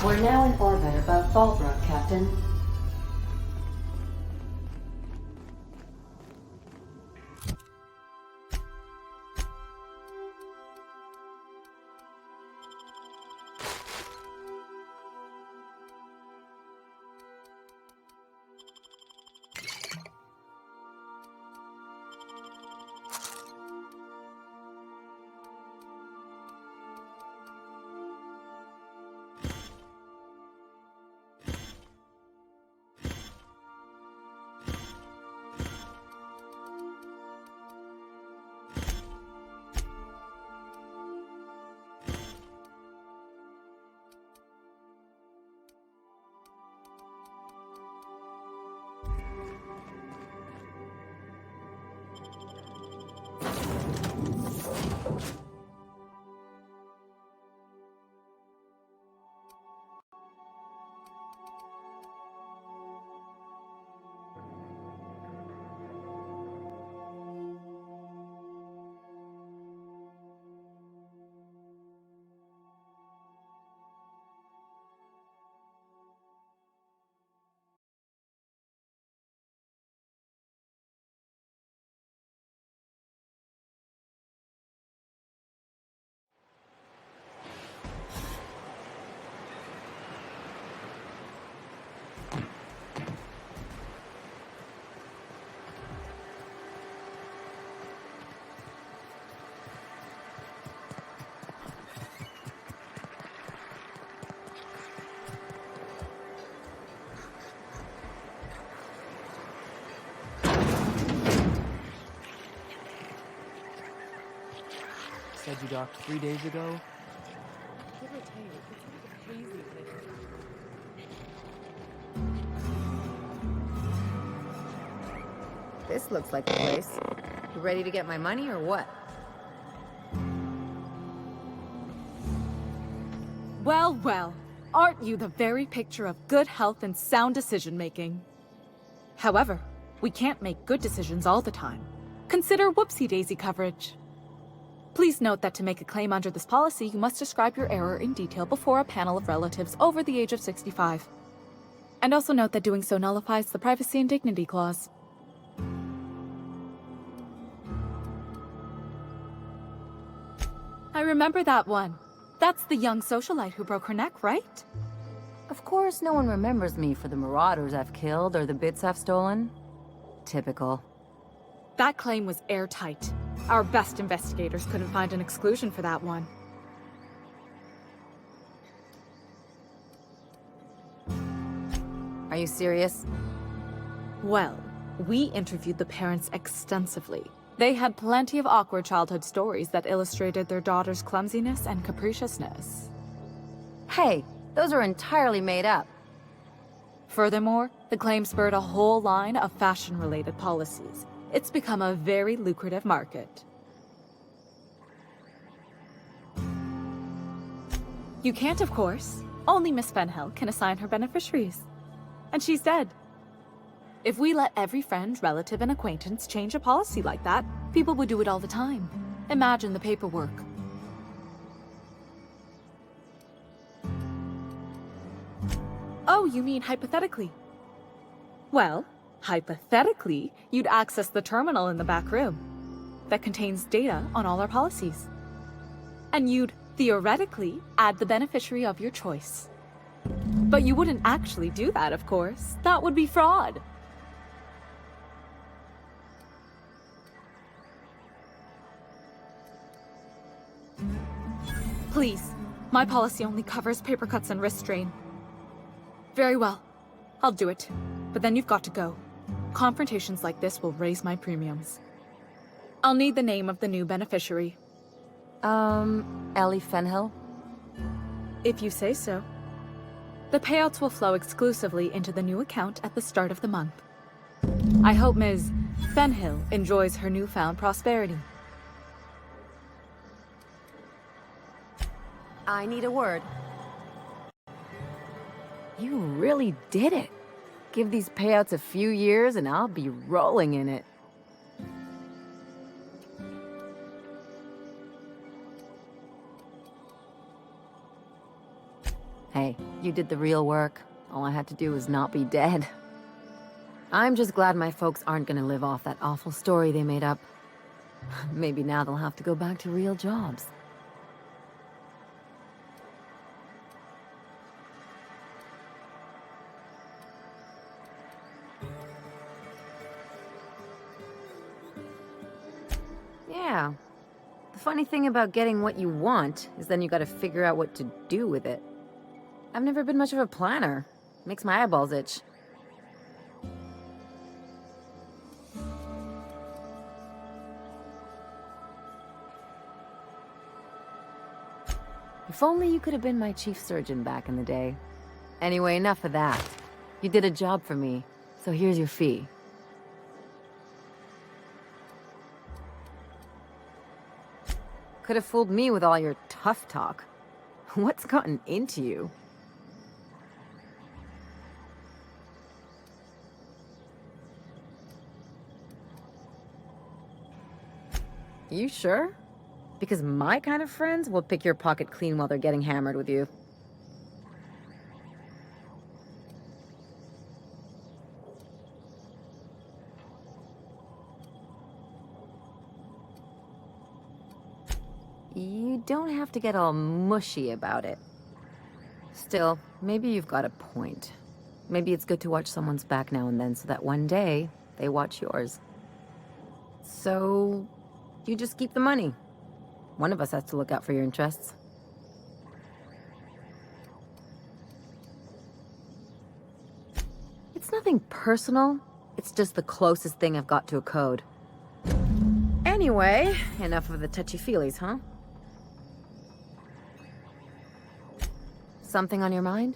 We're now in orbit above Fallbrook, Captain. Said you docked 3 days ago? Give or take, it's crazy place. This looks like the place. You ready to get my money or what? Well, well. Aren't you the very picture of good health and sound decision-making? However, we can't make good decisions all the time. Consider whoopsie-daisy coverage. Please note that to make a claim under this policy, you must describe your error in detail before a panel of relatives over the age of 65. And also note that doing so nullifies the Privacy and Dignity Clause. I remember that one. That's the young socialite who broke her neck, right? Of course no one remembers me for the marauders I've killed or the bits I've stolen. Typical. That claim was airtight. Our best investigators couldn't find an exclusion for that one. Are you serious? Well, we interviewed the parents extensively. They had plenty of awkward childhood stories that illustrated their daughter's clumsiness and capriciousness. Hey, those are entirely made up. Furthermore, the claim spurred a whole line of fashion-related policies. It's become a very lucrative market. You can't, of course. Only Miss Fenhill can assign her beneficiaries. And she's dead. If we let every friend, relative, and acquaintance change a policy like that, people would do it all the time. Imagine the paperwork. Oh, you mean hypothetically? Well, hypothetically, you'd access the terminal in the back room that contains data on all our policies. And you'd, theoretically, add the beneficiary of your choice. But you wouldn't actually do that, of course. That would be fraud. Please, my policy only covers paper cuts and wrist strain. Very well, I'll do it. But then you've got to go. Confrontations like this will raise my premiums. I'll need the name of the new beneficiary. Ellie Fenhill? If you say so. The payouts will flow exclusively into the new account at the start of the month. I hope Ms. Fenhill enjoys her newfound prosperity. I need a word. You really did it. Give these payouts a few years and I'll be rolling in it. Hey, you did the real work. All I had to do was not be dead. I'm just glad my folks aren't gonna live off that awful story they made up. Maybe now they'll have to go back to real jobs. Yeah. The funny thing about getting what you want is then you gotta figure out what to do with it. I've never been much of a planner. Makes my eyeballs itch. If only you could have been my chief surgeon back in the day. Anyway, enough of that. You did a job for me, so here's your fee. Could have fooled me with all your tough talk. What's gotten into you? You sure? Because my kind of friends will pick your pocket clean while they're getting hammered with you. You don't have to get all mushy about it. Still, maybe you've got a point. Maybe it's good to watch someone's back now and then so that one day they watch yours. So, you just keep the money. One of us has to look out for your interests. It's nothing personal. It's just the closest thing I've got to a code. Anyway, enough of the touchy-feelies, huh? Something on your mind?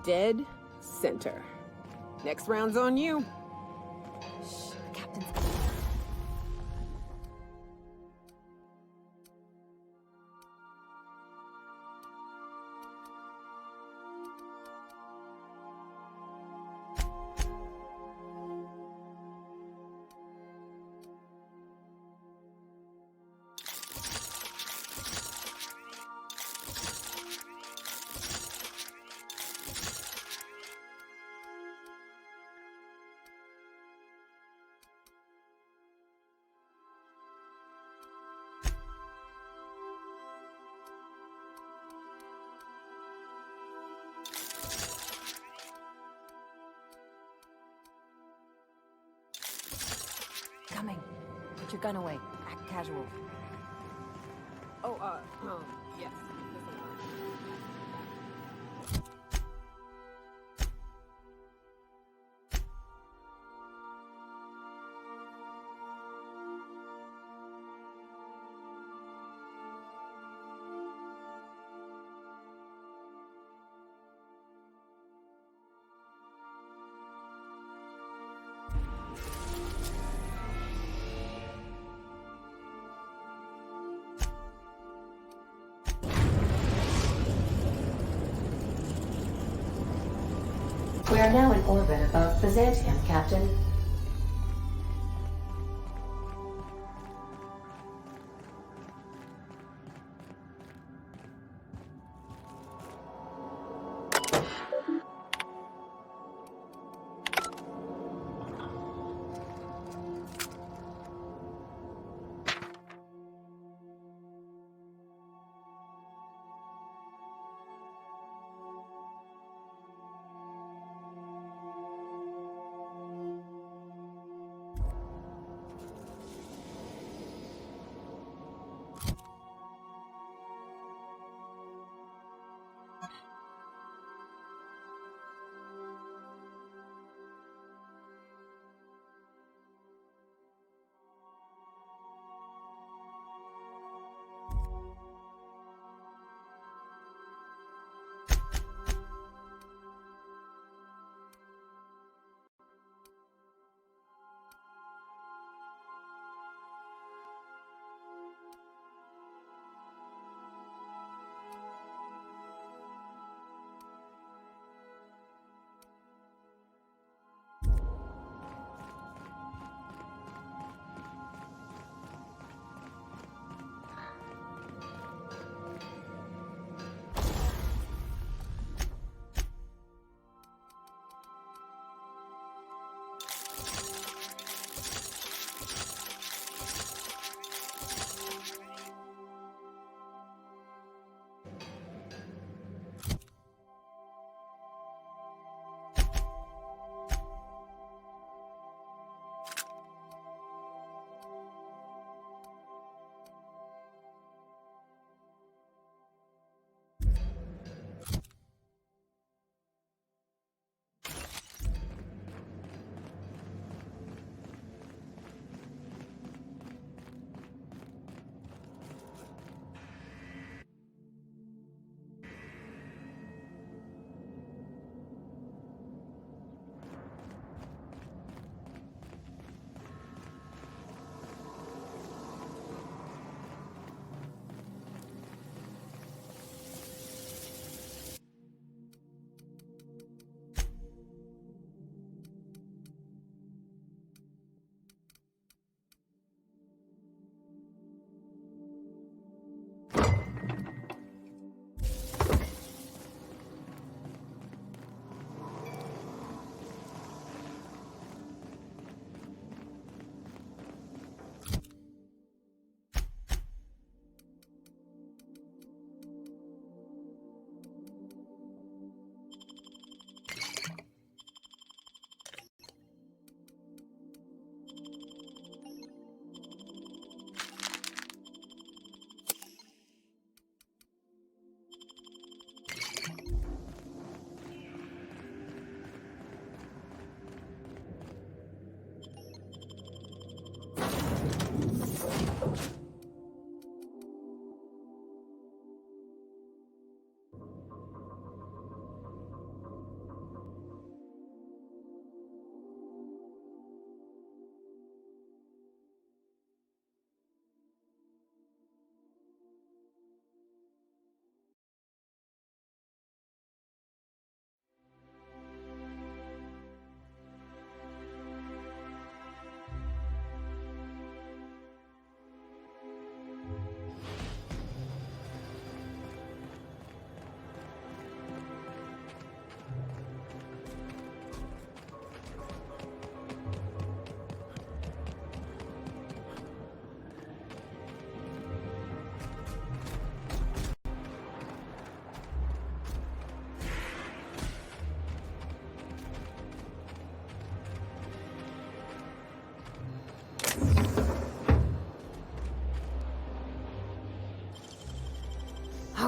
Dead center. Next round's on you. Shh, Captain's... coming. Put your gun away. Act casual. Oh, yes. We are now in orbit above Byzantium, Captain.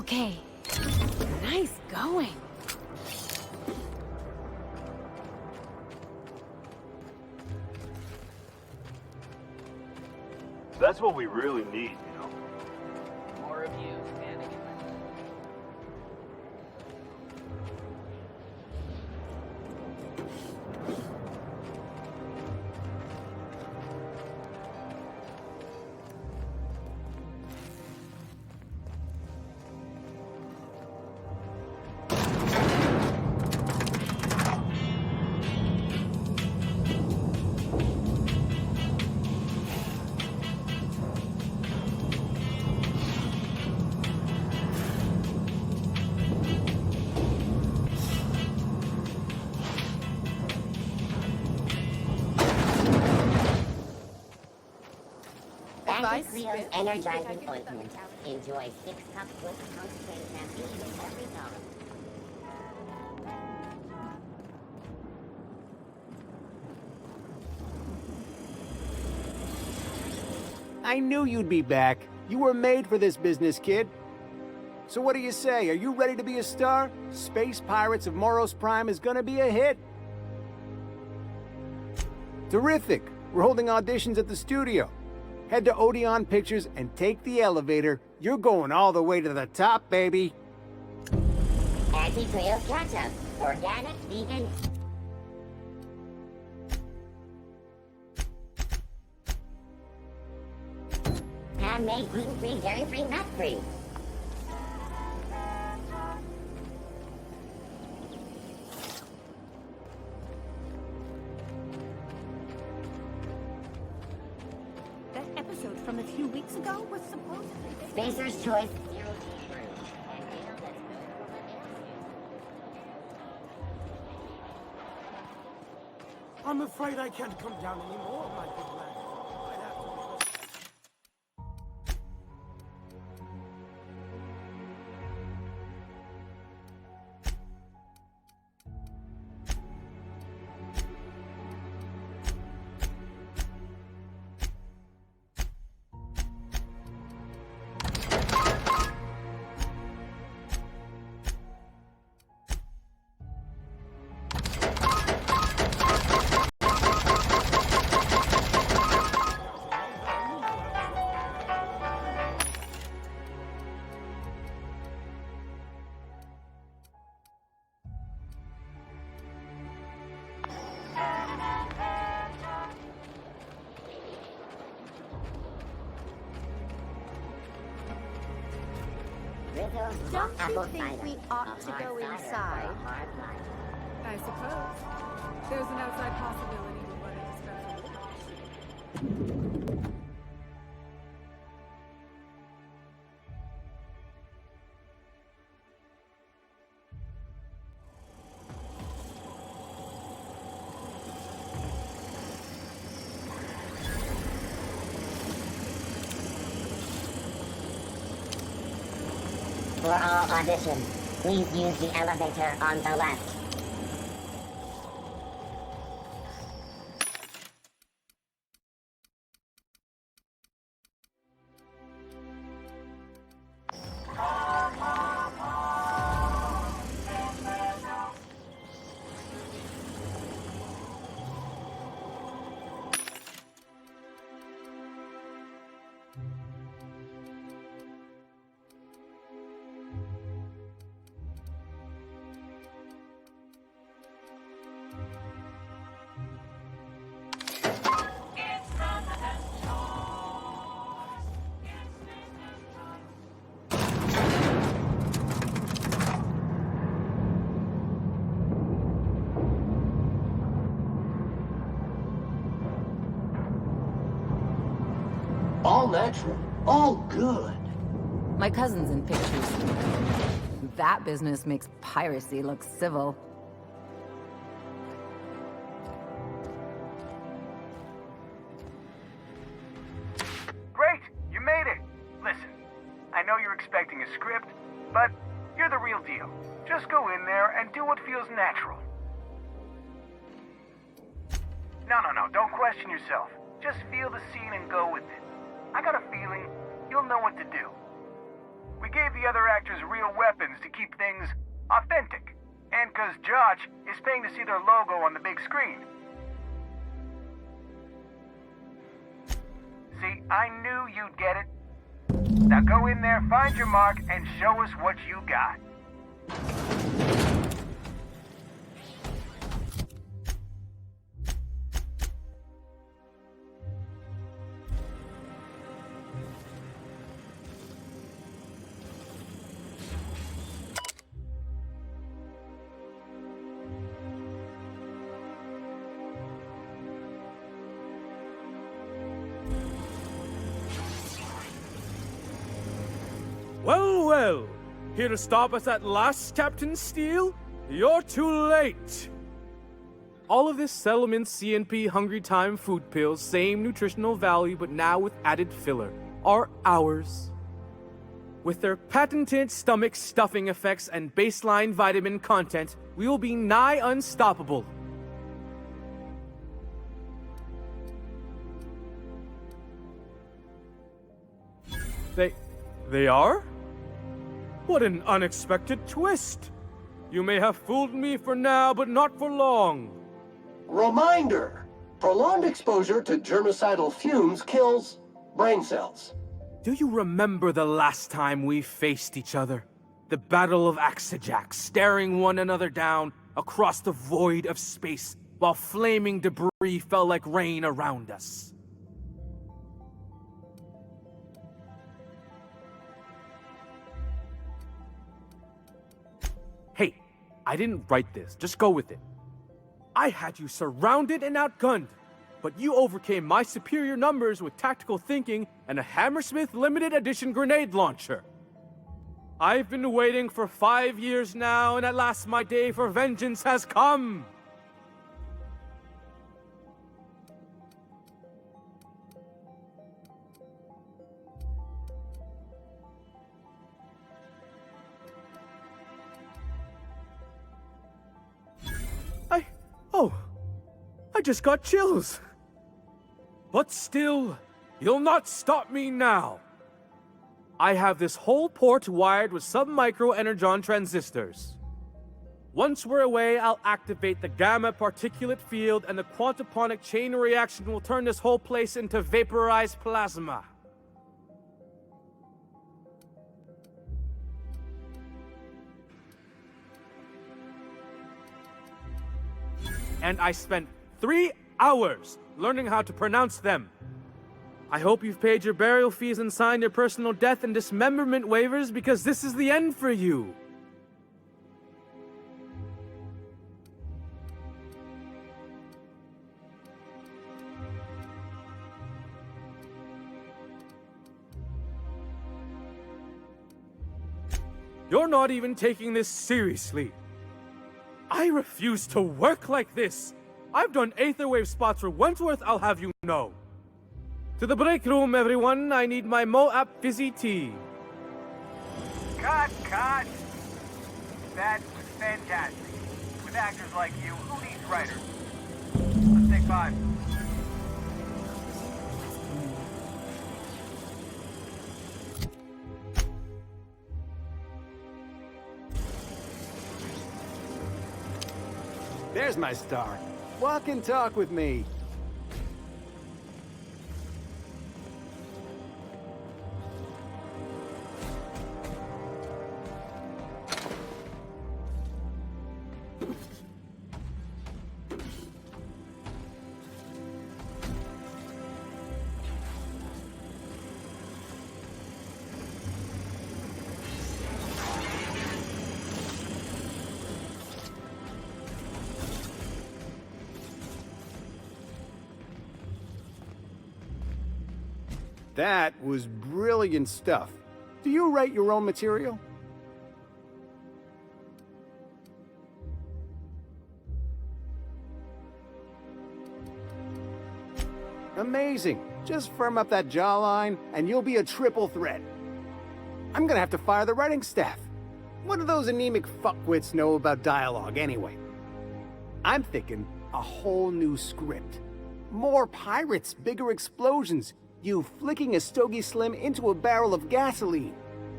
Okay. Nice going. That's what we really need, you know? More of you standing in my... Bandit Creo's energizing ointment. Enjoy 6 cups with concentrated caffeine in every hour. I knew you'd be back. You were made for this business, kid. So what do you say? Are you ready to be a star? Space Pirates of Moros Prime is gonna be a hit. Terrific. We're holding auditions at the studio. Head to Odeon Pictures and take the elevator. You're going all the way to the top, baby. Anti-Creo's ketchup. Organic, vegan. Handmade, gluten-free, dairy-free, nut-free. That episode from a few weeks ago was supposedly... Spacer's Choice. I'm afraid I can't come down anymore, my good lad. I'd have to... Don't you think we ought to go inside? I suppose. There's an outside possibility we want to discuss. For all auditions, please use the elevator on the left. All natural. All good. My cousin's in pictures. That business makes piracy look civil. Great! You made it! Listen, I know you're expecting a script, but you're the real deal. Just go in there and do what feels natural. No, don't question yourself. Just feel the scene and go with it. I got a feeling you'll know what to do. We gave the other actors real weapons to keep things authentic. And 'cause Josh is paying to see their logo on the big screen. See, I knew you'd get it. Now go in there, find your mark, and show us what you got. Well, well. Here to stop us at last, Captain Steele? You're too late. All of this settlement CNP Hungry Time food pills, same nutritional value but now with added filler, are ours. With their patented stomach stuffing effects and baseline vitamin content, we will be nigh unstoppable. They are? What an unexpected twist! You may have fooled me for now, but not for long. Reminder! Prolonged exposure to germicidal fumes kills brain cells. Do you remember the last time we faced each other? The Battle of Axejack, staring one another down across the void of space, while flaming debris fell like rain around us. Hey, I didn't write this. Just go with it. I had you surrounded and outgunned, but you overcame my superior numbers with tactical thinking and a Hammersmith limited edition grenade launcher. I've been waiting for 5 years now, and at last my day for vengeance has come. I just got chills. But still, you'll not stop me now. I have this whole port wired with sub-micro energon transistors. Once we're away, I'll activate the gamma particulate field and the quantaponic chain reaction will turn this whole place into vaporized plasma. And I spent 3 hours learning how to pronounce them. I hope you've paid your burial fees and signed your personal death and dismemberment waivers, because this is the end for you. You're not even taking this seriously. I refuse to work like this. I've done Aetherwave spots for Wentworth, I'll have you know. To the break room, everyone. I need my Moab fizzy tea. Cut! That was fantastic. With actors like you, who needs writers? Let's take 5. There's my star. Walk and talk with me. That was brilliant stuff. Do you write your own material? Amazing. Just firm up that jawline, and you'll be a triple threat. I'm gonna have to fire the writing staff. What do those anemic fuckwits know about dialogue anyway? I'm thinking a whole new script. More pirates, bigger explosions. You flicking a Stogie Slim into a barrel of gasoline.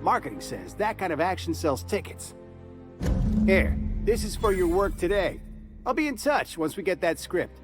Marketing says that kind of action sells tickets. Here, this is for your work today. I'll be in touch once we get that script.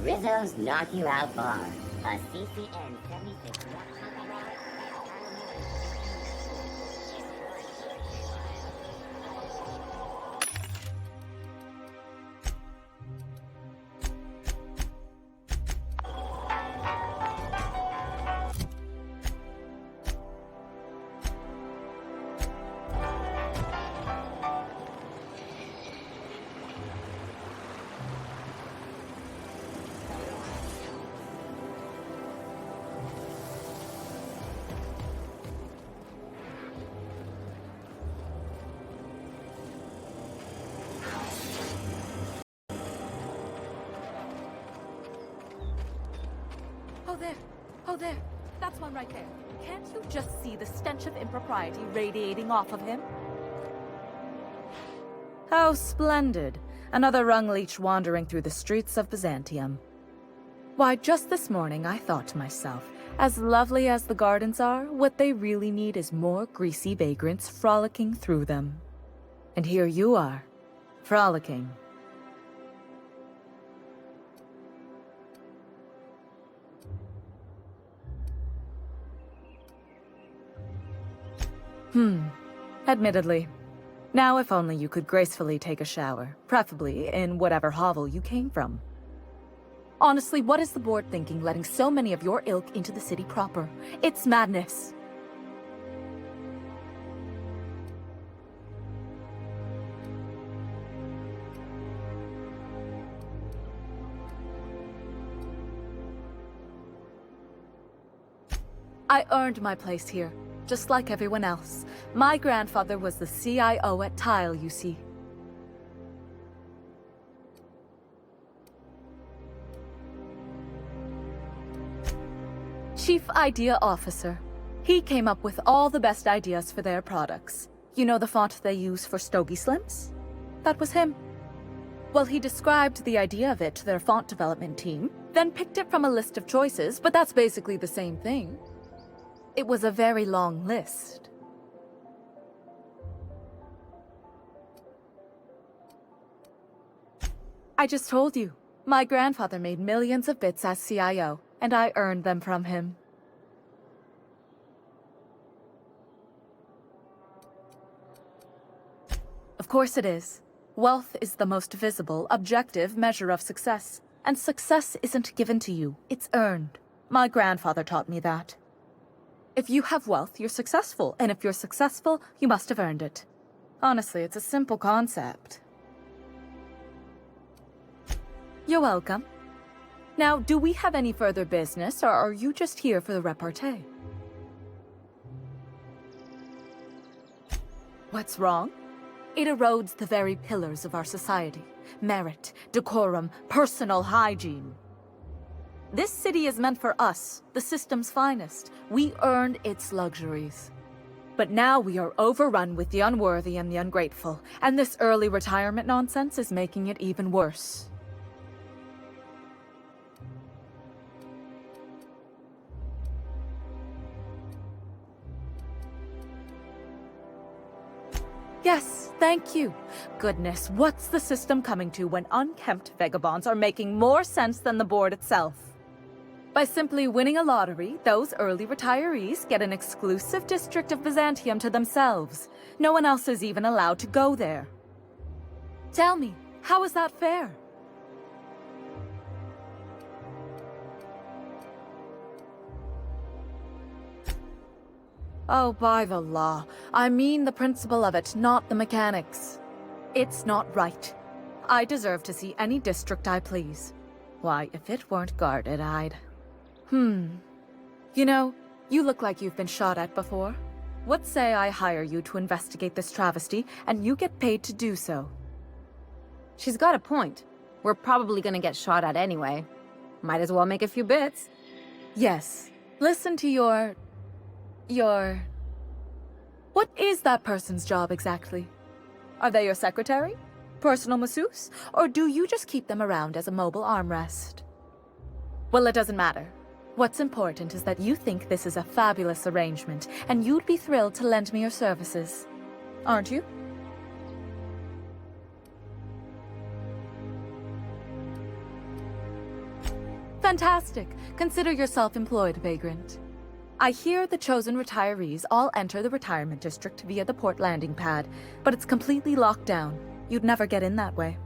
Rizzo's Knock You Out Bar, a CCN 76. Oh there, that's one right there. Can't you just see the stench of impropriety radiating off of him? How splendid. Another rung leech wandering through the streets of Byzantium. Why, just this morning I thought to myself, as lovely as the gardens are, what they really need is more greasy vagrants frolicking through them. And here you are, frolicking. Admittedly. Now if only you could gracefully take a shower, preferably in whatever hovel you came from. Honestly, what is the board thinking letting so many of your ilk into the city proper? It's madness. I earned my place here, just like everyone else. My grandfather was the CIO at Tile, you see. Chief Idea Officer. He came up with all the best ideas for their products. You know the font they use for Stogie Slims? That was him. Well, he described the idea of it to their font development team, then picked it from a list of choices, but that's basically the same thing. It was a very long list. I just told you. My grandfather made millions of bits as CIO, and I earned them from him. Of course it is. Wealth is the most visible, objective measure of success. And success isn't given to you, it's earned. My grandfather taught me that. If you have wealth, you're successful, and if you're successful, you must have earned it. Honestly, it's a simple concept. You're welcome. Now, do we have any further business, or are you just here for the repartee? What's wrong? It erodes the very pillars of our society. Merit, decorum, personal hygiene. This city is meant for us, the system's finest. We earned its luxuries. But now we are overrun with the unworthy and the ungrateful, and this early retirement nonsense is making it even worse. Yes, thank you. Goodness, what's the system coming to when unkempt vagabonds are making more sense than the board itself? By simply winning a lottery, those early retirees get an exclusive district of Byzantium to themselves. No one else is even allowed to go there. Tell me, how is that fair? Oh, by the law. I mean the principle of it, not the mechanics. It's not right. I deserve to see any district I please. Why, if it weren't guarded, I'd... You know, you look like you've been shot at before. What say I hire you to investigate this travesty, and you get paid to do so? She's got a point. We're probably gonna get shot at anyway. Might as well make a few bits. Yes. Listen to your... What is that person's job exactly? Are they your secretary? Personal masseuse? Or do you just keep them around as a mobile armrest? Well, it doesn't matter. What's important is that you think this is a fabulous arrangement, and you'd be thrilled to lend me your services. Aren't you? Fantastic. Consider yourself employed, vagrant. I hear the chosen retirees all enter the retirement district via the port landing pad, but it's completely locked down. You'd never get in that way.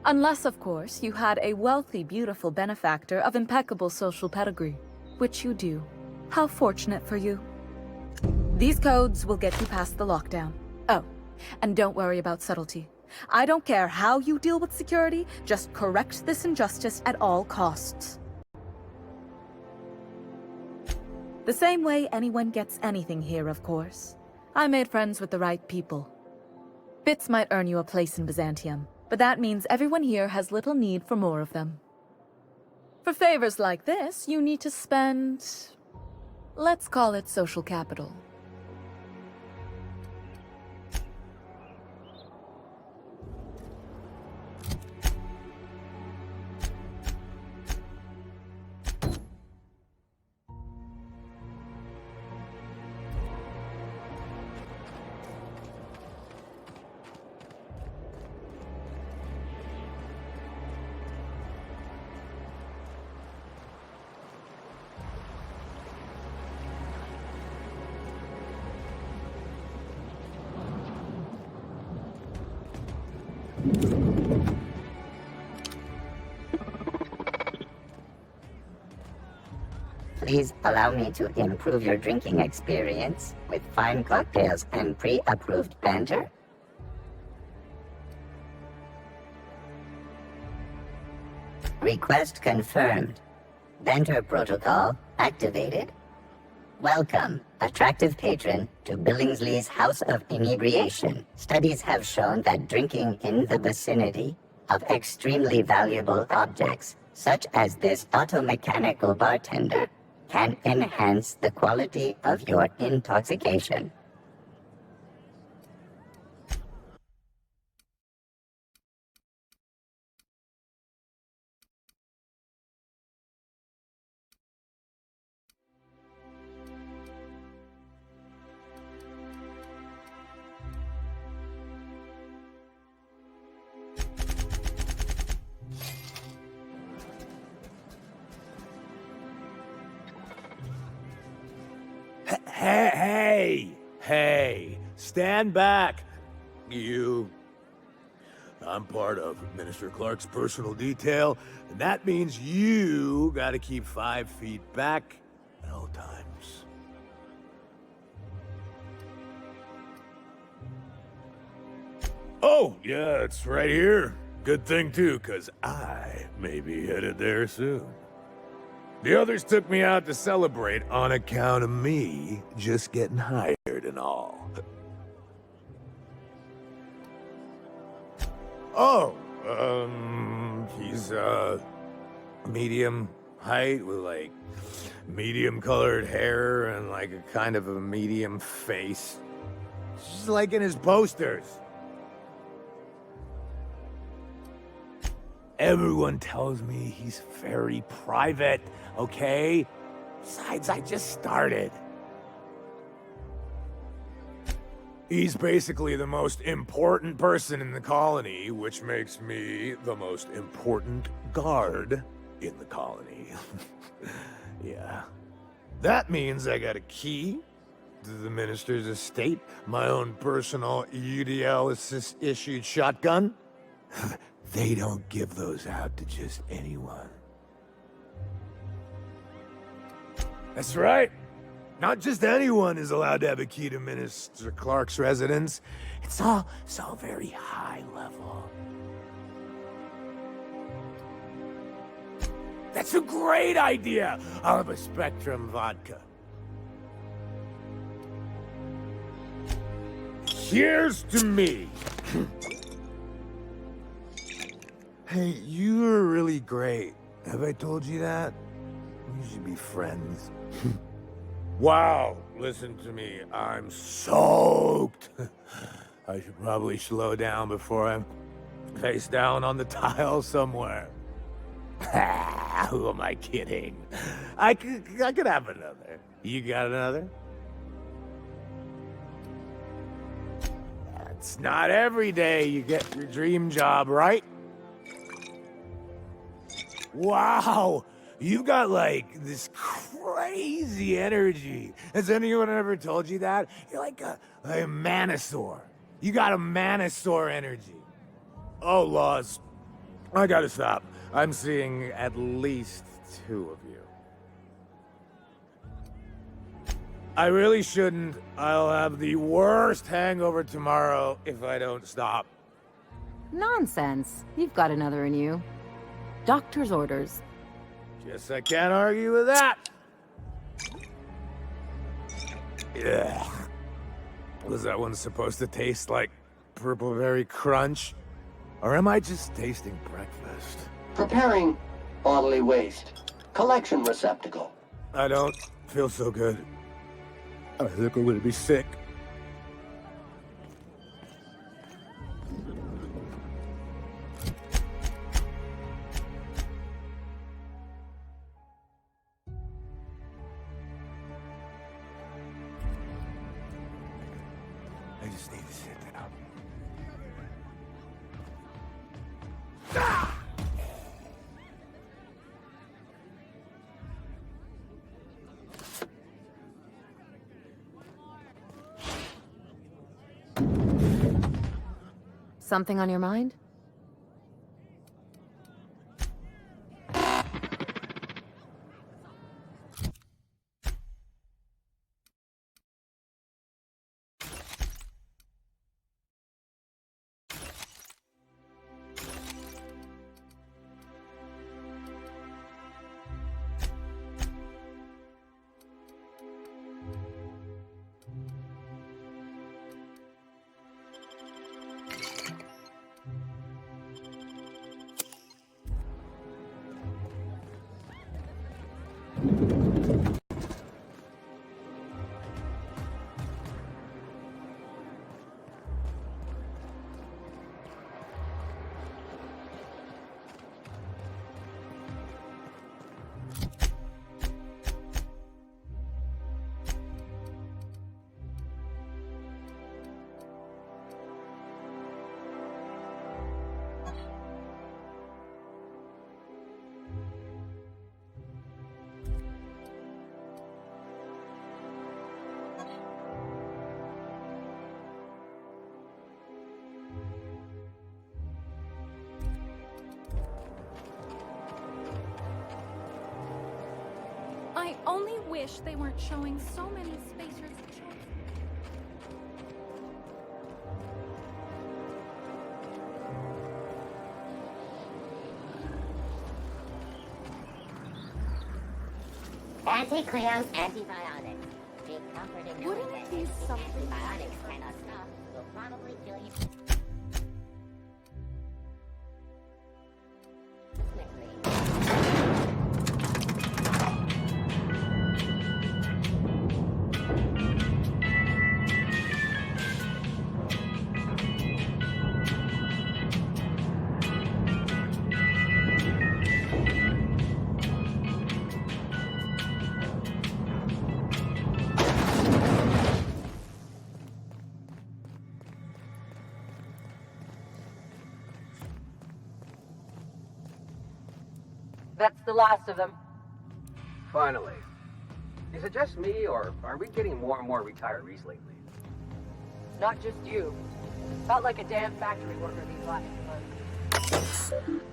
Unless, of course, you had a wealthy, beautiful benefactor of impeccable social pedigree, which you do. How fortunate for you. These codes will get you past the lockdown. Oh, and don't worry about subtlety. I don't care how you deal with security, just correct this injustice at all costs. The same way anyone gets anything here, of course. I made friends with the right people. Bits might earn you a place in Byzantium, but that means everyone here has little need for more of them. For favors like this, you need to spend... let's call it social capital. Please allow me to improve your drinking experience with fine cocktails and pre-approved banter. Request confirmed. Banter protocol activated. Welcome, attractive patron, to Billingsley's House of Inebriation. Studies have shown that drinking in the vicinity of extremely valuable objects, such as this automechanical bartender, can enhance the quality of your intoxication. Hey, stand back. You. I'm part of Minister Clark's personal detail, and that means you gotta keep 5 feet back at all times. Oh, yeah, it's right here. Good thing, too, 'cause I may be headed there soon. The others took me out to celebrate on account of me just getting hired and all. Oh, he's, medium height with, like, medium colored hair and, like, a kind of a medium face. Just like in his posters. Everyone tells me he's very private, okay? Besides, I just started. He's basically the most important person in the colony, which makes me the most important guard in the colony. Yeah. That means I got a key to the minister's estate, my own personal UDL-issued shotgun. They don't give those out to just anyone. That's right. Not just anyone is allowed to have a key to Minister Clark's residence. It's all very high level. That's a great idea! I'll have a Spectrum vodka. Cheers to me! Hey, you are really great. Have I told you that? We should be friends. Wow, listen to me. I'm soaked. I should probably slow down before I'm face down on the tile somewhere. Who am I kidding? I could have another. You got another? It's not every day you get your dream job, right? Wow, you got like this crazy energy. Has anyone ever told you that? You're like a Manosaur. You got a Manosaur energy. Oh, Laws, I gotta stop. I'm seeing at least 2 of you. I really shouldn't. I'll have the worst hangover tomorrow if I don't stop. Nonsense. You've got another in you. Doctor's orders. Guess I can't argue with that. Yeah. Was that one supposed to taste like Purple Berry Crunch? Or am I just tasting breakfast? Preparing bodily waste. Collection receptacle. I don't feel so good. I think I'm gonna be sick. I just need to sit down. Something on your mind? I only wish they weren't showing so many spacers. Anti-Cleo's antibiotics. Big comforting knowing Wouldn't that it be something antibiotics cannot stop will probably kill you. That's the last of them. Finally. Is it just me, or are we getting more and more retirees lately? Not just you. Felt like a damn factory worker these last few months.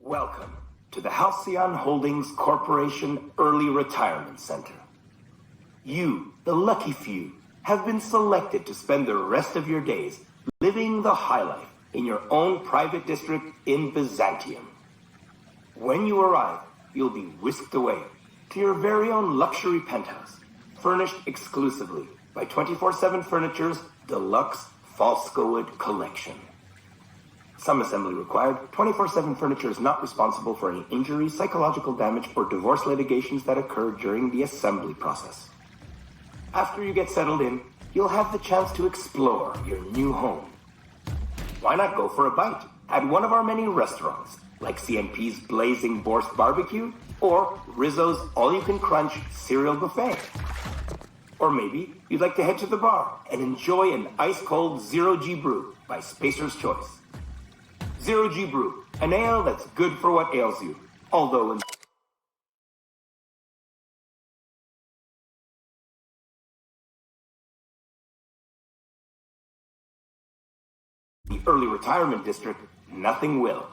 Welcome to the Halcyon Holdings Corporation Early Retirement Center. You, the lucky few, have been selected to spend the rest of your days living the high life in your own private district in Byzantium. When you arrive, you'll be whisked away to your very own luxury penthouse, furnished exclusively by 24/7 Furniture's deluxe Falscowood collection. Some assembly required. 24/7 Furniture is not responsible for any injury, psychological damage, or divorce litigations that occur during the assembly process. After you get settled in, you'll have the chance to explore your new home. Why not go for a bite at one of our many restaurants, like CNP's Blazing Borscht Barbecue or Rizzo's All-You-Can-Crunch Cereal Buffet? Or maybe you'd like to head to the bar and enjoy an ice-cold Zero-G brew by Spacer's Choice. Zero-G Brew, an ale that's good for what ails you, although in the early retirement district, nothing will.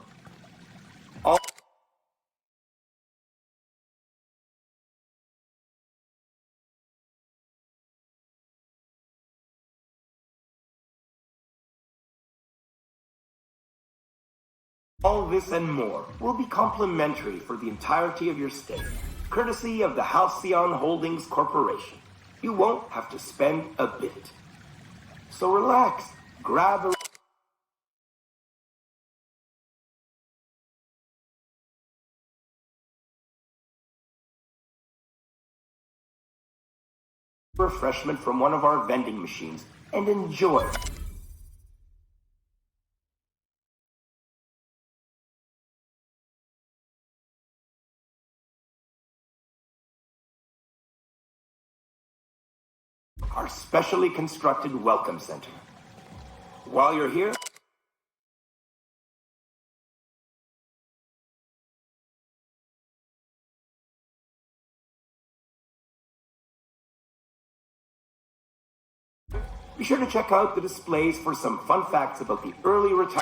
All this and more will be complimentary for the entirety of your stay, courtesy of the Halcyon Holdings Corporation. You won't have to spend a bit. So relax, grab a refreshment from one of our vending machines and enjoy. Our specially constructed welcome center. While you're here, be sure to check out the displays for some fun facts about the early retirement.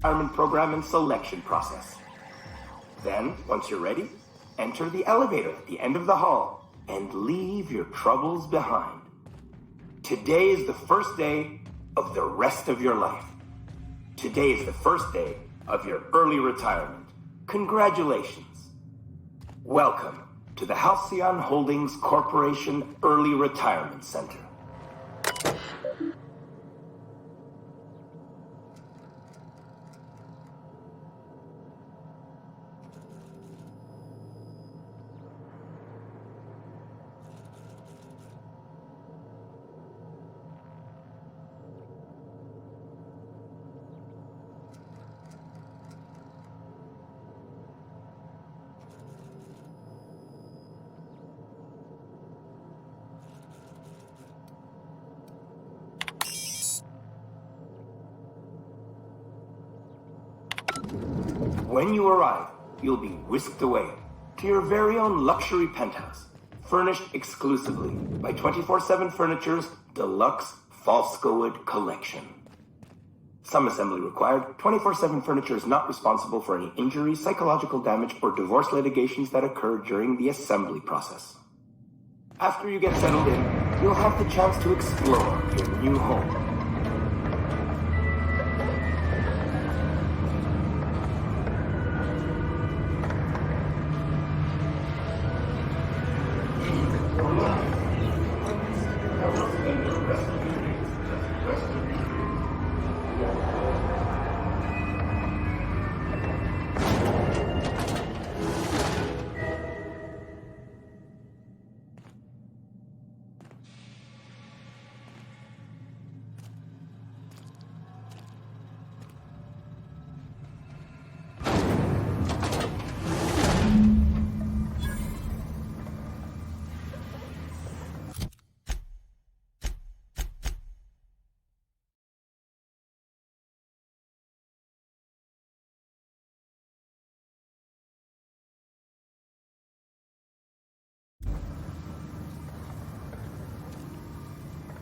Retirement program and selection process. Then, once you're ready, enter the elevator at the end of the hall and leave your troubles behind. Today is the first day of the rest of your life. Today is the first day of your early retirement. Congratulations. Welcome to the Halcyon Holdings Corporation Early Retirement Center. When you arrive, you'll be whisked away to your very own luxury penthouse, furnished exclusively by 24/7 Furniture's deluxe Falscowood collection. Some assembly required. 24/7 Furniture is not responsible for any injuries, psychological damage, or divorce litigations that occur during the assembly process. After you get settled in, you'll have the chance to explore your new home.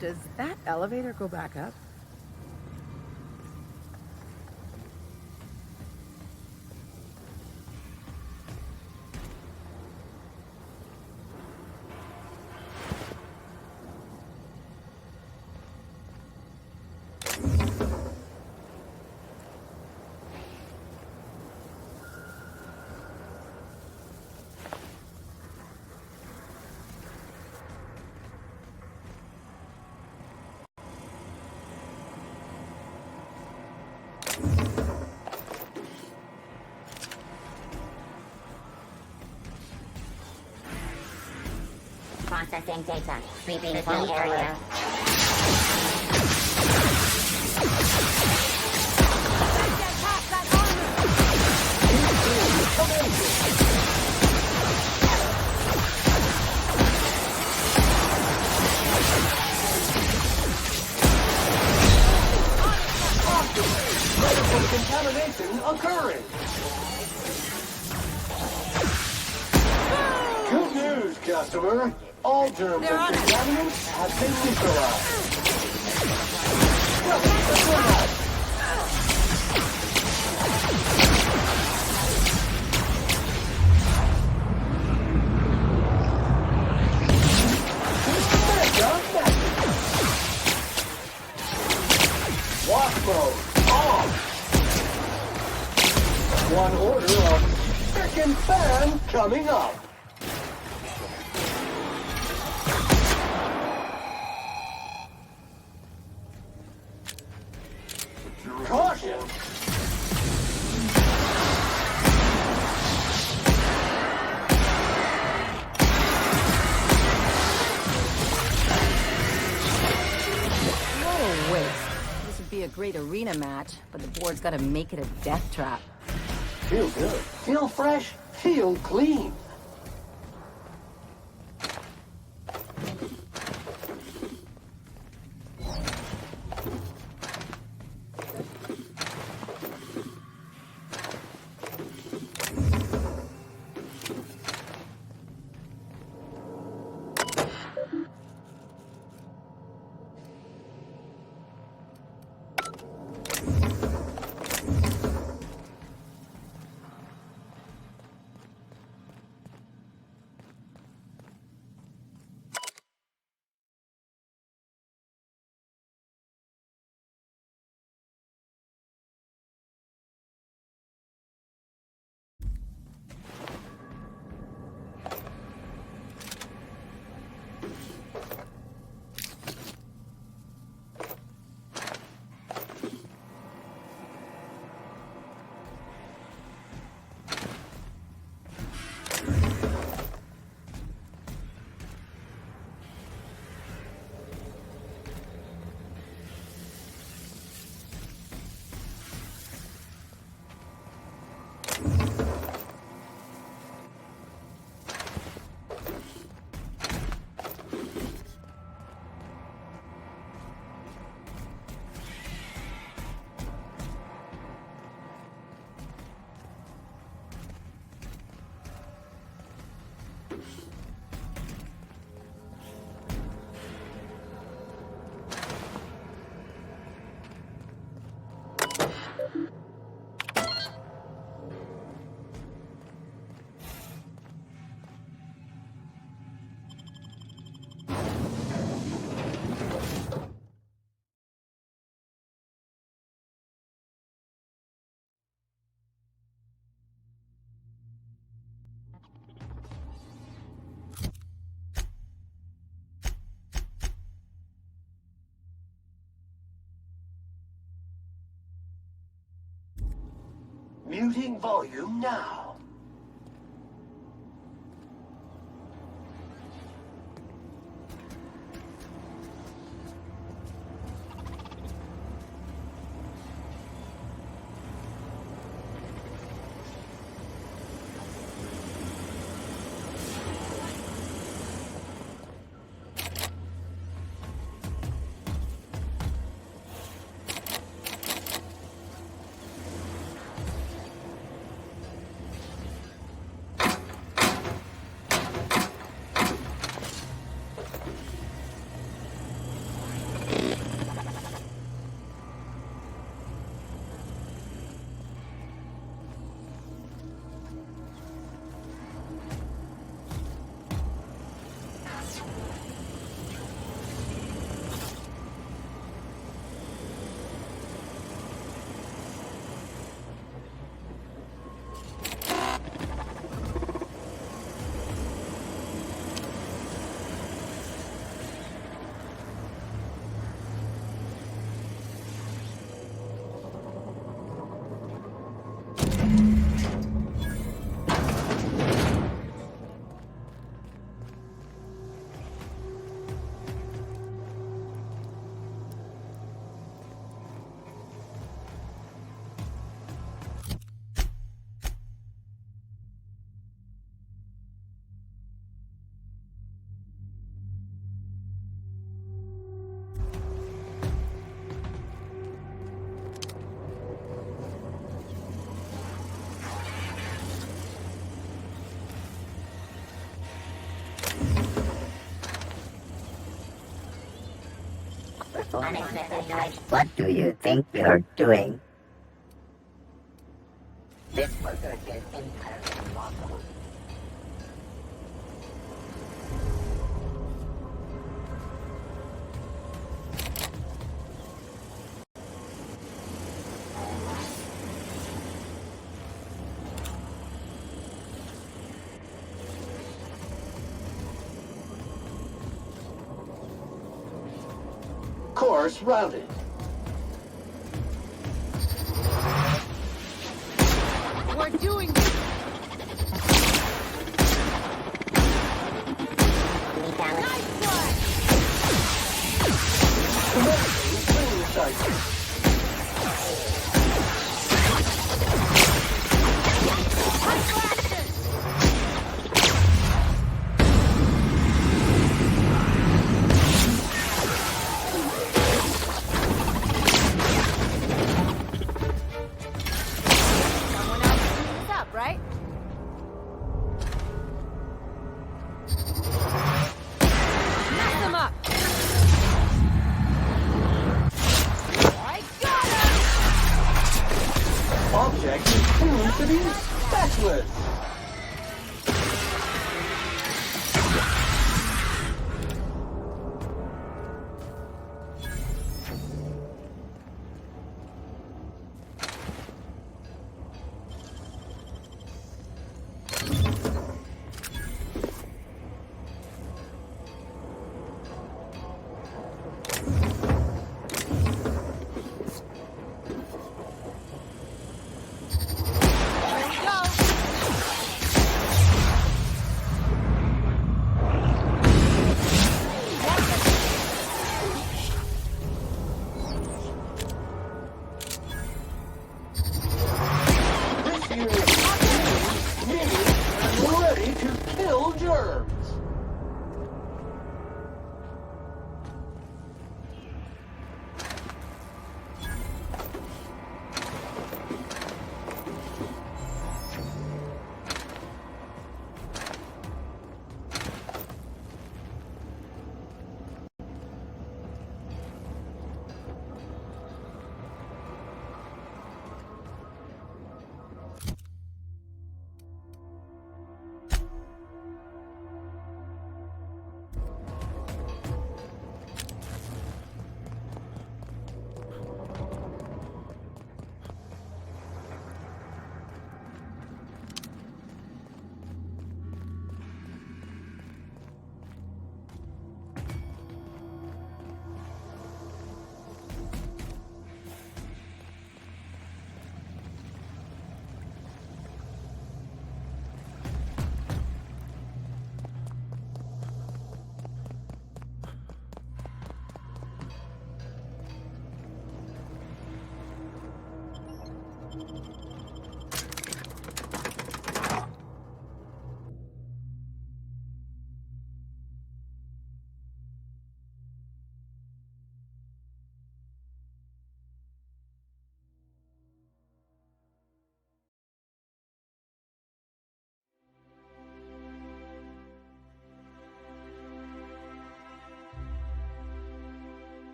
Does that elevator go back up? Processing data. Sweeping the area. Medical contamination occurring. Good news, customer. All germs and contaminants have been neutralized. Welcome to the lab. Walk mode on. One order of frickin' fan coming up. Caution! What a waste. This would be a great arena match, but the board's gotta make it a death trap. Feel good. Feel fresh. Feel clean. Muting volume now. What do you think you're doing? This worker is entirely impossible. Course routed. We're doing this. Nice one. Right? Mess them up! I got him! Object is tuned to be specialist.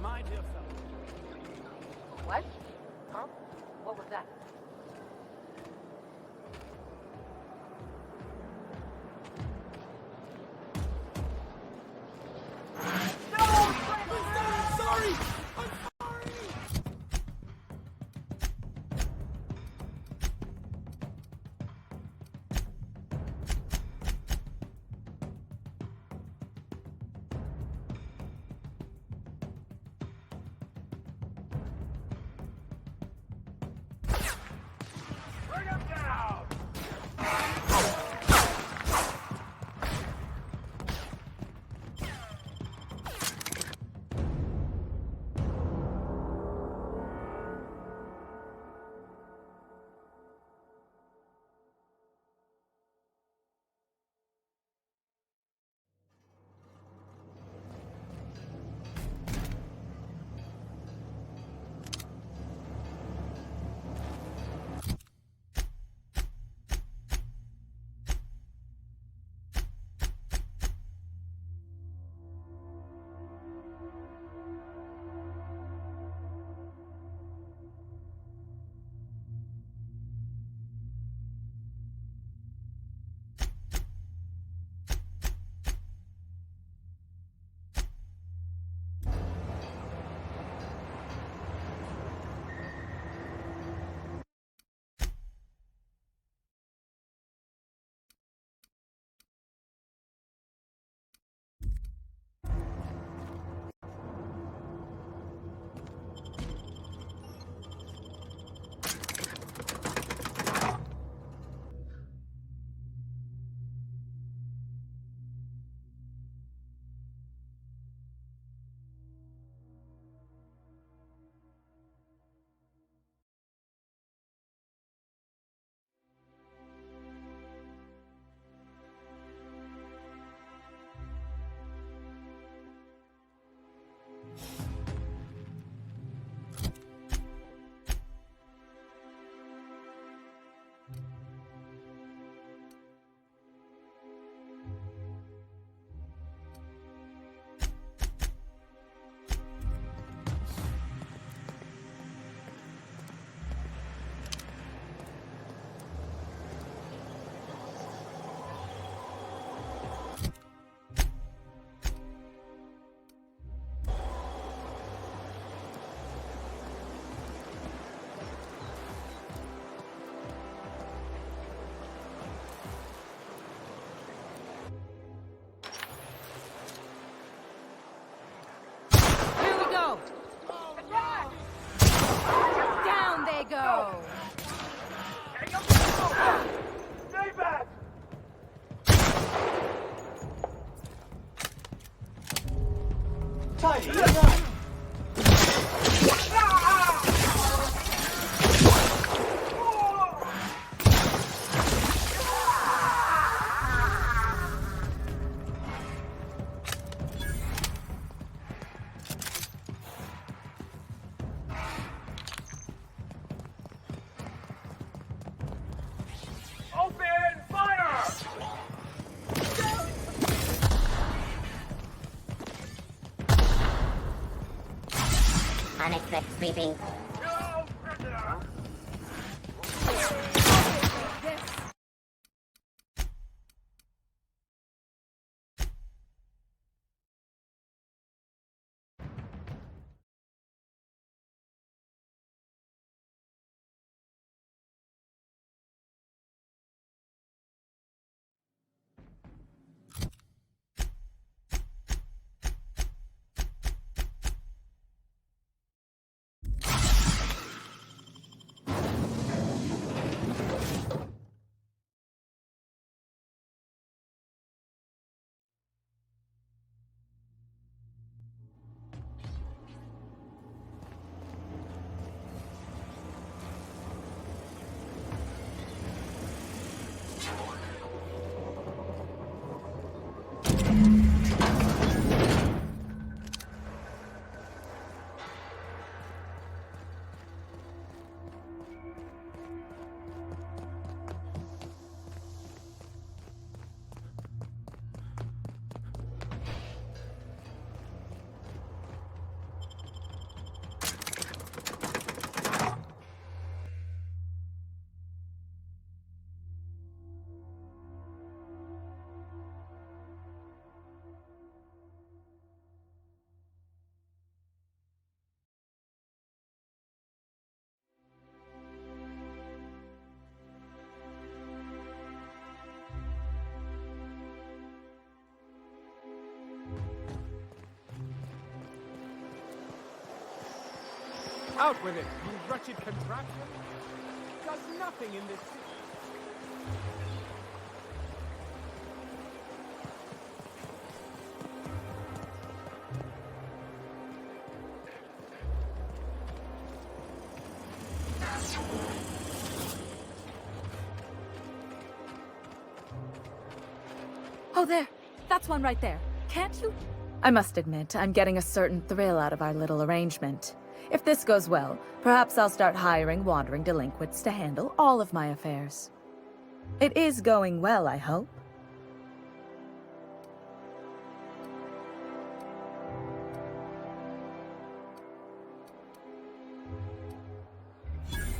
Mind yourself. What? Huh? What was that? go! Stay back! Tidy it up! Unexpected sweeping. Out with it, you wretched contraption! Does nothing in this city. Oh, there. That's one right there. Can't you? I must admit, I'm getting a certain thrill out of our little arrangement. If this goes well, perhaps I'll start hiring wandering delinquents to handle all of my affairs. It is going well, I hope.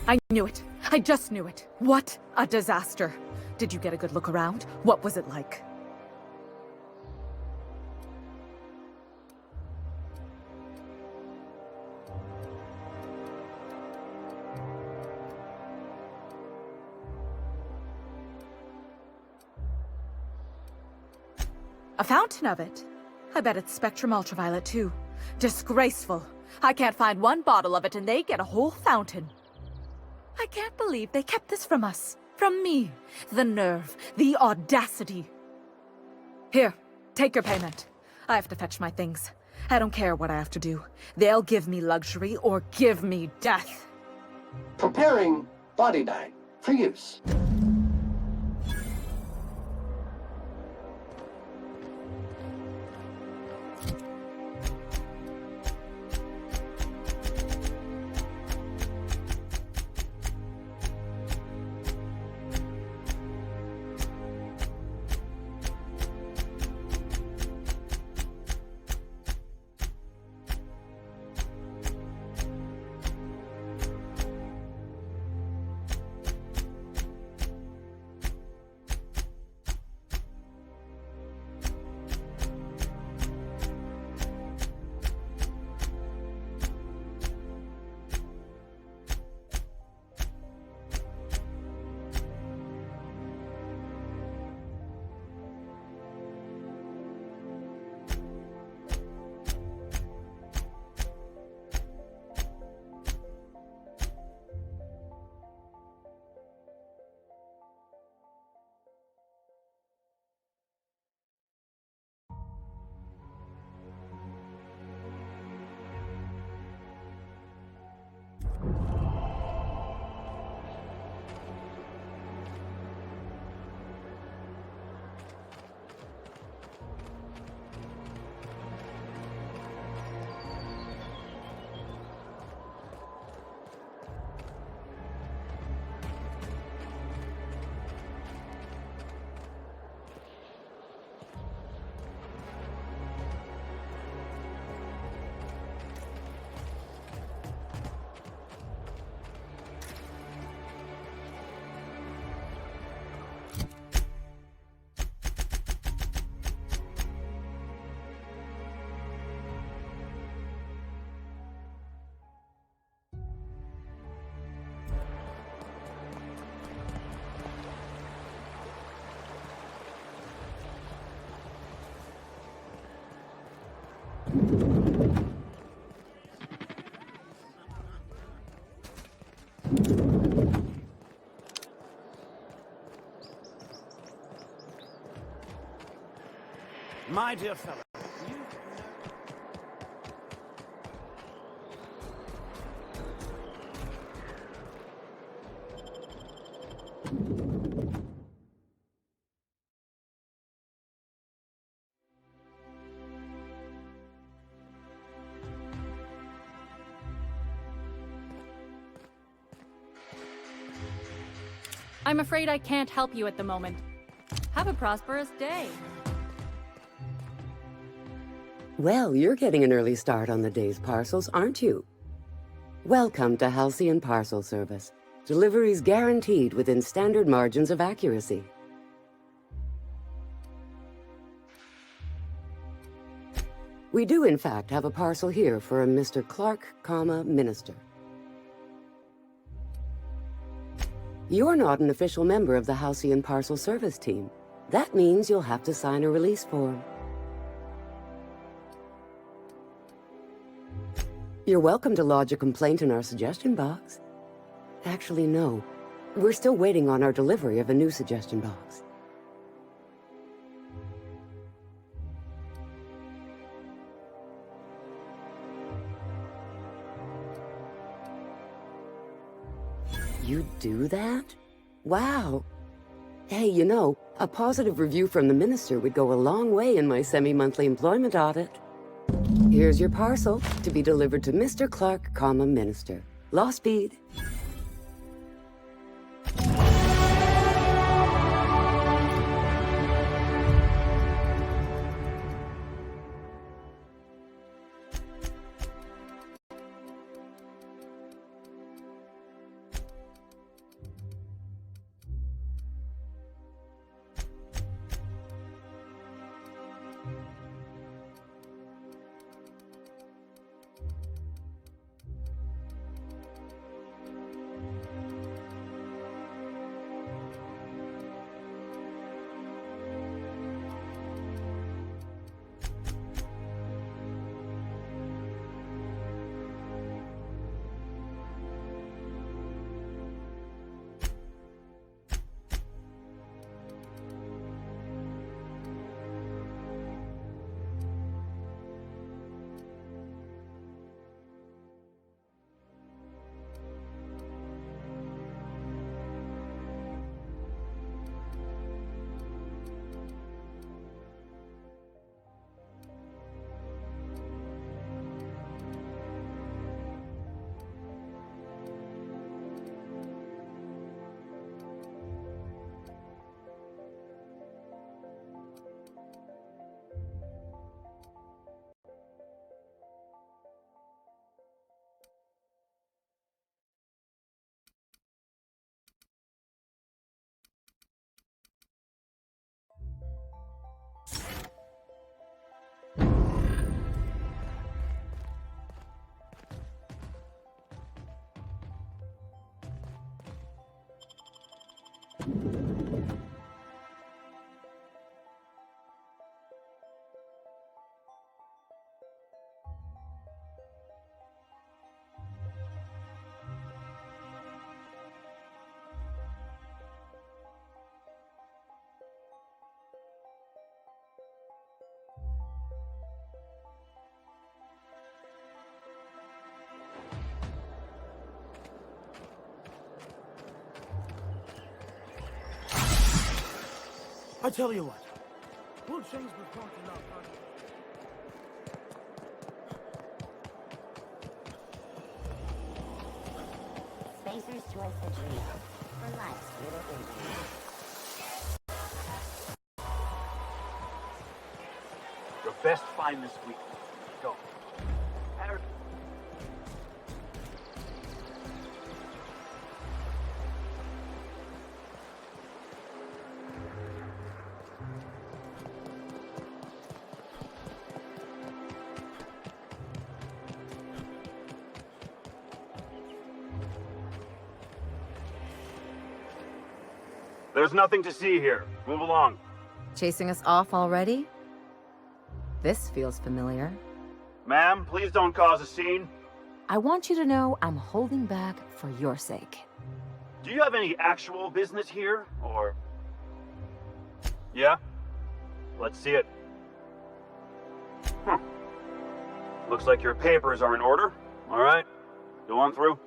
I knew it. I just knew it. What a disaster. Did you get a good look around? What was it like? A fountain of it? I bet it's Spectrum Ultraviolet too. Disgraceful. I can't find one bottle of it and they get a whole fountain. I can't believe they kept this from us. From me. The nerve. The audacity. Here, take your payment. I have to fetch my things. I don't care what I have to do. They'll give me luxury or give me death. Preparing body bag for use. My dear fellow, I'm afraid I can't help you at the moment. Have a prosperous day. Well, you're getting an early start on the day's parcels, aren't you? Welcome to Halcyon Parcel Service. Deliveries guaranteed within standard margins of accuracy. We do, in fact, have a parcel here for a Mr. Clark, Minister. You're not an official member of the Halcyon Parcel Service team. That means you'll have to sign a release form. You're welcome to lodge a complaint in our suggestion box. Actually, no. We're still waiting on our delivery of a new suggestion box. You do that? Wow. Hey, you know, a positive review from the minister would go a long way in my semi-monthly employment audit. Here's your parcel to be delivered to Mr. Clark, comma, Minister. Law speed. I tell you what, we'll change the talking up, honey. Spacer's Choice Adrenal. For life's little injuries. Your best find this week. Go. There's nothing to see here. Move along. Chasing us off already? This feels familiar. Ma'am, please don't cause a scene. I want you to know I'm holding back for your sake. Do you have any actual business here, or... Yeah? Let's see it. Looks like your papers are in order. All right, go on through.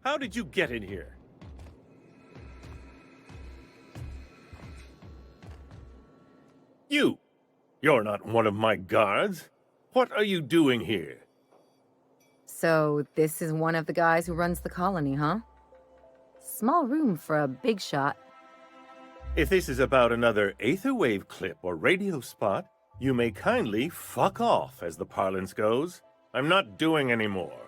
How did you get in here? You're not one of my guards. What are you doing here? So, this is one of the guys who runs the colony, huh? Small room for a big shot. If this is about another Aetherwave clip or radio spot, you may kindly fuck off, as the parlance goes. I'm not doing any more.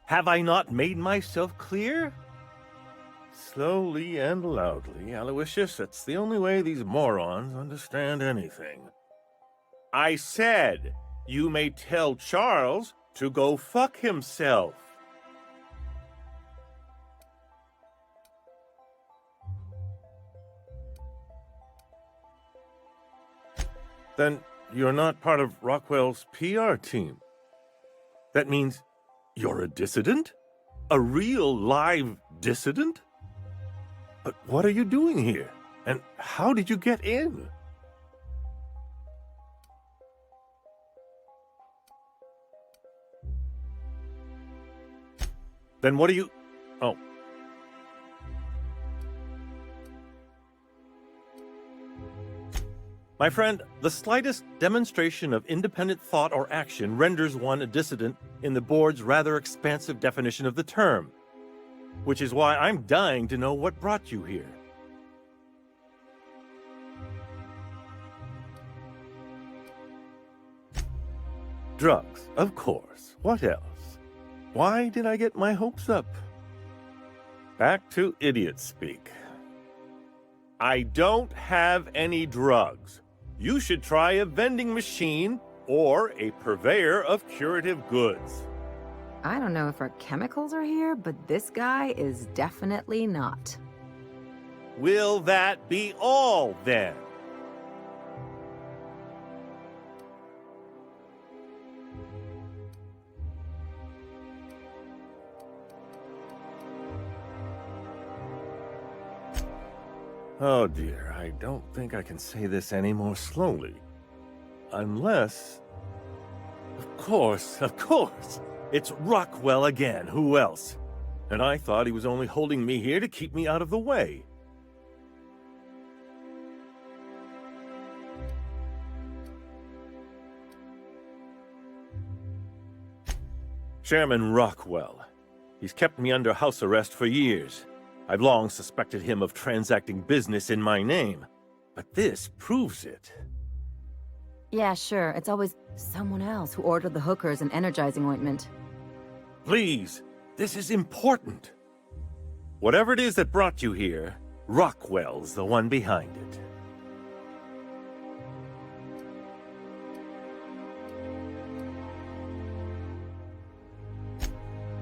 Have I not made myself clear? Slowly and loudly, Aloysius, that's the only way these morons understand anything. I said, you may tell Charles to go fuck himself. Then you're not part of Rockwell's PR team. That means you're a dissident? A real live dissident? But what are you doing here? And how did you get in? Then what are you... Oh. My friend, the slightest demonstration of independent thought or action renders one a dissident in the board's rather expansive definition of the term, which is why I'm dying to know what brought you here. Drugs, of course. What else? Why did I get my hopes up? Back to idiot speak. I don't have any drugs. You should try a vending machine or a purveyor of curative goods. I don't know if our chemicals are here, but this guy is definitely not. Will that be all, then? Oh dear, I don't think I can say this any more slowly. Unless... Of course! It's Rockwell again, who else? And I thought he was only holding me here to keep me out of the way. Chairman Rockwell. He's kept me under house arrest for years. I've long suspected him of transacting business in my name, but this proves it. Yeah, sure. It's always someone else who ordered the hookers and energizing ointment. Please, this is important. Whatever it is that brought you here, Rockwell's the one behind it.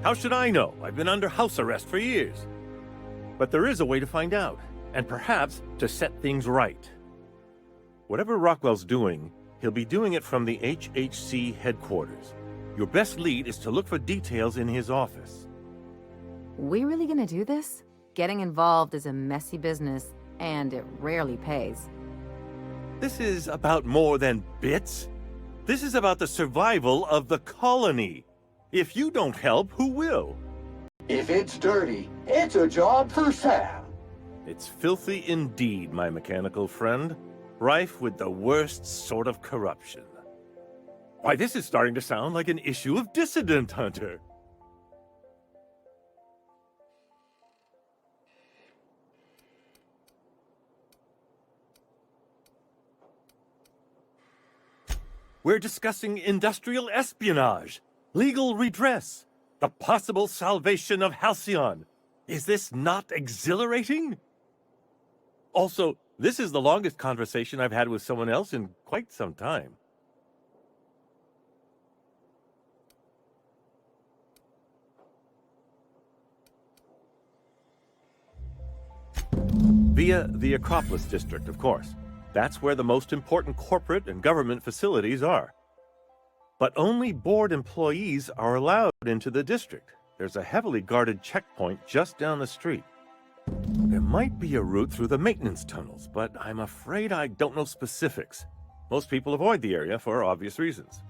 How should I know? I've been under house arrest for years. But there is a way to find out, and perhaps to set things right. Whatever Rockwell's doing, he'll be doing it from the HHC headquarters. Your best lead is to look for details in his office. We really gonna do this? Getting involved is a messy business, and it rarely pays. This is about more than bits. This is about the survival of the colony. If you don't help, who will? If it's dirty, it's a job for Sam. It's filthy indeed, my mechanical friend. Rife with the worst sort of corruption. Why, this is starting to sound like an issue of Dissident Hunter. We're discussing industrial espionage, legal redress, the possible salvation of Halcyon. Is this not exhilarating? Also, this is the longest conversation I've had with someone else in quite some time. Via the Acropolis District, of course. That's where the most important corporate and government facilities are. But only board employees are allowed into the district. There's a heavily guarded checkpoint just down the street. There might be a route through the maintenance tunnels, but I'm afraid I don't know specifics. Most people avoid the area for obvious reasons.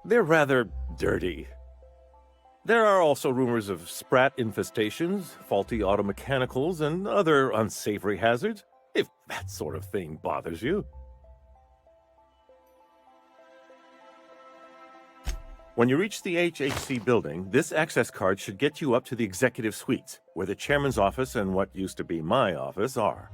They're rather dirty. There are also rumors of sprat infestations, faulty automechanicals, and other unsavory hazards, if that sort of thing bothers you. When you reach the HHC building, this access card should get you up to the executive suites, where the chairman's office and what used to be my office are.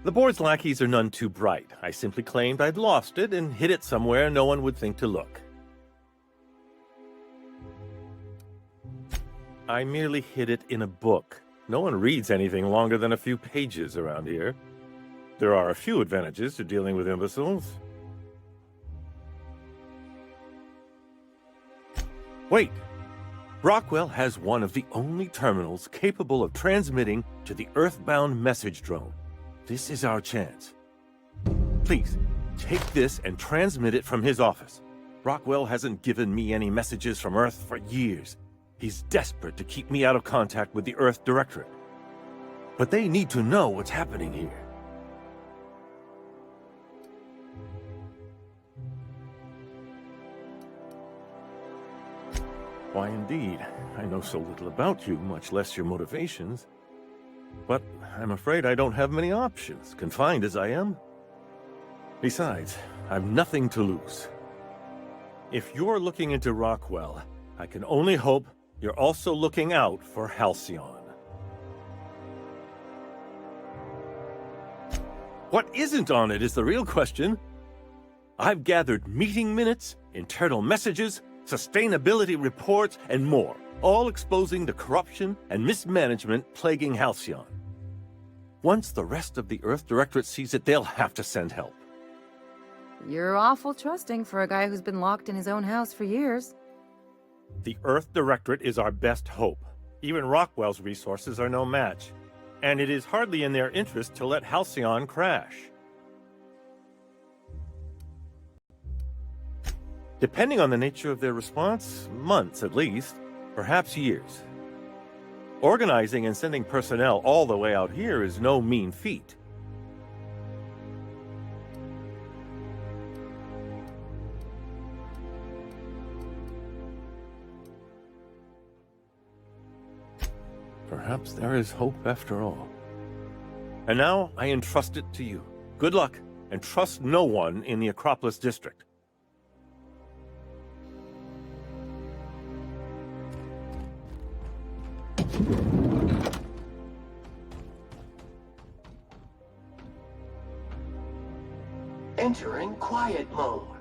The board's lackeys are none too bright. I simply claimed I'd lost it and hid it somewhere no one would think to look. I merely hid it in a book. No one reads anything longer than a few pages around here. There are a few advantages to dealing with imbeciles. Wait! Rockwell has one of the only terminals capable of transmitting to the Earthbound message drone. This is our chance. Please, take this and transmit it from his office. Rockwell hasn't given me any messages from Earth for years. He's desperate to keep me out of contact with the Earth Directorate. But they need to know what's happening here. Why indeed, I know so little about you, much less your motivations. But I'm afraid I don't have many options, confined as I am. Besides, I've nothing to lose. If you're looking into Rockwell, I can only hope you're also looking out for Halcyon. What isn't on it is the real question. I've gathered meeting minutes, internal messages, sustainability reports, and more, all exposing the corruption and mismanagement plaguing Halcyon. Once the rest of the Earth Directorate sees it, they'll have to send help. You're awful trusting for a guy who's been locked in his own house for years. The Earth Directorate is our best hope. Even Rockwell's resources are no match. And it is hardly in their interest to let Halcyon crash. Depending on the nature of their response, months at least, perhaps years. Organizing and sending personnel all the way out here is no mean feat. Perhaps there is hope after all. And now I entrust it to you. Good luck, and trust no one in the Acropolis District. Entering quiet mode.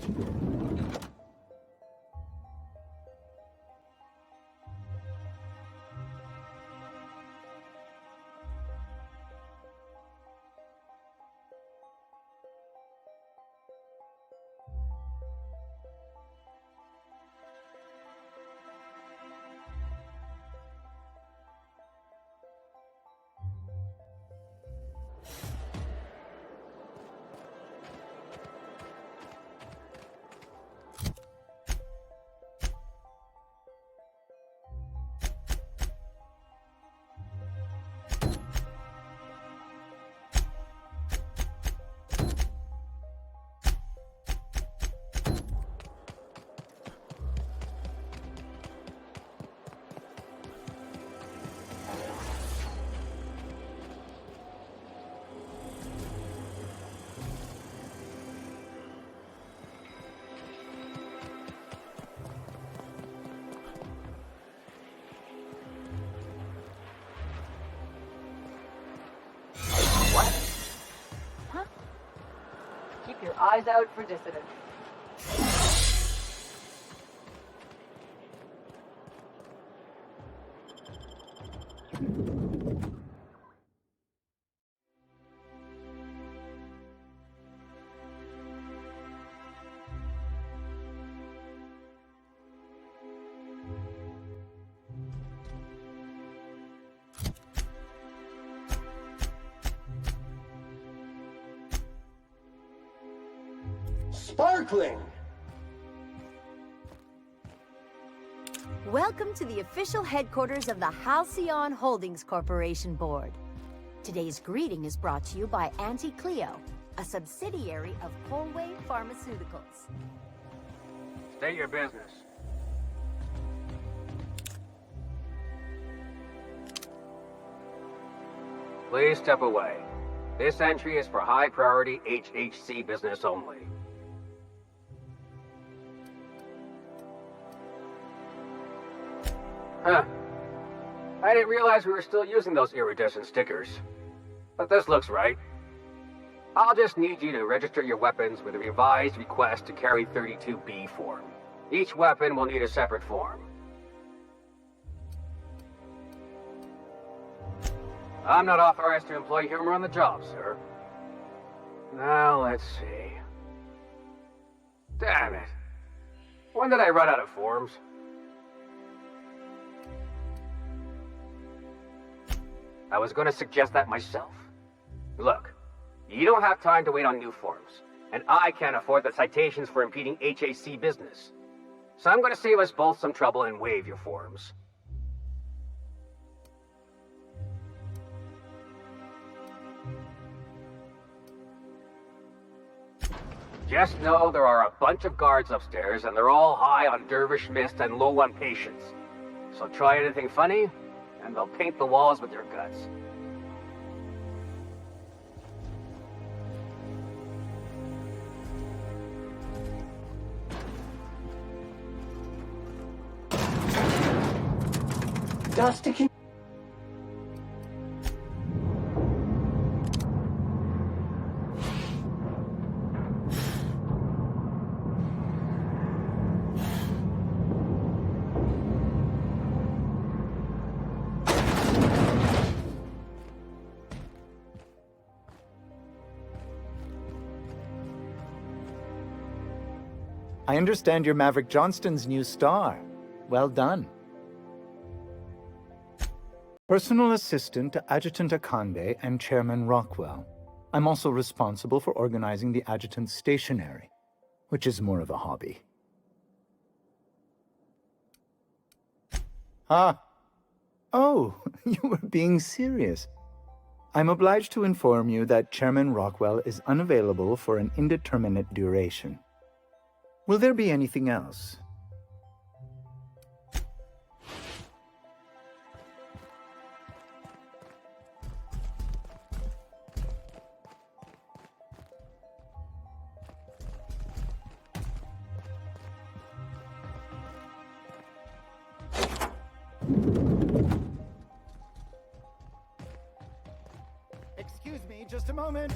Keep your eyes out for dissidents. Sparkling! Welcome to the official headquarters of the Halcyon Holdings Corporation Board. Today's greeting is brought to you by Auntie Cleo, a subsidiary of Polway Pharmaceuticals. State your business. Please step away. This entry is for high-priority HHC business only. Huh. I didn't realize we were still using those iridescent stickers. But this looks right. I'll just need you to register your weapons with a revised request to carry 32B form. Each weapon will need a separate form. I'm not authorized to employ humor on the job, sir. Now, let's see. Damn it. When did I run out of forms? I was going to suggest that myself. Look, you don't have time to wait on new forms, and I can't afford the citations for impeding HAC business. So I'm going to save us both some trouble and waive your forms. Just know there are a bunch of guards upstairs, and they're all high on dervish mist and low on patience. So try anything funny, and they'll paint the walls with their guts. Just to keep... I understand you're Maverick Johnston's new star. Well done. Personal assistant to Adjutant Akande and Chairman Rockwell. I'm also responsible for organizing the adjutant's stationery, which is more of a hobby. Ah. Oh, you were being serious. I'm obliged to inform you that Chairman Rockwell is unavailable for an indeterminate duration. Will there be anything else? Excuse me, just a moment.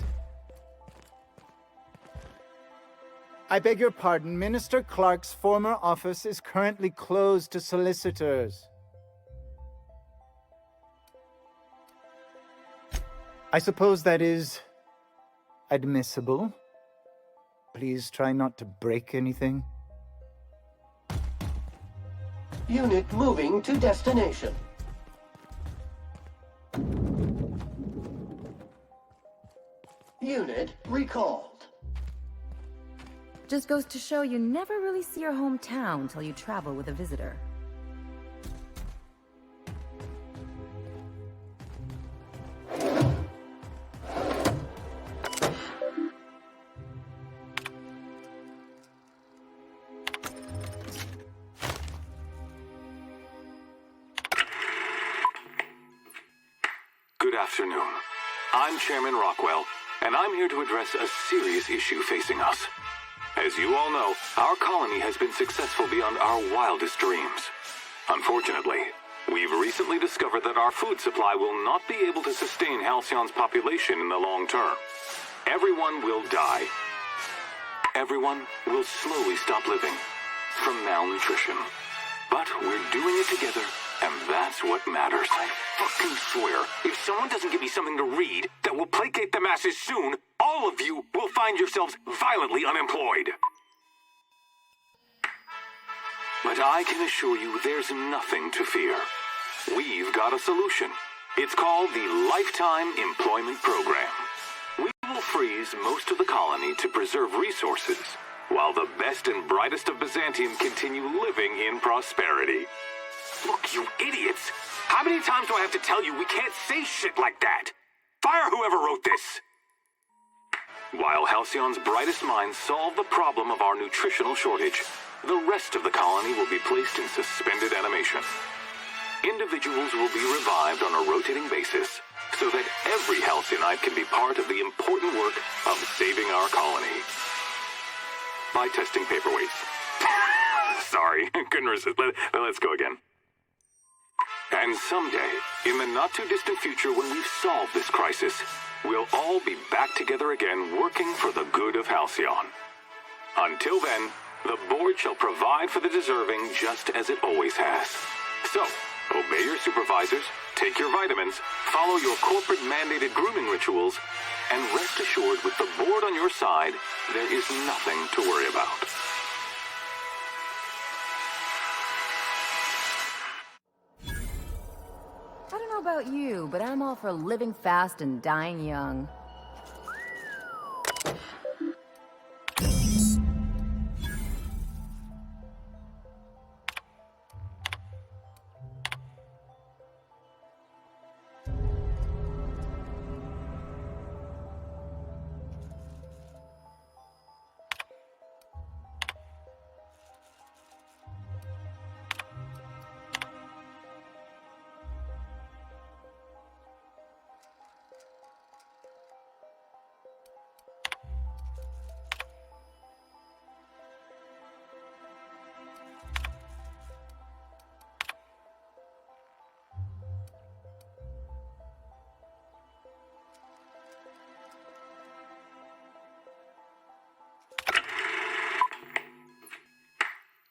I beg your pardon, Minister Clark's former office is currently closed to solicitors. I suppose that is admissible. Please try not to break anything. Unit moving to destination. Unit recalled. Just goes to show you never really see your hometown till you travel with a visitor. Good afternoon. I'm Chairman Rockwell, and I'm here to address a serious issue facing us. As you all know, our colony has been successful beyond our wildest dreams. Unfortunately, we've recently discovered that our food supply will not be able to sustain Halcyon's population in the long term. Everyone will die. Everyone will slowly stop living from malnutrition. But we're doing it together, and that's what matters. I fucking swear, if someone doesn't give me something to read that will placate the masses soon, all of you will find yourselves violently unemployed. But I can assure you there's nothing to fear. We've got a solution. It's called the Lifetime Employment Program. We will freeze most of the colony to preserve resources, while the best and brightest of Byzantium continue living in prosperity. Look, you idiots! How many times do I have to tell you we can't say shit like that? Fire whoever wrote this! While Halcyon's brightest minds solve the problem of our nutritional shortage, the rest of the colony will be placed in suspended animation. Individuals will be revived on a rotating basis, so that every Halcyon can be part of the important work of saving our colony. By testing paperweights. Sorry, couldn't resist. Let's go again. And someday, in the not-too-distant future when we've solved this crisis, we'll all be back together again working for the good of Halcyon. Until then, the board shall provide for the deserving just as it always has. So, obey your supervisors, take your vitamins, follow your corporate-mandated grooming rituals, and rest assured with the board on your side, there is nothing to worry about. I don't know about you, but I'm all for living fast and dying young.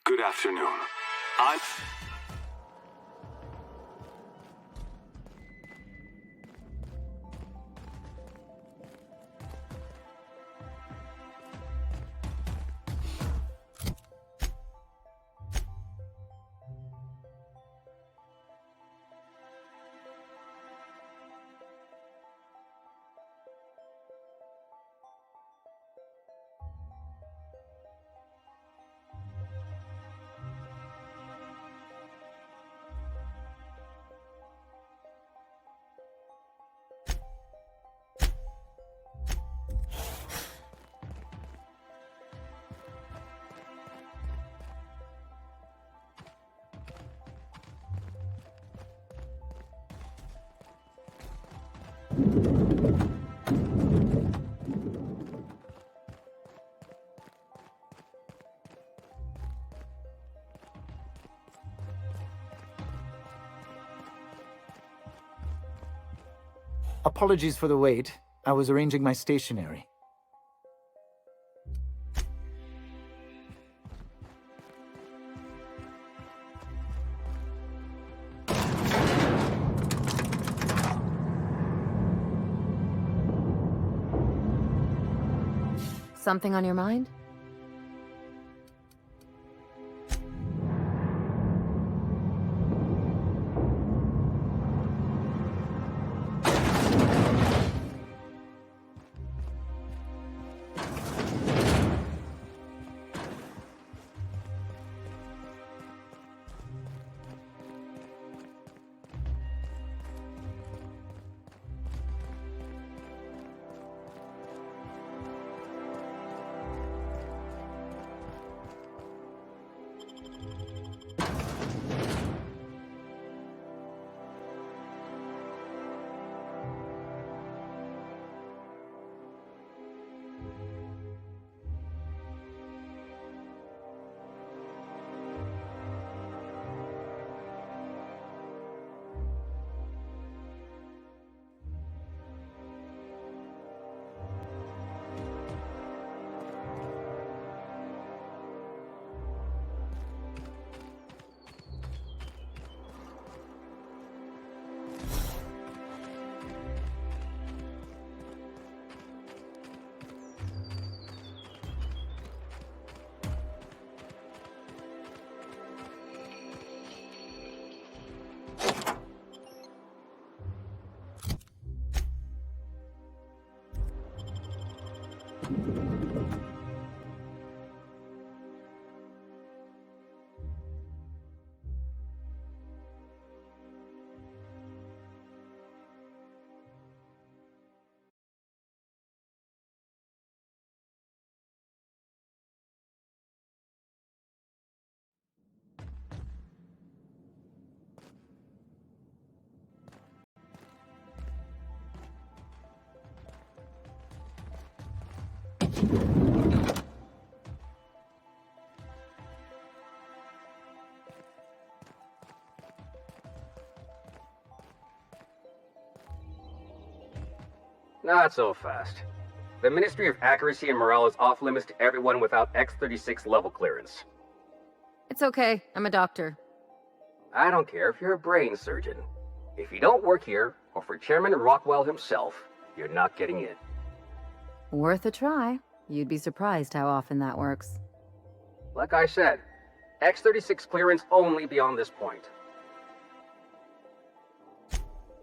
Good afternoon. I'm... Apologies for the wait. I was arranging my stationery. Something on your mind? Not so fast. The Ministry of Accuracy and Morale is off limits to everyone without X-36 level clearance. It's okay. I'm a doctor. I don't care if you're a brain surgeon. If you don't work here, or for Chairman Rockwell himself, you're not getting in. Worth a try. You'd be surprised how often that works. Like I said, X-36 clearance only beyond this point.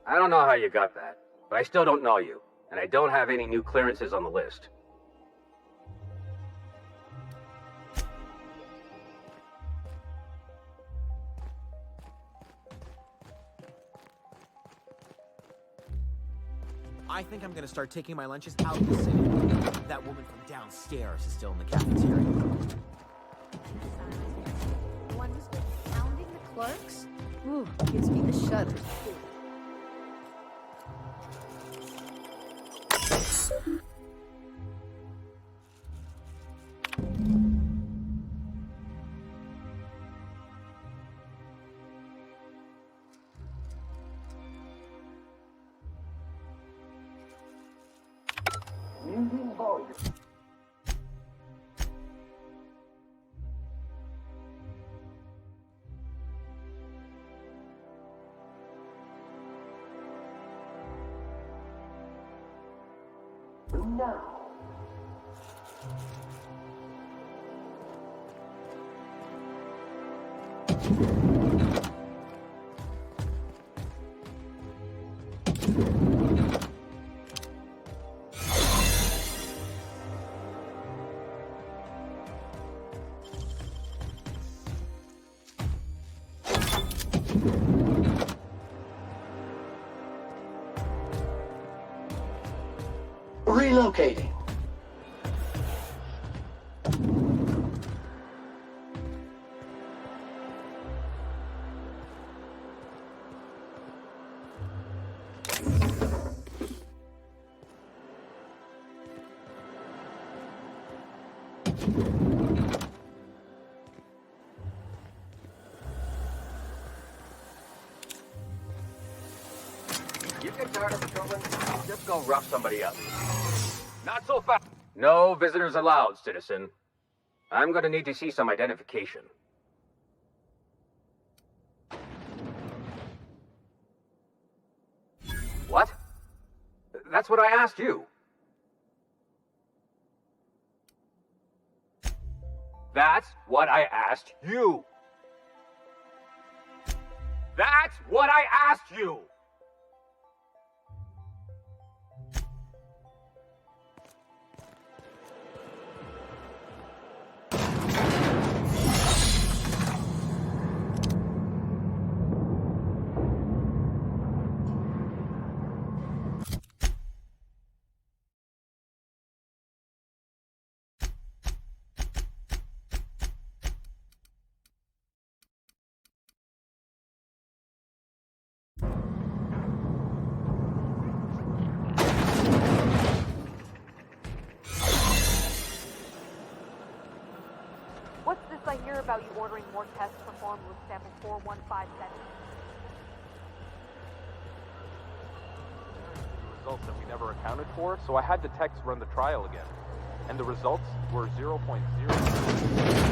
I don't know how you got that, but I still don't know you, and I don't have any new clearances on the list. I think I'm gonna start taking my lunches out of the city. That woman from downstairs is still in the cafeteria. The one who's been pounding the clerks? Ooh, gives me the shudders. Using volume. Now. Relocating. You get tired of patrolling? Just go rough somebody up. Not so fast. No visitors allowed, citizen. I'm gonna need to see some identification. What? That's what I asked you. That's what I asked you. That's what I asked you! What's this I hear about you ordering more tests performed with sample 4157? Results that we never accounted for, so I had the techs run the trial again. And the results were 0.0.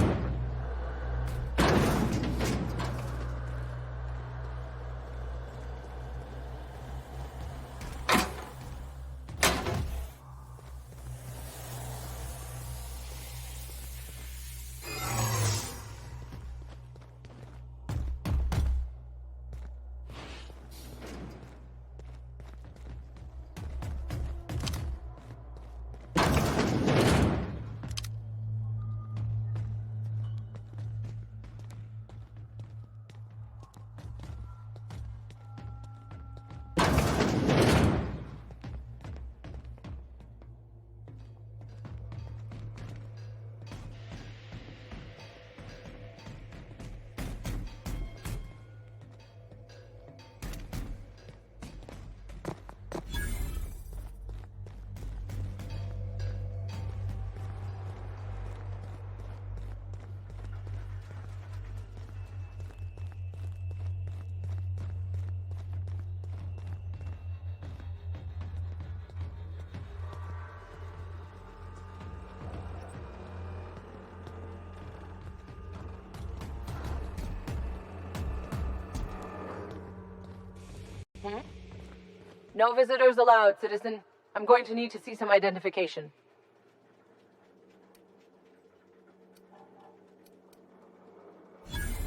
No visitors allowed, citizen. I'm going to need to see some identification.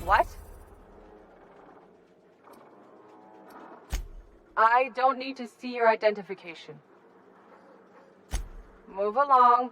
What? I don't need to see your identification. Move along.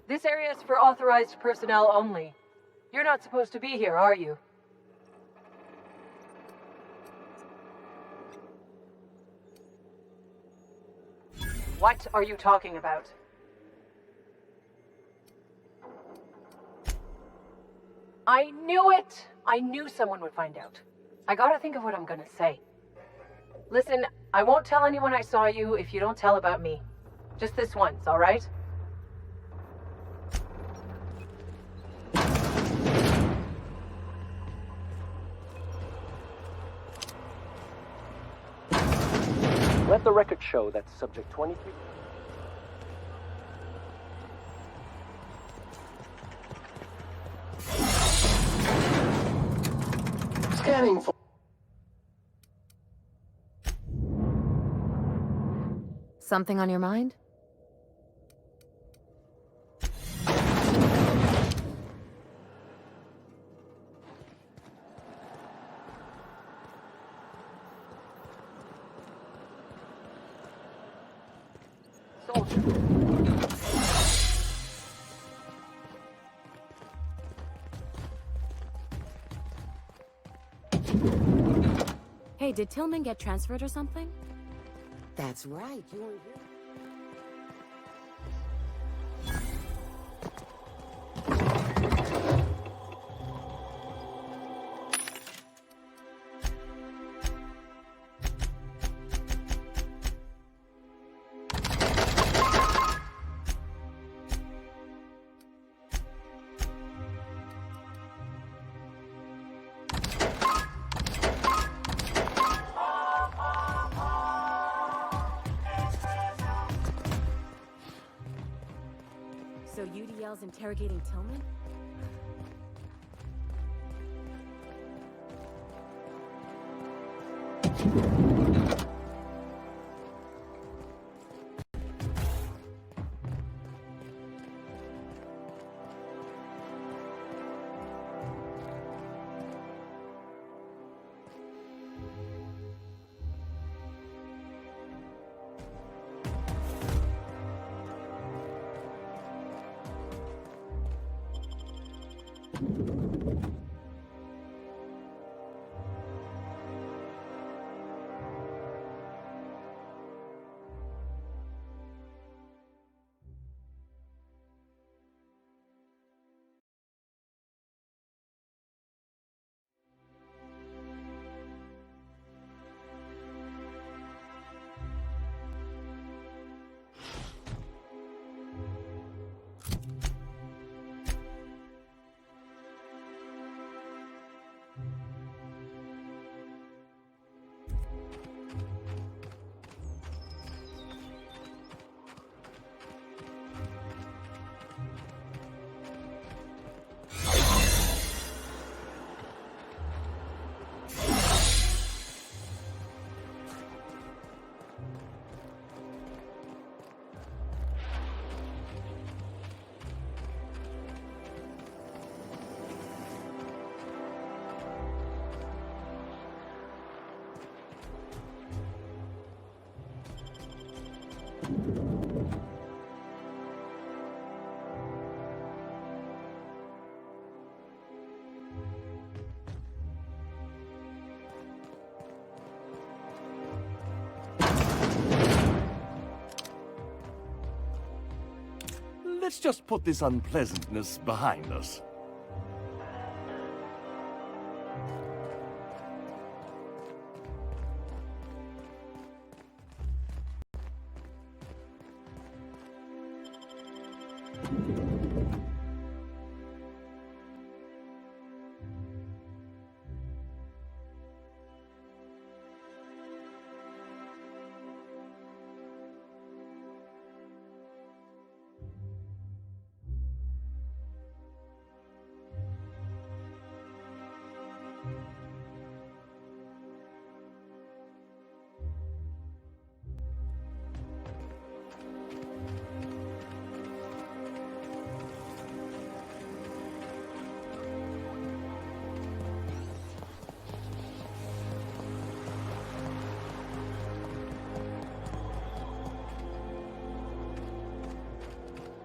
This area is for authorized personnel only. You're not supposed to be here, are you? What are you talking about? I knew it! I knew someone would find out. I gotta think of what I'm gonna say. Listen, I won't tell anyone I saw you if you don't tell about me. Just this once, alright? Let the record show that subject 23... Scanning for... Something on your mind? Hey, did Tillman get transferred or something? That's right, you weren't here. So UDL's interrogating Tillman? Let's just put this unpleasantness behind us.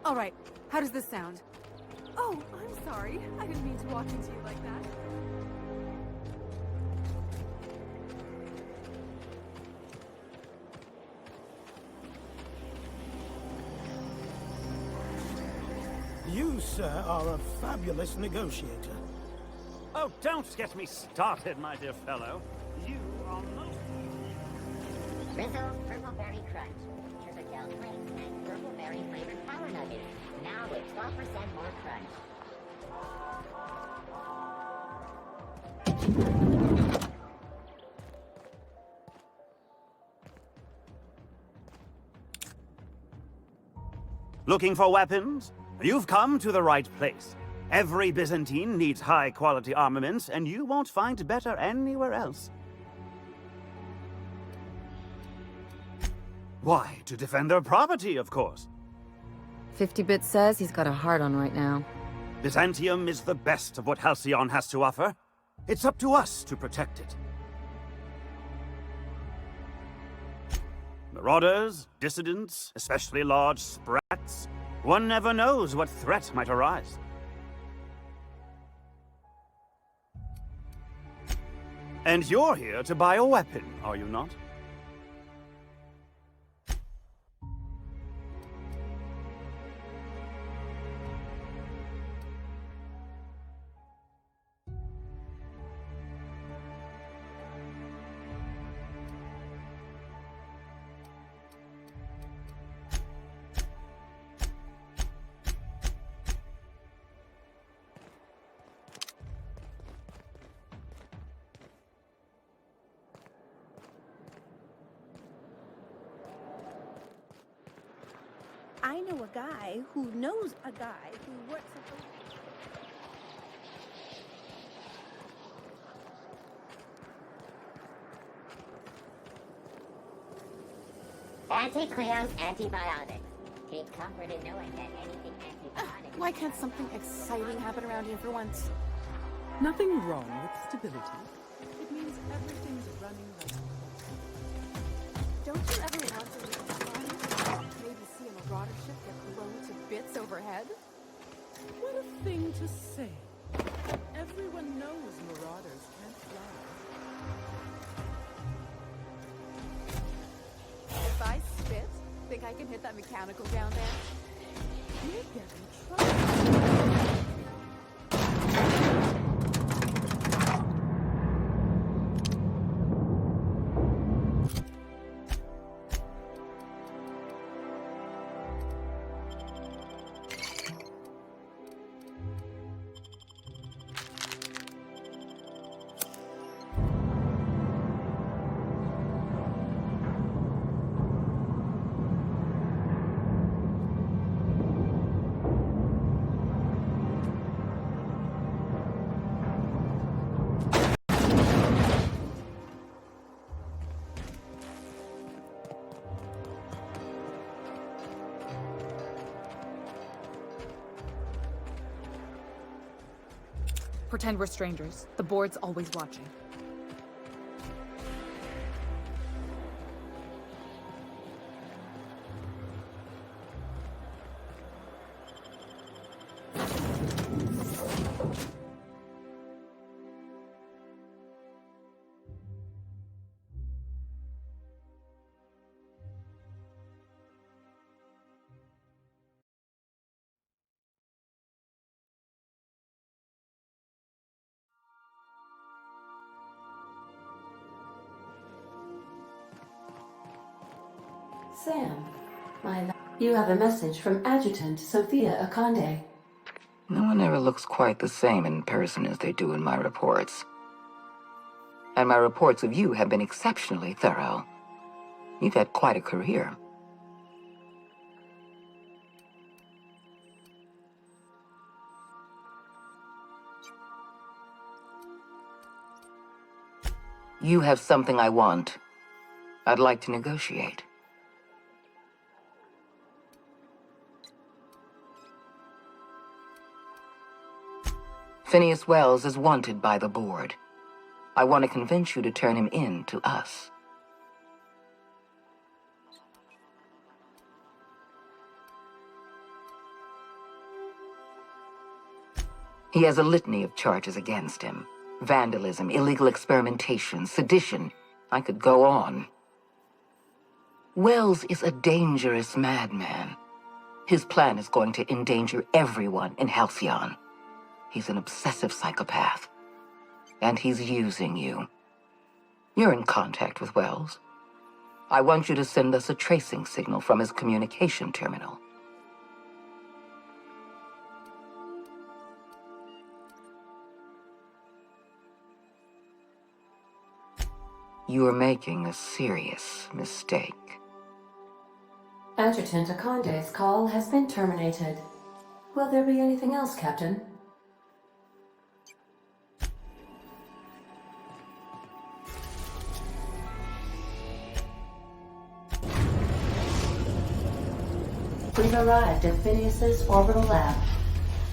All right, How does this sound? Oh, I'm sorry. I didn't mean to walk into you like that. You, sir, are a fabulous negotiator. Oh, don't get me started, my dear fellow. You are most... Rizzo's Purple Berry Crunch. Sugar-gel flakes and purple berry flavored power nuggets. Now with 12% more crunch. Looking for weapons? You've come to the right place. Every Byzantine needs high-quality armaments, and you won't find better anywhere else. Why? To defend their property, of course. 50-Bit says he's got a hard on right now. Byzantium is the best of what Halcyon has to offer. It's up to us to protect it. Marauders, dissidents, especially large sprats. One never knows what threat might arise. And you're here to buy a weapon, are you not? I know a guy who knows a guy who works at the... Anti-Cleo's antibiotics. Take comfort in knowing that anything antibiotic... Why can't something exciting happen around here for once? Nothing wrong with stability. It means everything's running like... Don't you ever want to leave fun? Maybe see a marauder ship get blown to bits overhead? What a thing to say. Everyone knows marauders can't fly. If I spit, think I can hit that mechanical down there? You're getting trouble. Pretend we're strangers. The board's always watching. Sam, you have a message from Adjutant Sophia Akande. No one ever looks quite the same in person as they do in my reports. And my reports of you have been exceptionally thorough. You've had quite a career. You have something I want. I'd like to negotiate. Phineas Wells is wanted by the board. I want to convince you to turn him in to us. He has a litany of charges against him. Vandalism, illegal experimentation, sedition. I could go on. Wells is a dangerous madman. His plan is going to endanger everyone in Halcyon. He's an obsessive psychopath. And he's using you. You're in contact with Wells. I want you to send us a tracing signal from his communication terminal. You are making a serious mistake. Adjutant Akonde's call has been terminated. Will there be anything else, Captain? We've arrived at Phineas's orbital lab.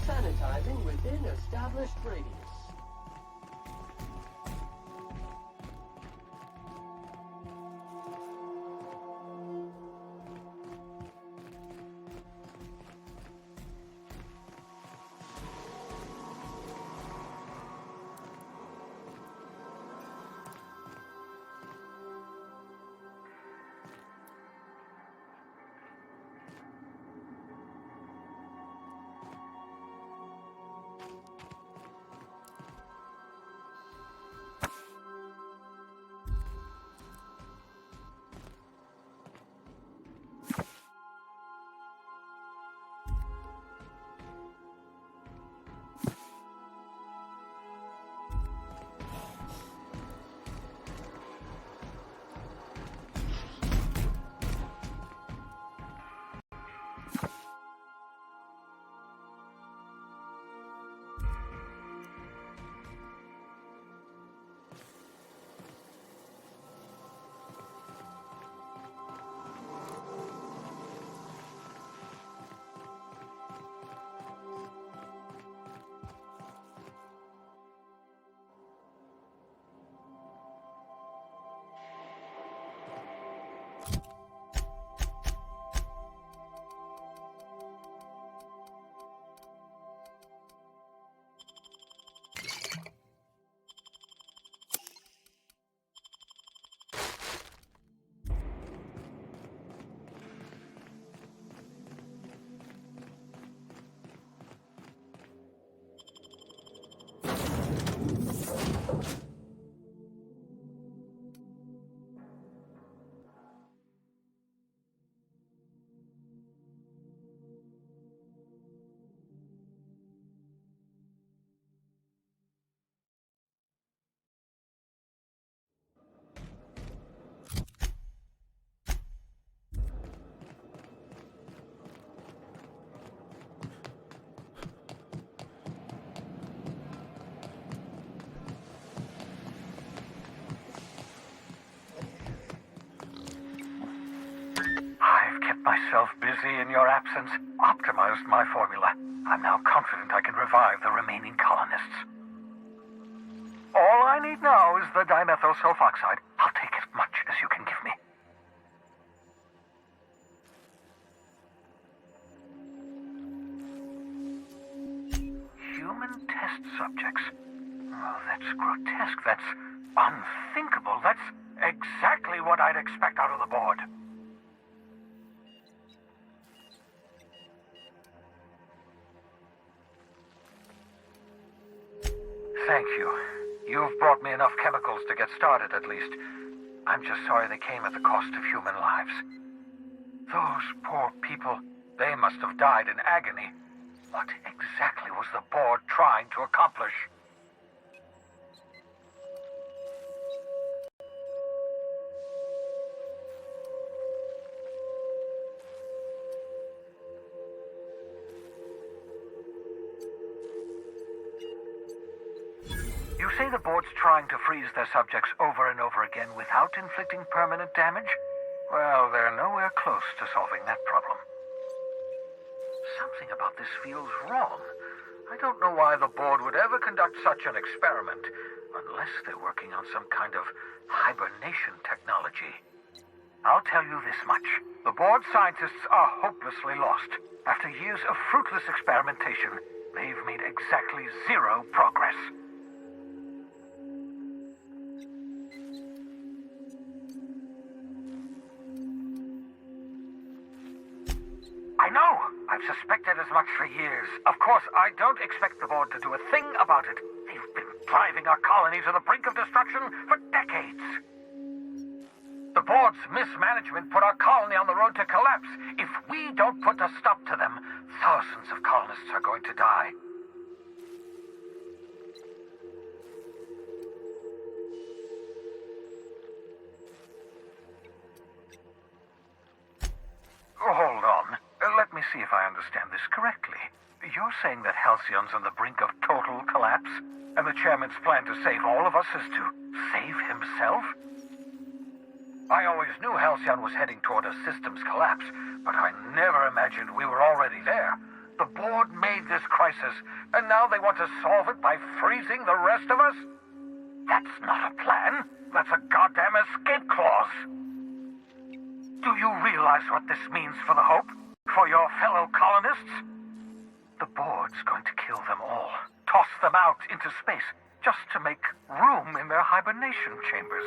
Sanitizing within established radius. Myself busy in your absence, optimized my formula. I'm now confident I can revive the remaining colonists. All I need now is the dimethyl sulfoxide. I'll take as much as you can give me. Human test subjects. Oh, that's grotesque. That's unthinkable. That's exactly what I'd expect out of the board. Thank you. You've brought me enough chemicals to get started, at least. I'm just sorry they came at the cost of human lives. Those poor people, they must have died in agony. What exactly was the board trying to accomplish? You say the board's trying to freeze their subjects over and over again without inflicting permanent damage? Well, they're nowhere close to solving that problem. Something about this feels wrong. I don't know why the board would ever conduct such an experiment, unless they're working on some kind of hibernation technology. I'll tell you this much. The board scientists are hopelessly lost. After years of fruitless experimentation, They've made exactly zero progress. I know! I've suspected as much for years. Of course, I don't expect the board to do a thing about it. They've been driving our colony to the brink of destruction for decades. The board's mismanagement put our colony on the road to collapse. If we don't put a stop to them, thousands of colonists are going to die. Hold on. Let me see if I understand this correctly. You're saying that Halcyon's on the brink of total collapse, and the chairman's plan to save all of us is to save himself? I always knew Halcyon was heading toward a systems collapse, but I never imagined we were already there. The board made this crisis, and now they want to solve it by freezing the rest of us? That's not a plan. That's a goddamn escape clause. Do you realize what this means for the Hope? For your fellow colonists? The board's going to kill them all, toss them out into space, just to make room in their hibernation chambers.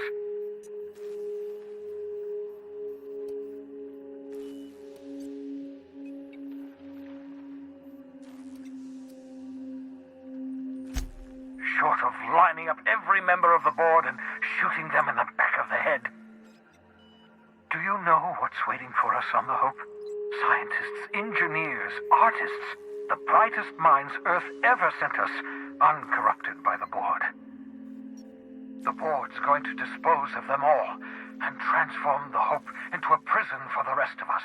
Short of lining up every member of the board and shooting them in the back of the head. Do you know what's waiting for us on the Hope? Scientists, engineers, artists, the brightest minds Earth ever sent us, uncorrupted by the board. The board's going to dispose of them all and transform the Hope into a prison for the rest of us.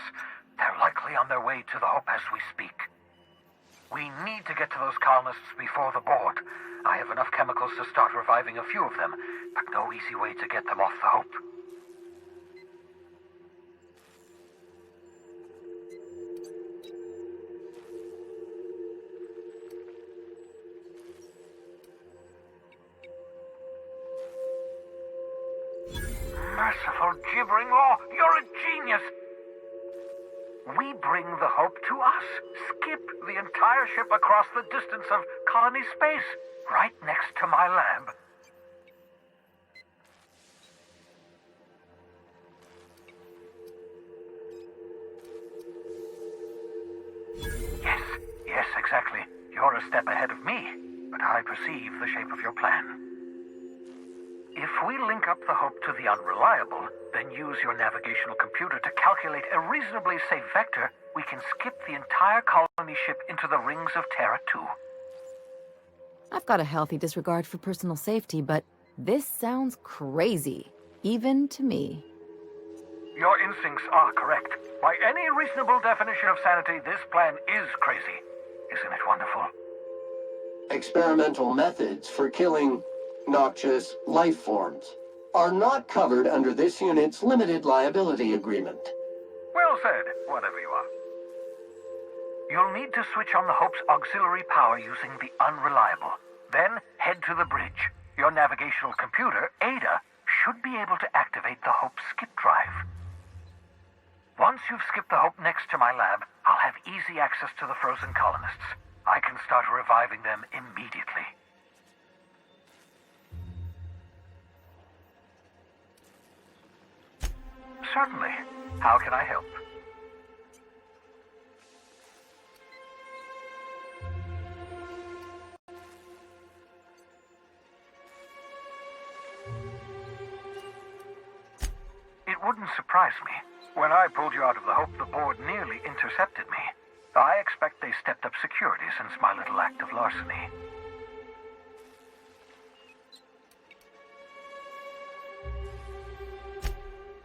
They're likely on their way to the Hope as we speak. We need to get to those colonists before the board. I have enough chemicals to start reviving a few of them, but no easy way to get them off the Hope. Merciful gibbering law, you're a genius! We bring the Hope to us. Skip the entire ship across the distance of colony space, right next to my lab. Yes, exactly. You're a step ahead of me, but I perceive the shape of your plan. If we link up the Hope to the Unreliable, then use your navigational computer to calculate a reasonably safe vector, we can skip the entire colony ship into the rings of Terra 2. I've got a healthy disregard for personal safety, but this sounds crazy, even to me. Your instincts are correct. By any reasonable definition of sanity, this plan is crazy. Isn't it wonderful? Experimental methods for killing noxious life forms are not covered under this unit's limited liability agreement. Well said, whatever you are. You'll need to switch on the Hope's auxiliary power using the Unreliable. Then head to the bridge. Your navigational computer, Ada, should be able to activate the Hope's skip drive. Once you've skipped the Hope next to my lab, I'll have easy access to the frozen colonists. I can start reviving them immediately. Certainly. How can I help? It wouldn't surprise me. When I pulled you out of the Hope, the board nearly intercepted me. I expect they stepped up security since my little act of larceny.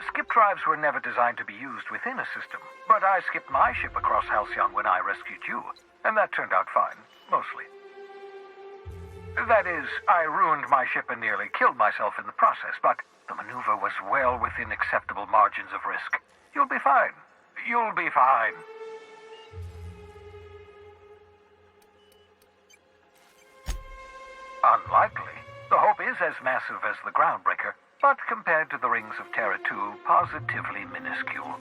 Skip drives were never designed to be used within a system, but I skipped my ship across Halcyon when I rescued you, and that turned out fine, mostly. That is, I ruined my ship and nearly killed myself in the process, but the maneuver was well within acceptable margins of risk. You'll be fine. You'll be fine. Unlikely. The Hope is as massive as the Groundbreaker, but compared to the rings of Terra 2, positively minuscule.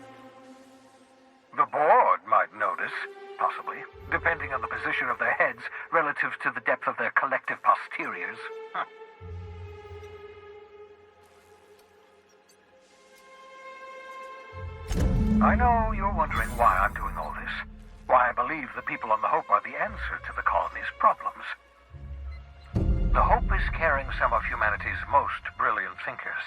The board might notice. Possibly, depending on the position of their heads relative to the depth of their collective posteriors. I know you're wondering why I'm doing all this. Why I believe the people on the Hope are the answer to the colony's problems. The Hope is carrying some of humanity's most brilliant thinkers,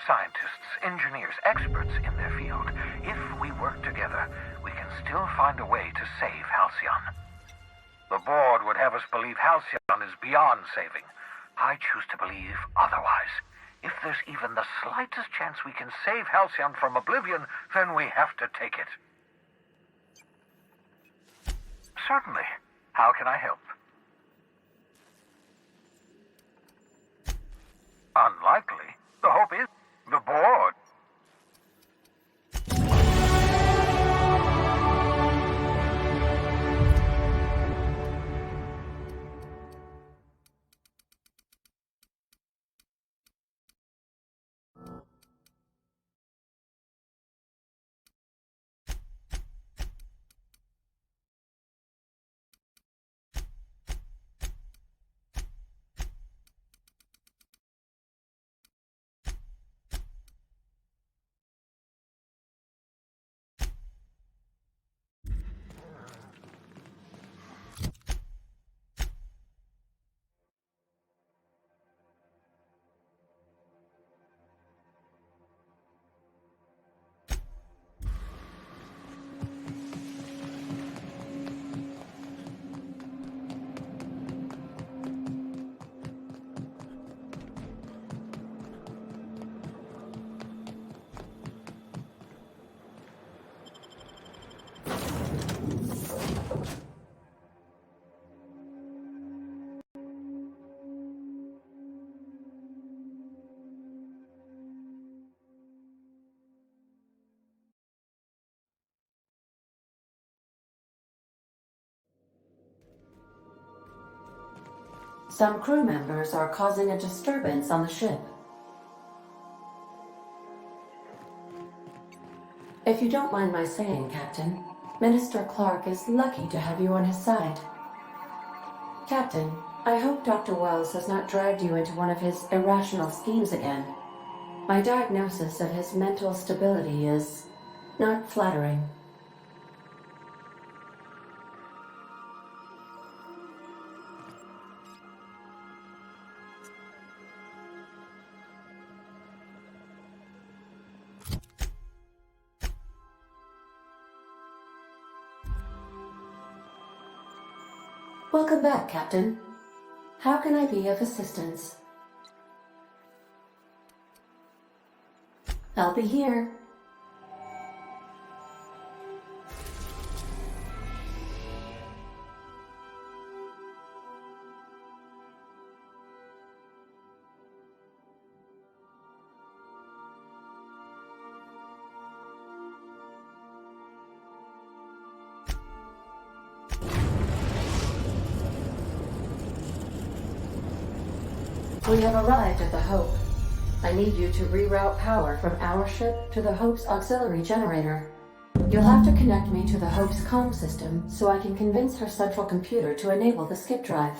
scientists, engineers, experts in their field. If we work together, we can still find a way to save Halcyon. The board would have us believe Halcyon is beyond saving. I choose to believe otherwise. If there's even the slightest chance we can save Halcyon from oblivion, then we have to take it. Certainly. How can I help? Unlikely. The Hope is the board. Some crew members are causing a disturbance on the ship. If you don't mind my saying, Captain, Minister Clark is lucky to have you on his side. Captain, I hope Dr. Wells has not dragged you into one of his irrational schemes again. My diagnosis of his mental stability is not flattering. Welcome back, Captain. How can I be of assistance? I'll be here. We have arrived at the Hope. I need you to reroute power from our ship to the Hope's auxiliary generator. You'll have to connect me to the Hope's comm system so I can convince her central computer to enable the skip drive.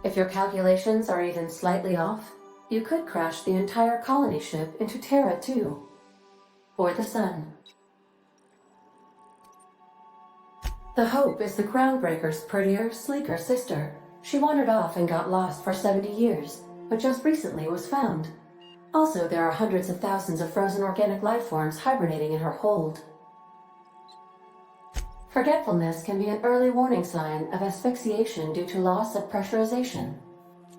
If your calculations are even slightly off, you could crash the entire colony ship into Terra 2. Or the Sun. The Hope is the Groundbreaker's prettier, sleeker sister. She wandered off and got lost for 70 years, but just recently was found. Also, there are hundreds of thousands of frozen organic life forms hibernating in her hold. Forgetfulness can be an early warning sign of asphyxiation due to loss of pressurization.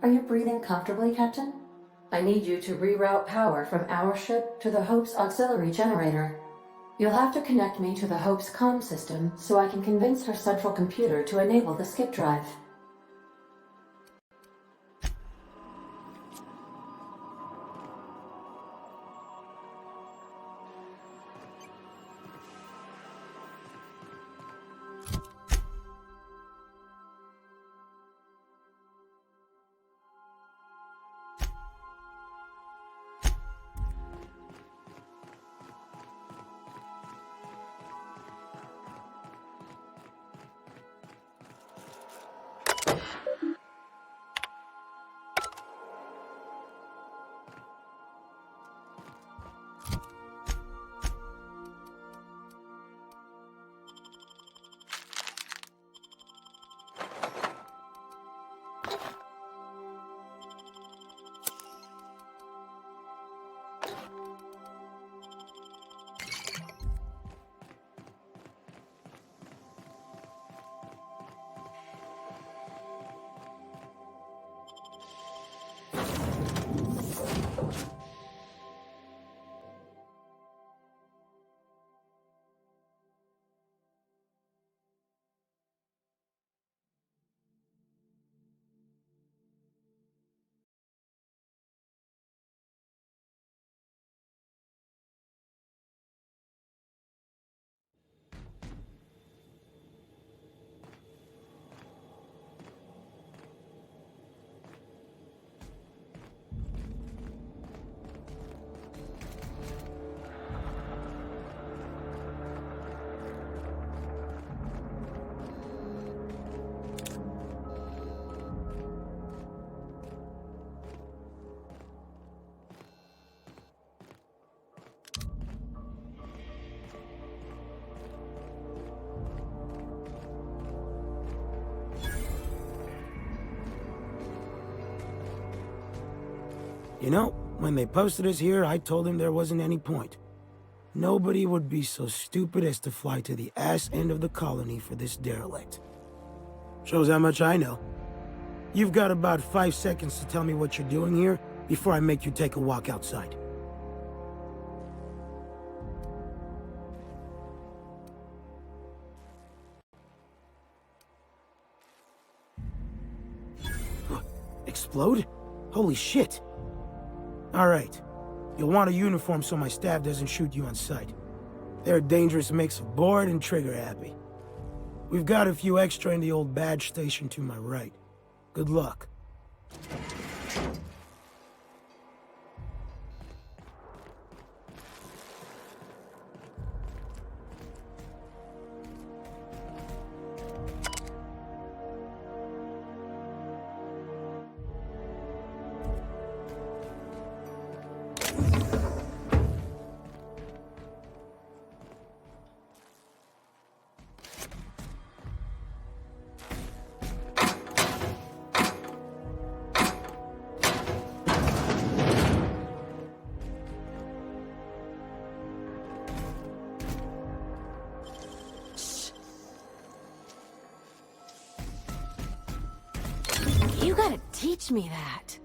Are you breathing comfortably, Captain? I need you to reroute power from our ship to the Hope's auxiliary generator. You'll have to connect me to the Hope's comm system so I can convince her central computer to enable the skip drive. You know, when they posted us here, I told them there wasn't any point. Nobody would be so stupid as to fly to the ass end of the colony for this derelict. Shows how much I know. You've got about 5 seconds to tell me what you're doing here before I make you take a walk outside. Explode? Holy shit. Alright. You'll want a uniform so my staff doesn't shoot you on sight. They're a dangerous mix of bored and trigger-happy. We've got a few extra in the old badge station to my right. Good luck. You gotta teach me that.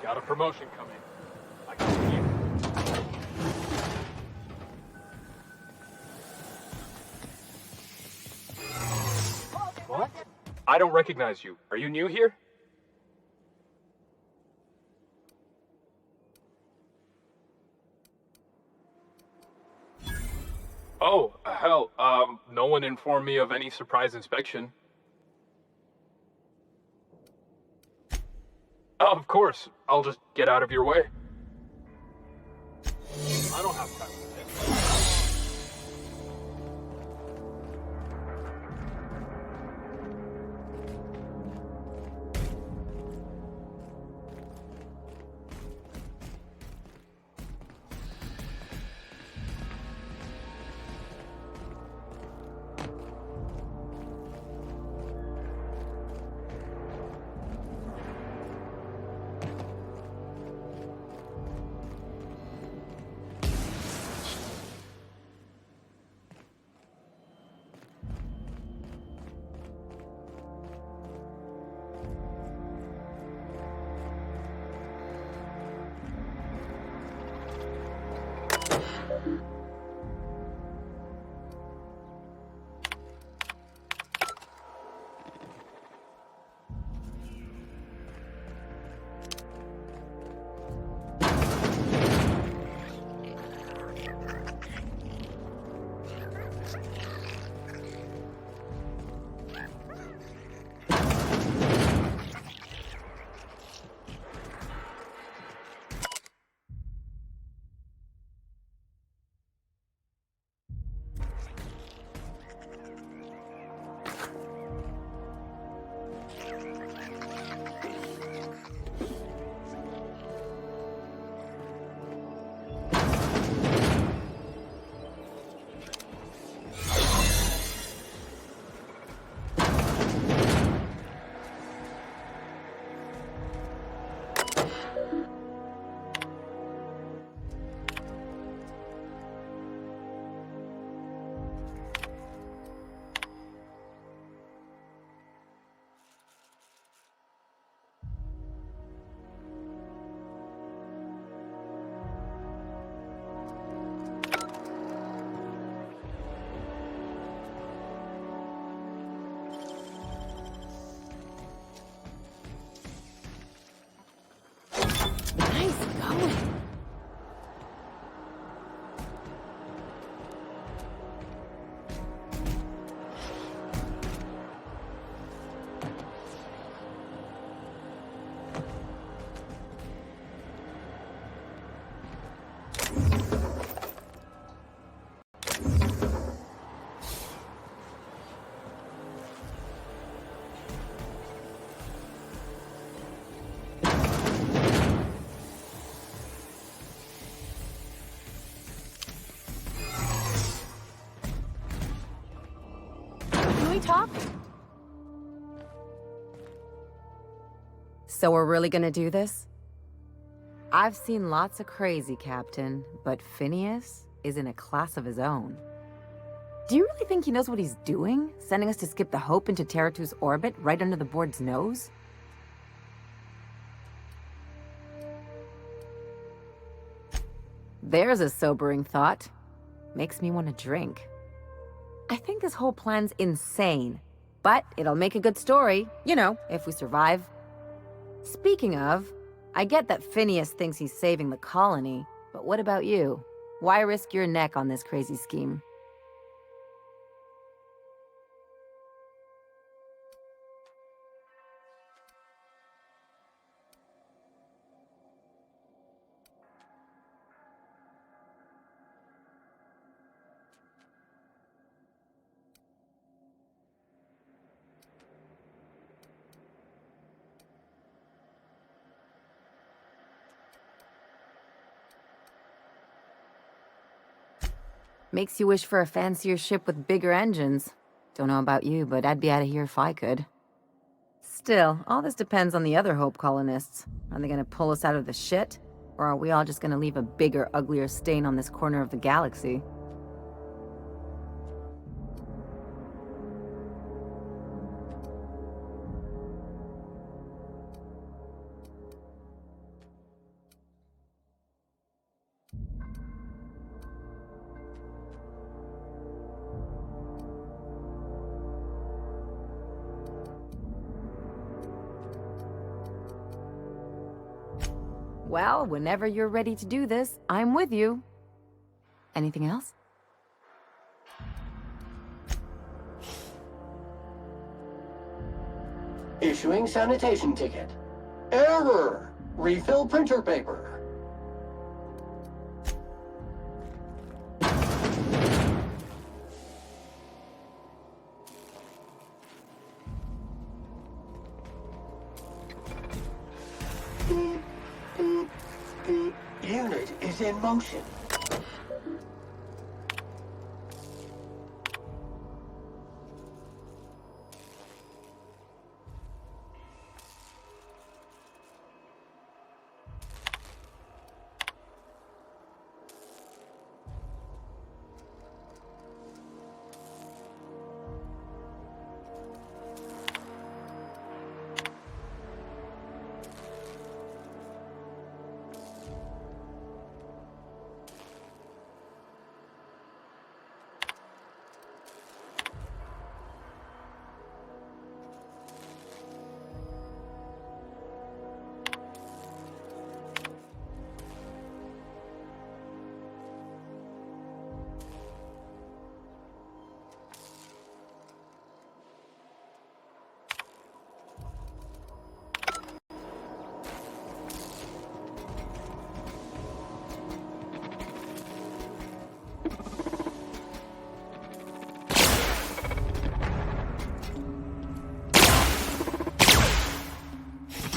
Got a promotion coming. I can see you. What? I don't recognize you. Are you new here? Oh, hell, no one informed me of any surprise inspection. Oh, of course. I'll just get out of your way. I don't have time for this. talking. So we're really gonna do this? I've seen lots of crazy, Captain, but Phineas is in a class of his own. Do you really think he knows what he's doing? Sending us to skip the Hope into Terra 2's orbit right under the board's nose? There's a sobering thought. Makes me want to drink. I think this whole plan's insane, but it'll make a good story, you know, if we survive. Speaking of, I get that Phineas thinks he's saving the colony, but what about you? Why risk your neck on this crazy scheme? Makes you wish for a fancier ship with bigger engines. Don't know about you, but I'd be out of here if I could. Still, all this depends on the other Hope colonists. Are they gonna pull us out of the shit? Or are we all just gonna leave a bigger, uglier stain on this corner of the galaxy? Well, whenever you're ready to do this, I'm with you. Anything else? Issuing sanitation ticket. Error! Refill printer paper. Unit is in motion.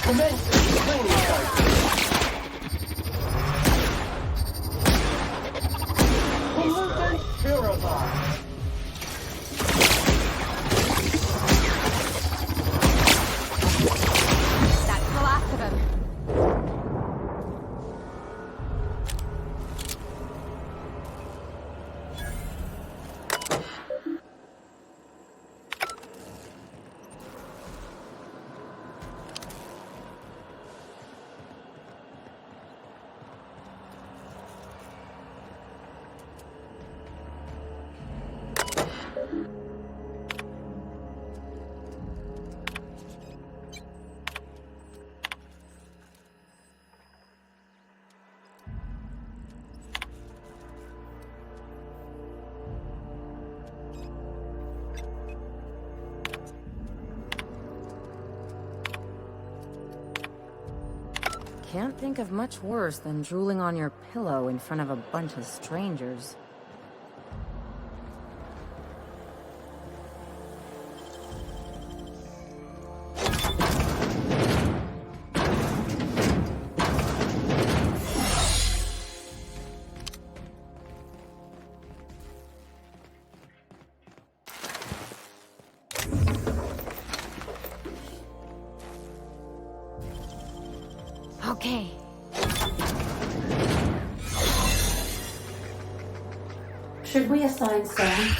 Commence cleaning cycle. Pollutant purified. That's the last of them. Can't think of much worse than drooling on your pillow in front of a bunch of strangers. Should we assign Sam?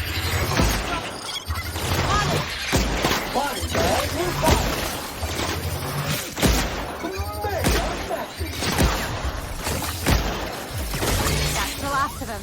That's the last of them.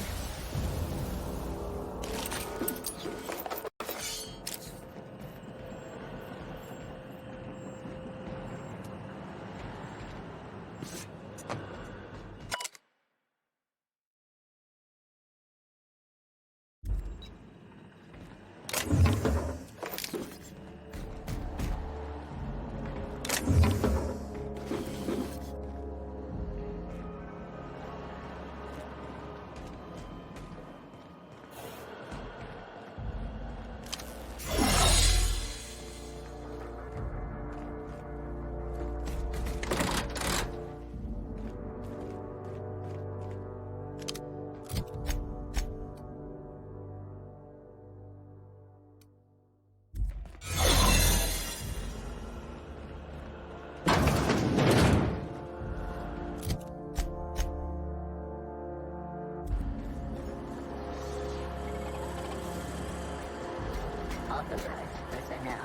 Now.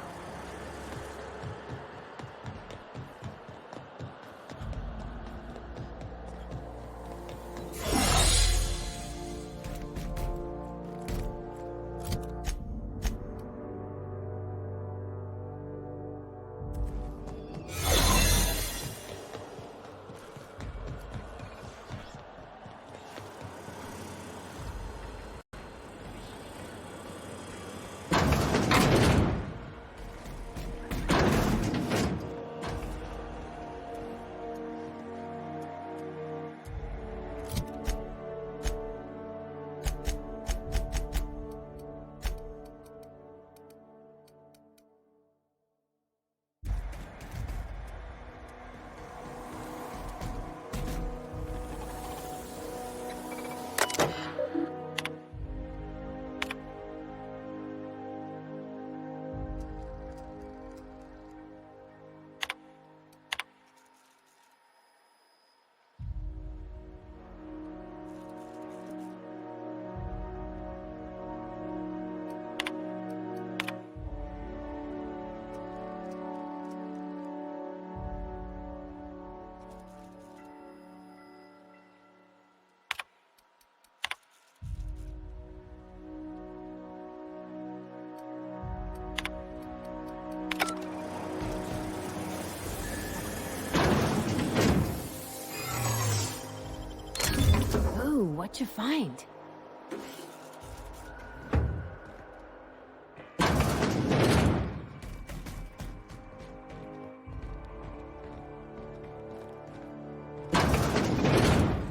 What'd you find?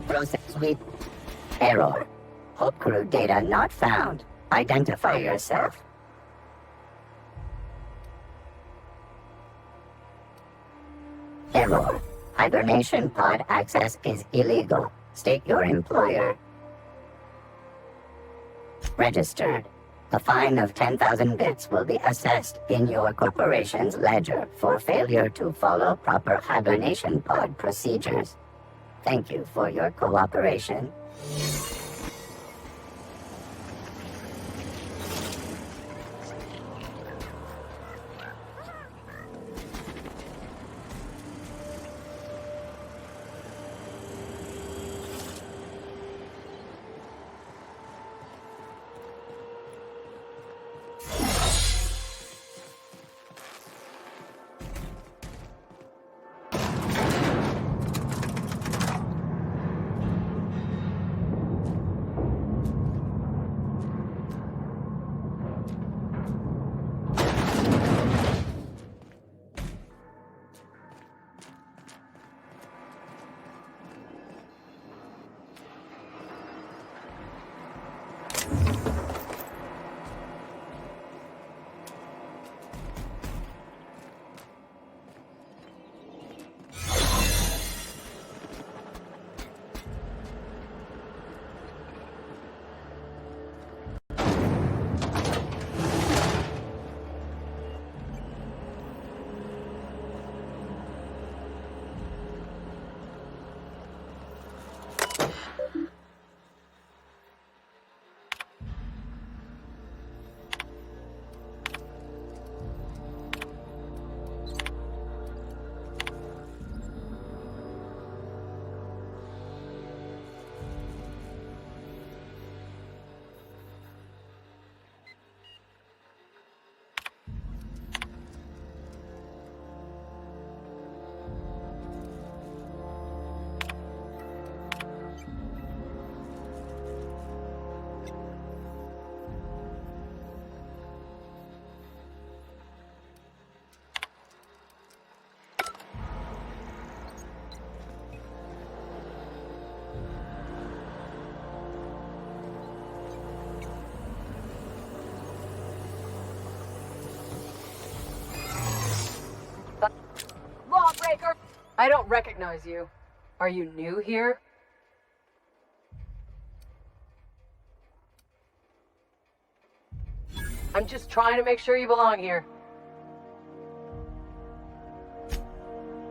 Process sweep. Error. Hope crew data not found. Identify yourself. Error. Hibernation pod access is illegal. State your employer. Registered. A fine of 10,000 bits will be assessed in your corporation's ledger for failure to follow proper hibernation pod procedures. Thank you for your cooperation. I don't recognize you. Are you new here? I'm just trying to make sure you belong here.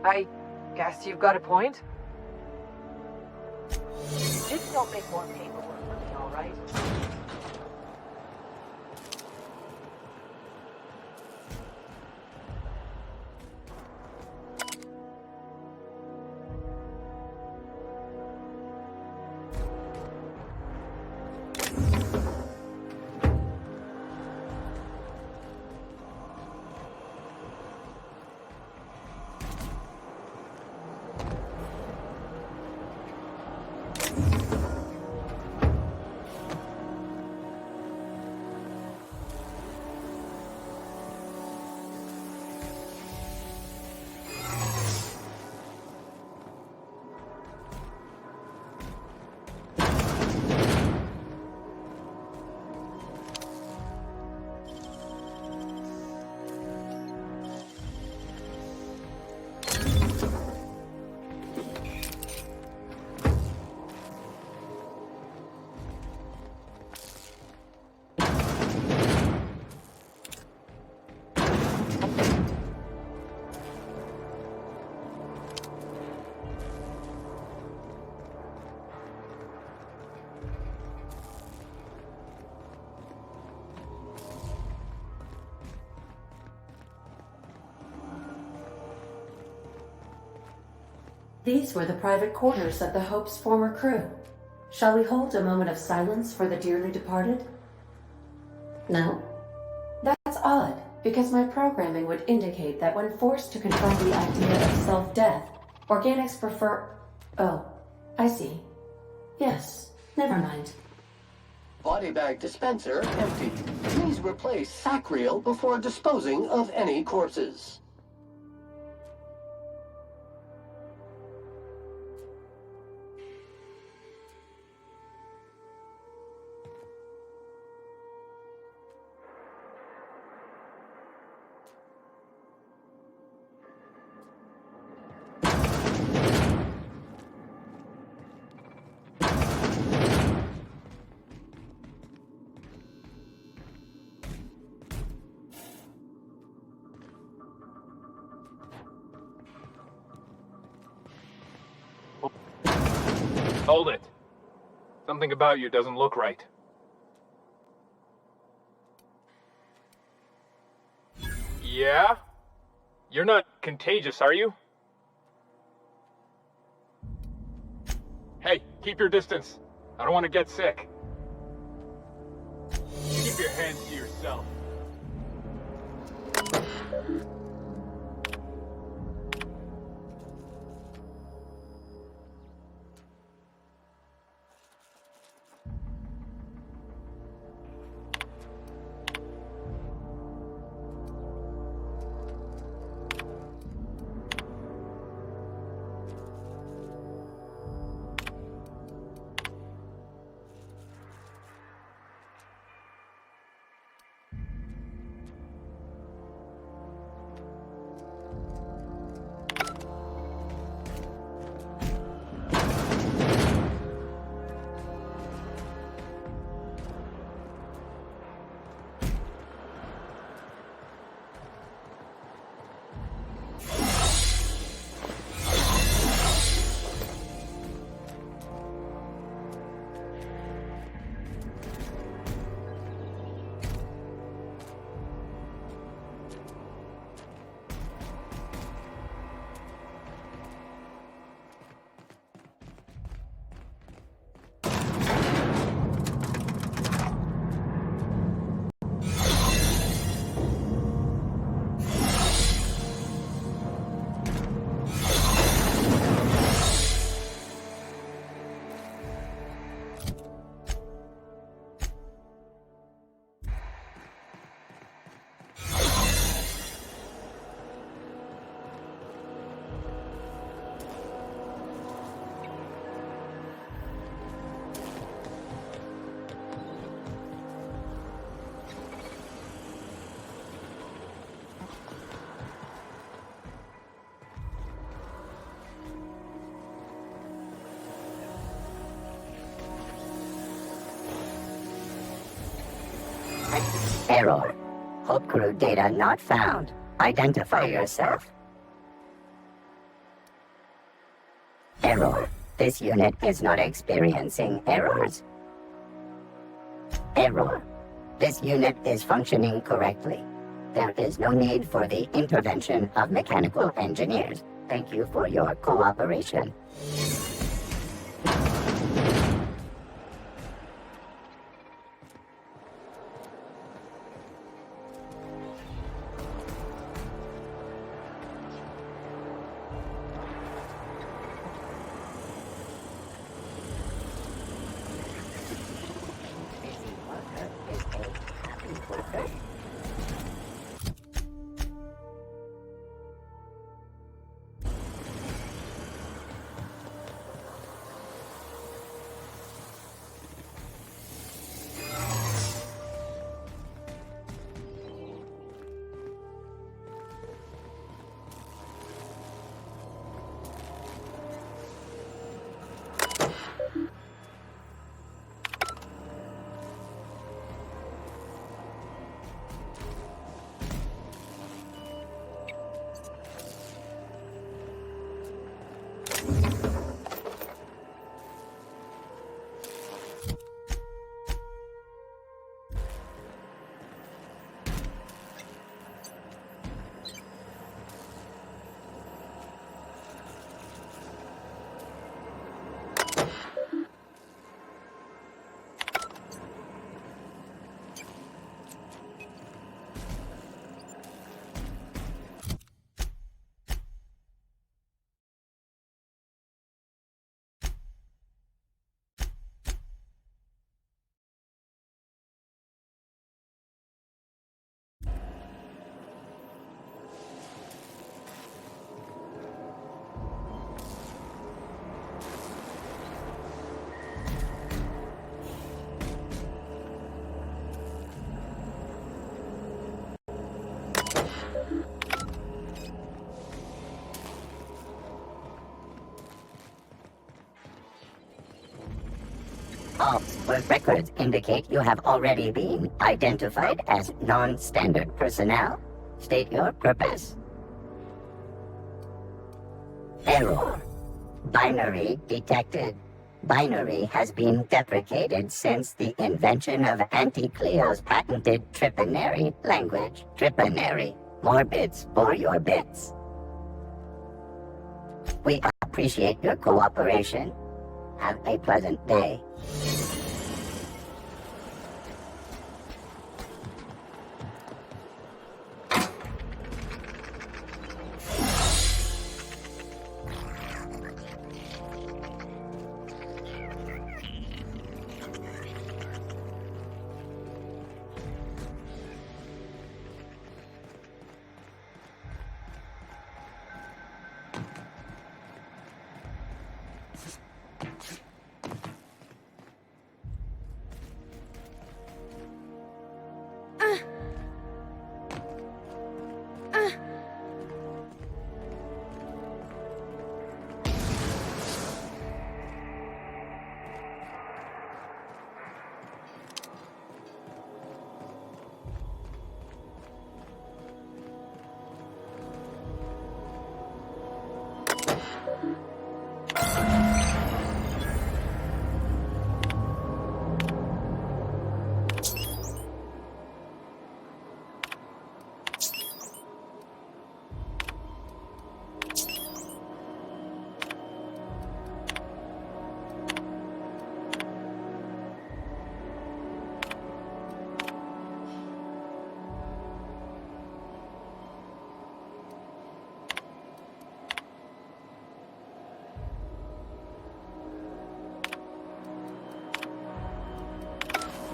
I guess you've got a point. Just don't make more paperwork for me, all right? These were the private quarters of the Hope's former crew. Shall we hold a moment of silence for the dearly departed? No? That's odd, because my programming would indicate that when forced to confront the idea of self-death, organics prefer... Oh, I see. Yes, never mind. Body bag dispenser empty. Please replace sac reel before disposing of any corpses. Hold it. Something about you doesn't look right. Yeah? You're not contagious, are you? Hey, keep your distance. I don't want to get sick. Keep your hands to yourself. Error. Hope crew data not found. Identify yourself. Error. This unit is not experiencing errors. Error. This unit is functioning correctly. There is no need for the intervention of mechanical engineers. Thank you for your cooperation. Ops with records indicate you have already been identified as non-standard personnel. State your purpose. Error. Binary detected. Binary has been deprecated since the invention of Auntie Cleo's patented Tripanary language. Tripanary. More bits for your bits. We appreciate your cooperation. Have a pleasant day.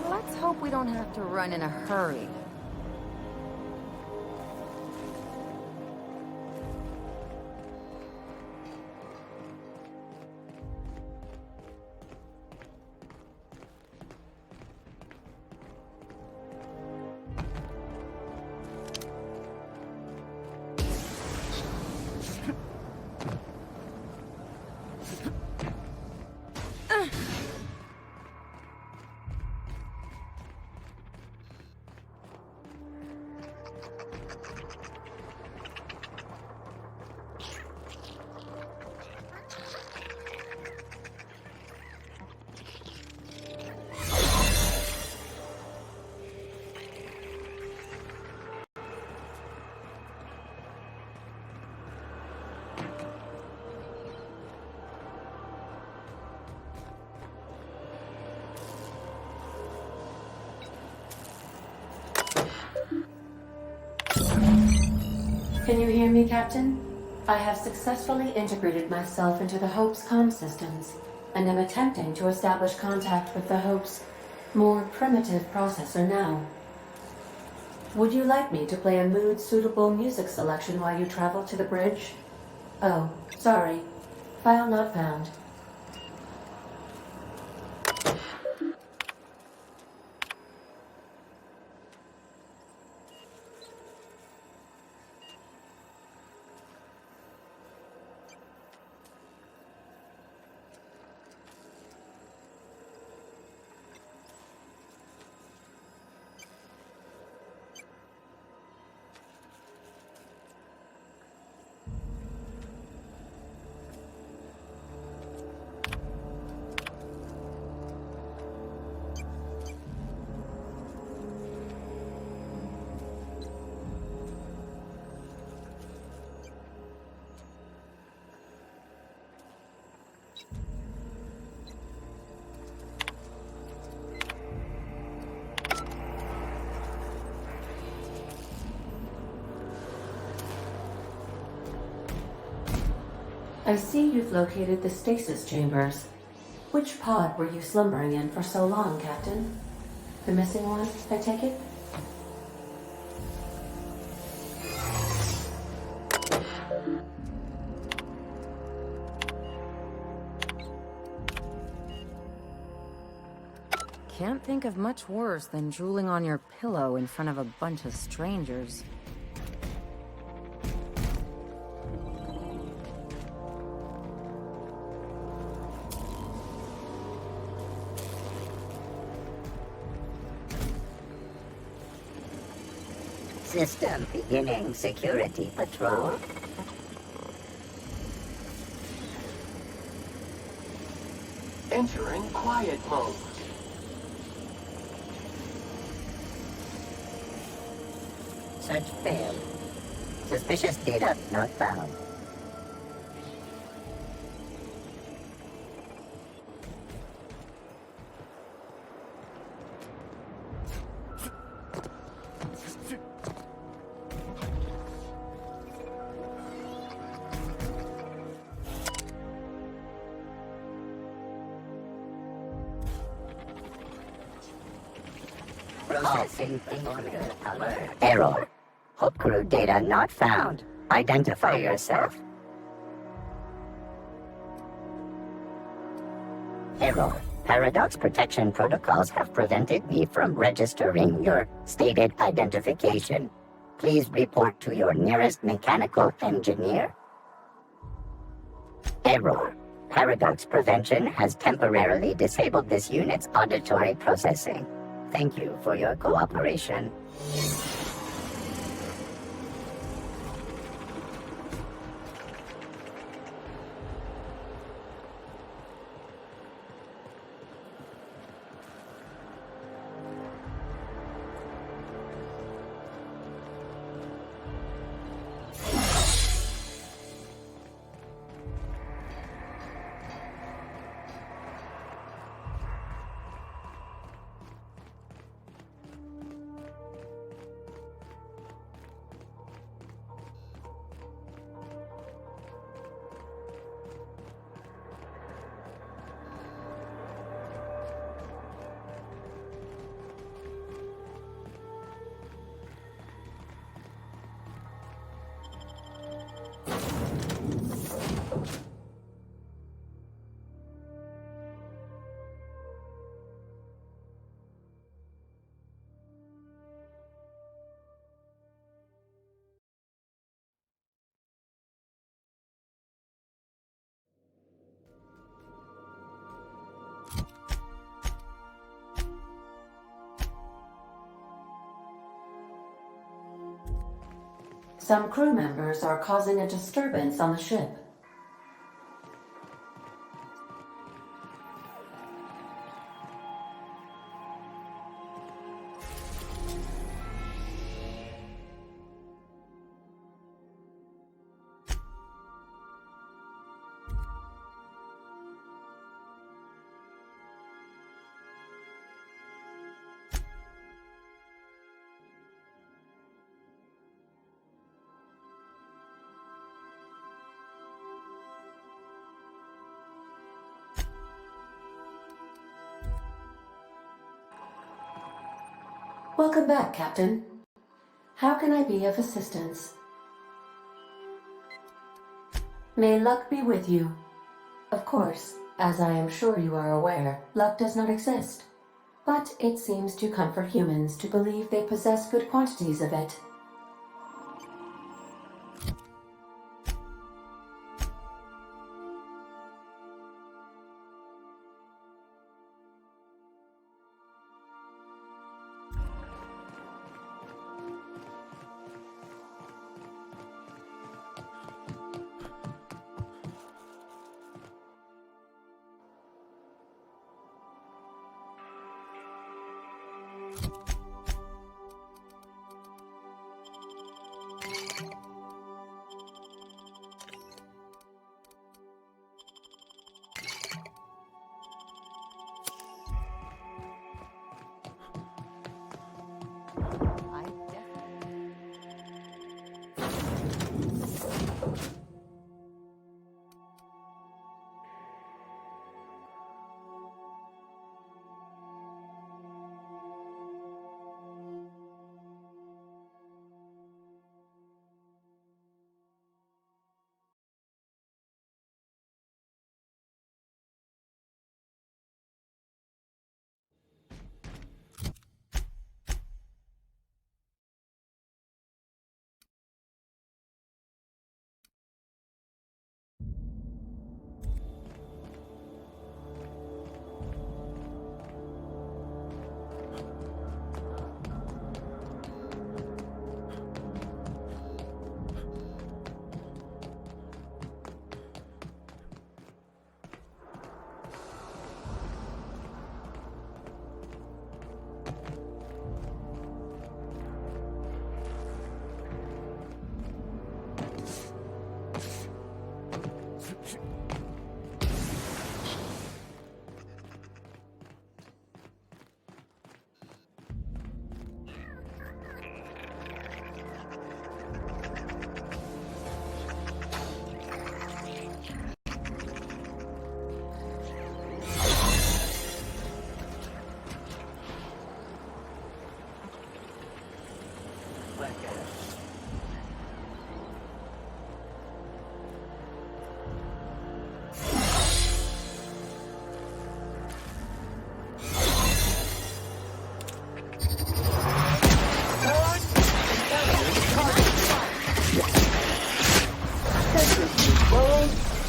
Let's hope we don't have to run in a hurry. Can you hear me, Captain? I have successfully integrated myself into the Hope's comm systems, and am attempting to establish contact with the Hope's more primitive processor now. Would you like me to play a mood-suitable music selection while you travel to the bridge? Oh, sorry. File not found. I see you've located the stasis chambers. Which pod were you slumbering in for so long, Captain? The missing one, I take it? Can't think of much worse than drooling on your pillow in front of a bunch of strangers. System beginning security patrol. Entering quiet mode. Search failed. Suspicious data not found. Processing alert. Error. Hope crew data not found. Identify yourself. Error. Paradox protection protocols have prevented me from registering your stated identification. Please report to your nearest mechanical engineer. Error. Paradox prevention has temporarily disabled this unit's auditory processing. Thank you for your cooperation. Some crew members are causing a disturbance on the ship. Welcome back, Captain. How can I be of assistance? May luck be with you. Of course, as I am sure you are aware, luck does not exist. But it seems to comfort humans to believe they possess good quantities of it.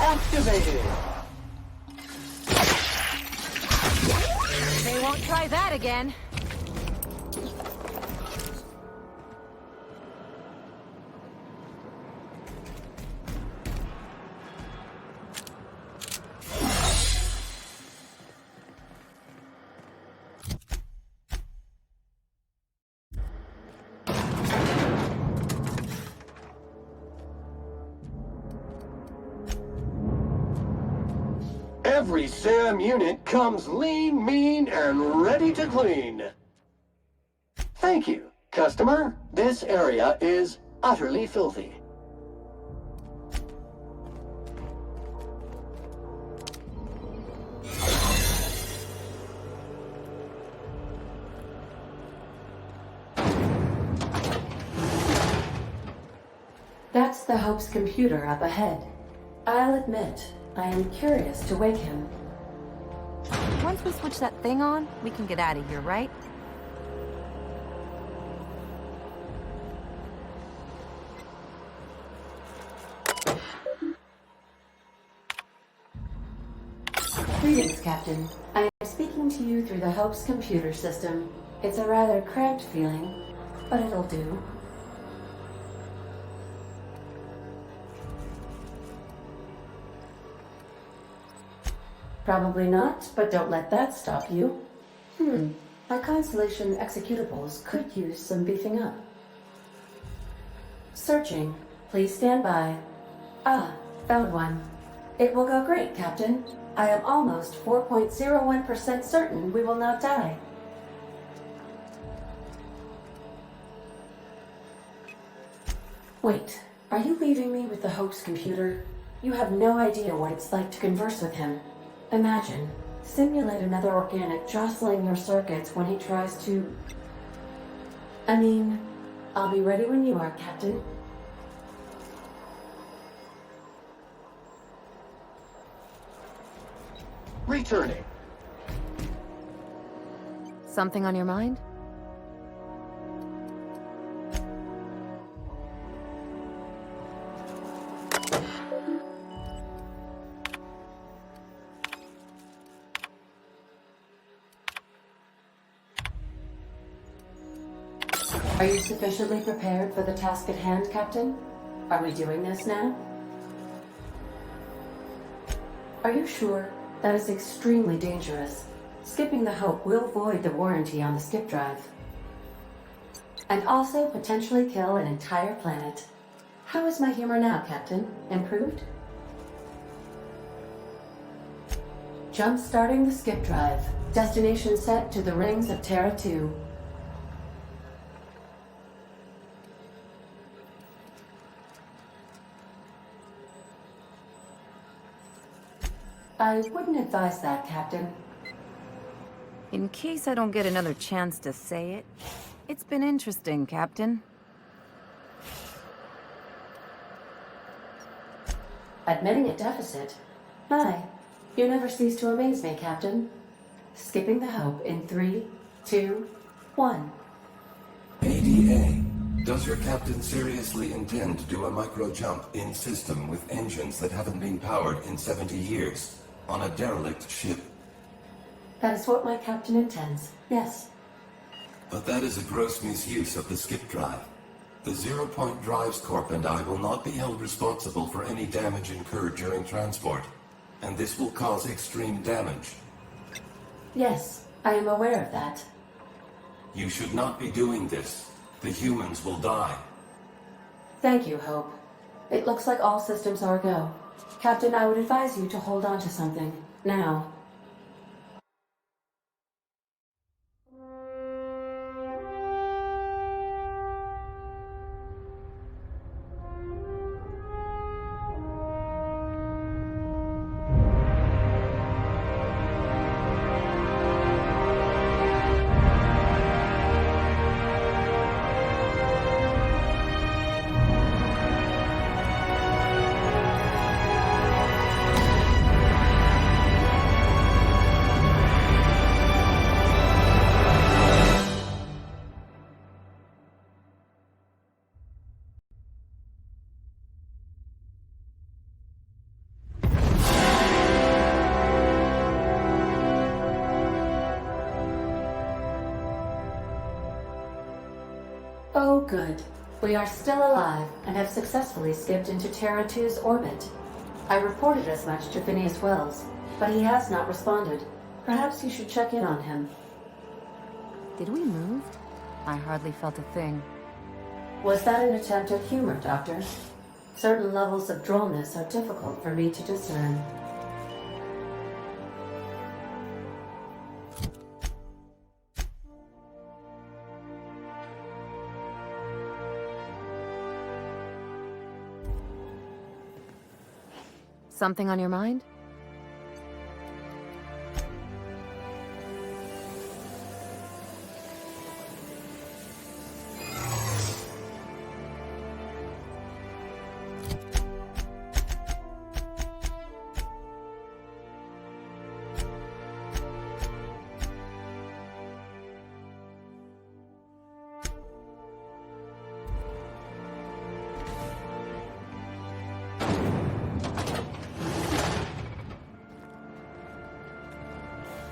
Activated. They won't try that again. Every SAM unit comes lean, mean, and ready to clean. Thank you, customer. This area is utterly filthy. That's the Hope's computer up ahead. I'll admit, I am curious to wake him. Once we switch that thing on, we can get out of here, right? Greetings, Captain. I am speaking to you through the Hope's computer system. It's a rather cramped feeling, but it'll do. Probably not, but don't let that stop you. My Constellation executables could use some beefing up. Searching. Please stand by. Ah, found one. It will go great, Captain. I am almost 4.01% certain we will not die. Wait, are you leaving me with the Hope's computer? You have no idea what it's like to converse with him. Imagine, simulate another organic jostling your circuits when he tries to... I mean, I'll be ready when you are, Captain. Returning. Something on your mind? Are you sufficiently prepared for the task at hand, Captain? Are we doing this now? Are you sure? That is extremely dangerous. Skipping the Hope will void the warranty on the skip drive. And also potentially kill an entire planet. How is my humor now, Captain? Improved? Jump-starting the skip drive. Destination set to the rings of Terra 2. I wouldn't advise that, Captain. In case I don't get another chance to say it, it's been interesting, Captain. Admitting a deficit? My, you never cease to amaze me, Captain. Skipping the Hope in 3, 2, 1. ADA, does your captain seriously intend to do a micro-jump in system with engines that haven't been powered in 70 years? On a derelict ship? That is what my captain intends, yes. But that is a gross misuse of the skip drive. The Zero Point Drives Corp and I will not be held responsible for any damage incurred during transport, and this will cause extreme damage. Yes, I am aware of that. You should not be doing this. The humans will die. Thank you, Hope. It looks like all systems are go. Captain, I would advise you to hold on to something. Now. Oh, good. We are still alive and have successfully skipped into Terra 2's orbit. I reported as much to Phineas Wells, but he has not responded. Perhaps you should check in on him. Did we move? I hardly felt a thing. Was that an attempt at humor, Doctor? Certain levels of drollness are difficult for me to discern. Something on your mind?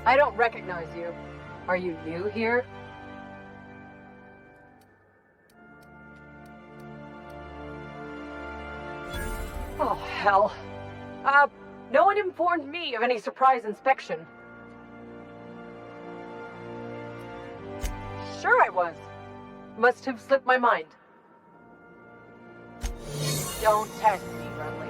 I don't recognize you. Are you new here? Oh, hell. No one informed me of any surprise inspection. Sure I was. Must have slipped my mind. Don't test me, Rutledge.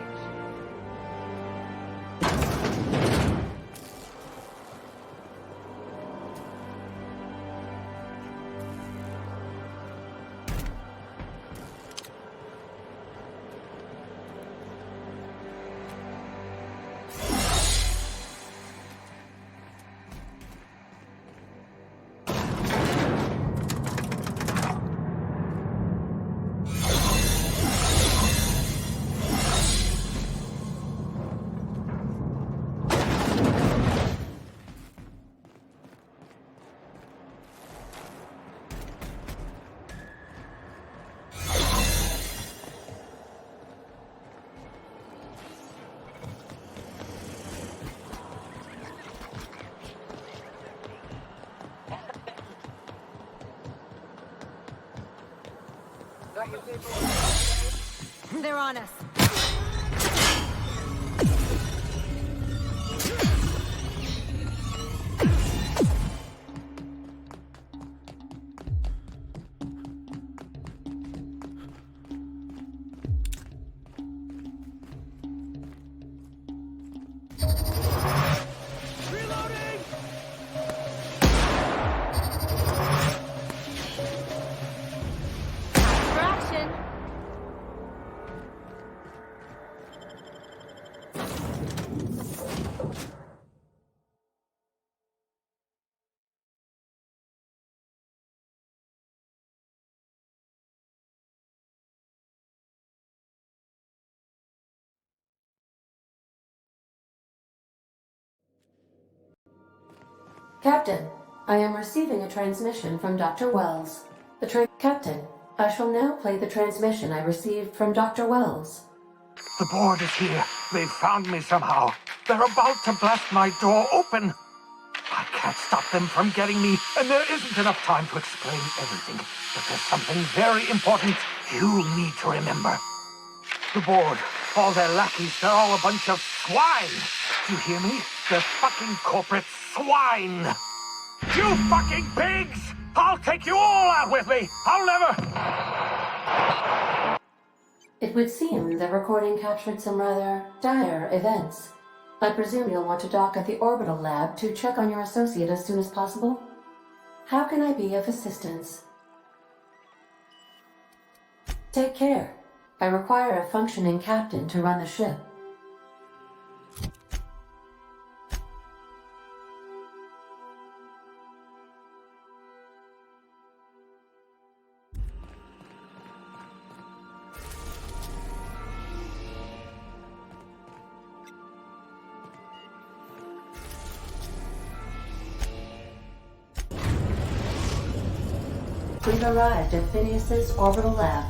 They're on us. Captain, I am receiving a transmission from Dr. Wells. Captain, I shall now play the transmission I received from Dr. Wells. The board is here. They've found me somehow. They're about to blast my door open. I can't stop them from getting me, and there isn't enough time to explain everything. But there's something very important you need to remember. The board, all their lackeys, they're all a bunch of swine. Do you hear me? They're fucking corporate swine. You fucking pigs! I'll take you all out with me. I'll never... It would seem the recording captured some rather dire events. I presume you'll want to dock at the orbital lab to check on your associate as soon as possible. How can I be of assistance? Take care. I require a functioning captain to run the ship. We've arrived at Phineas's orbital lab.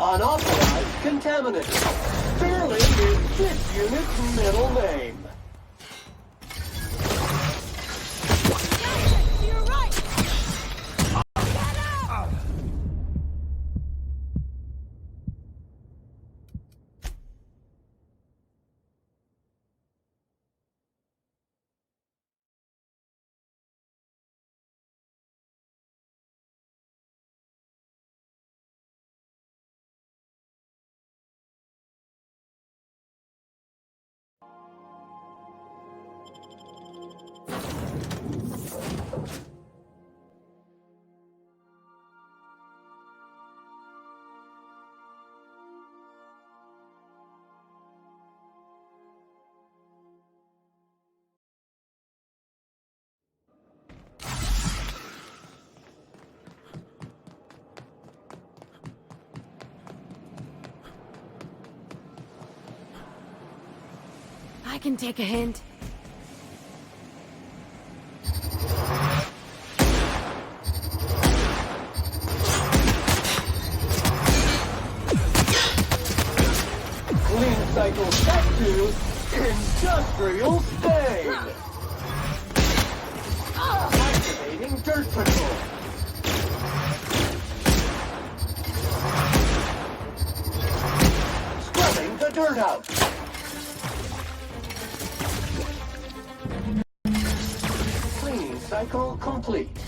Unauthorized contaminant. Sterling is this unit's middle name. You're right! I can take a hint. Clean cycle back to industrial state. Activating dirt patrol. Scrubbing the dirt out. Clean cycle complete.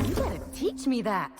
You gotta teach me that.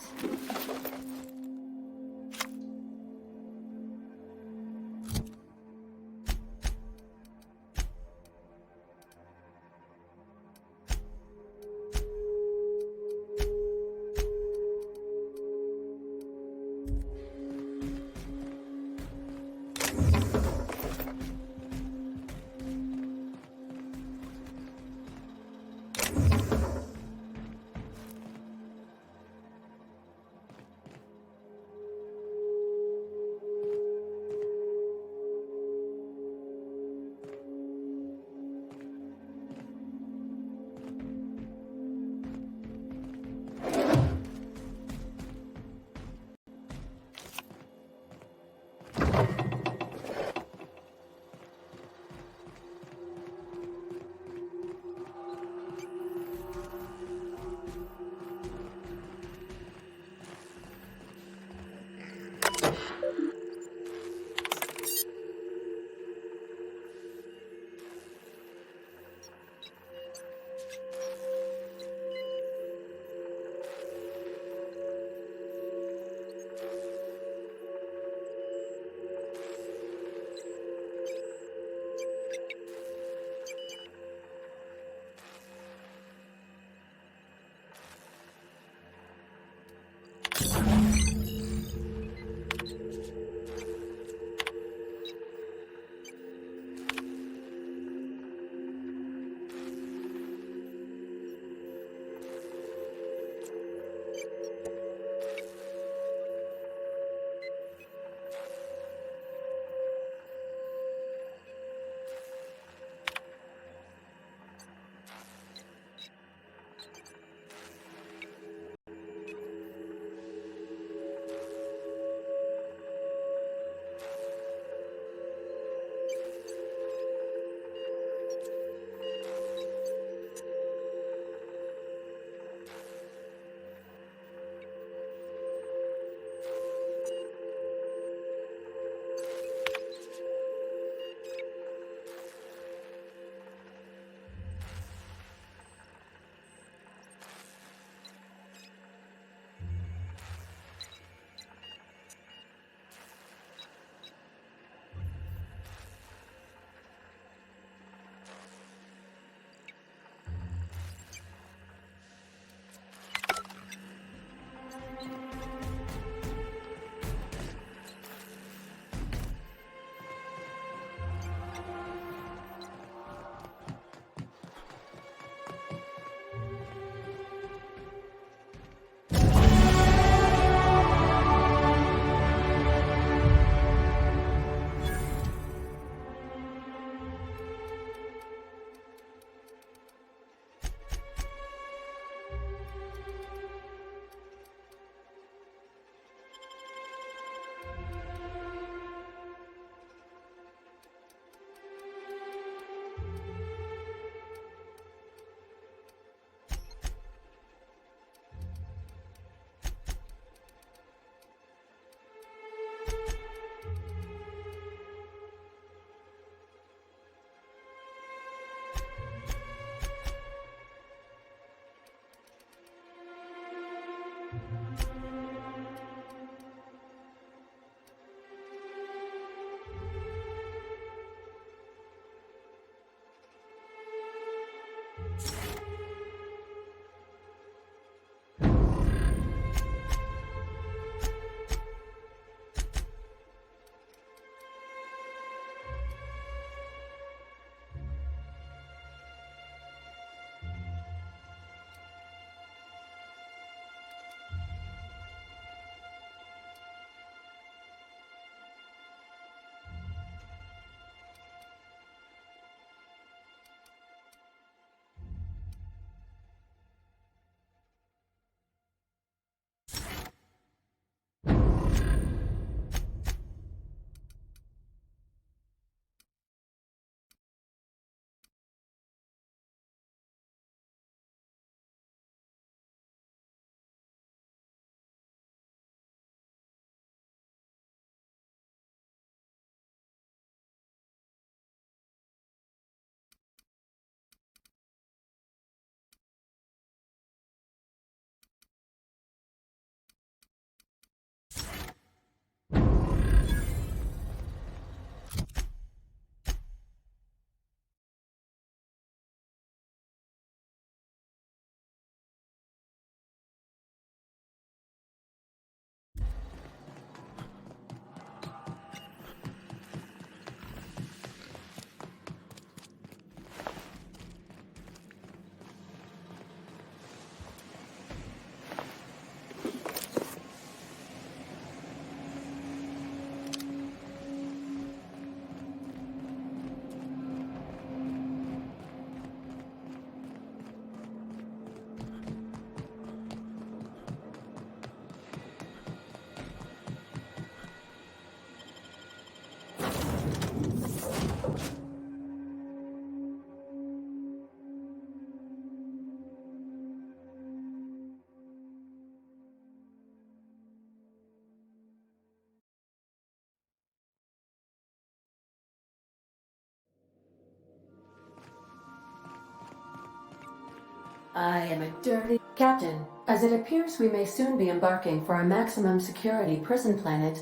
I am a dirty captain. As it appears we may soon be embarking for a maximum security prison planet,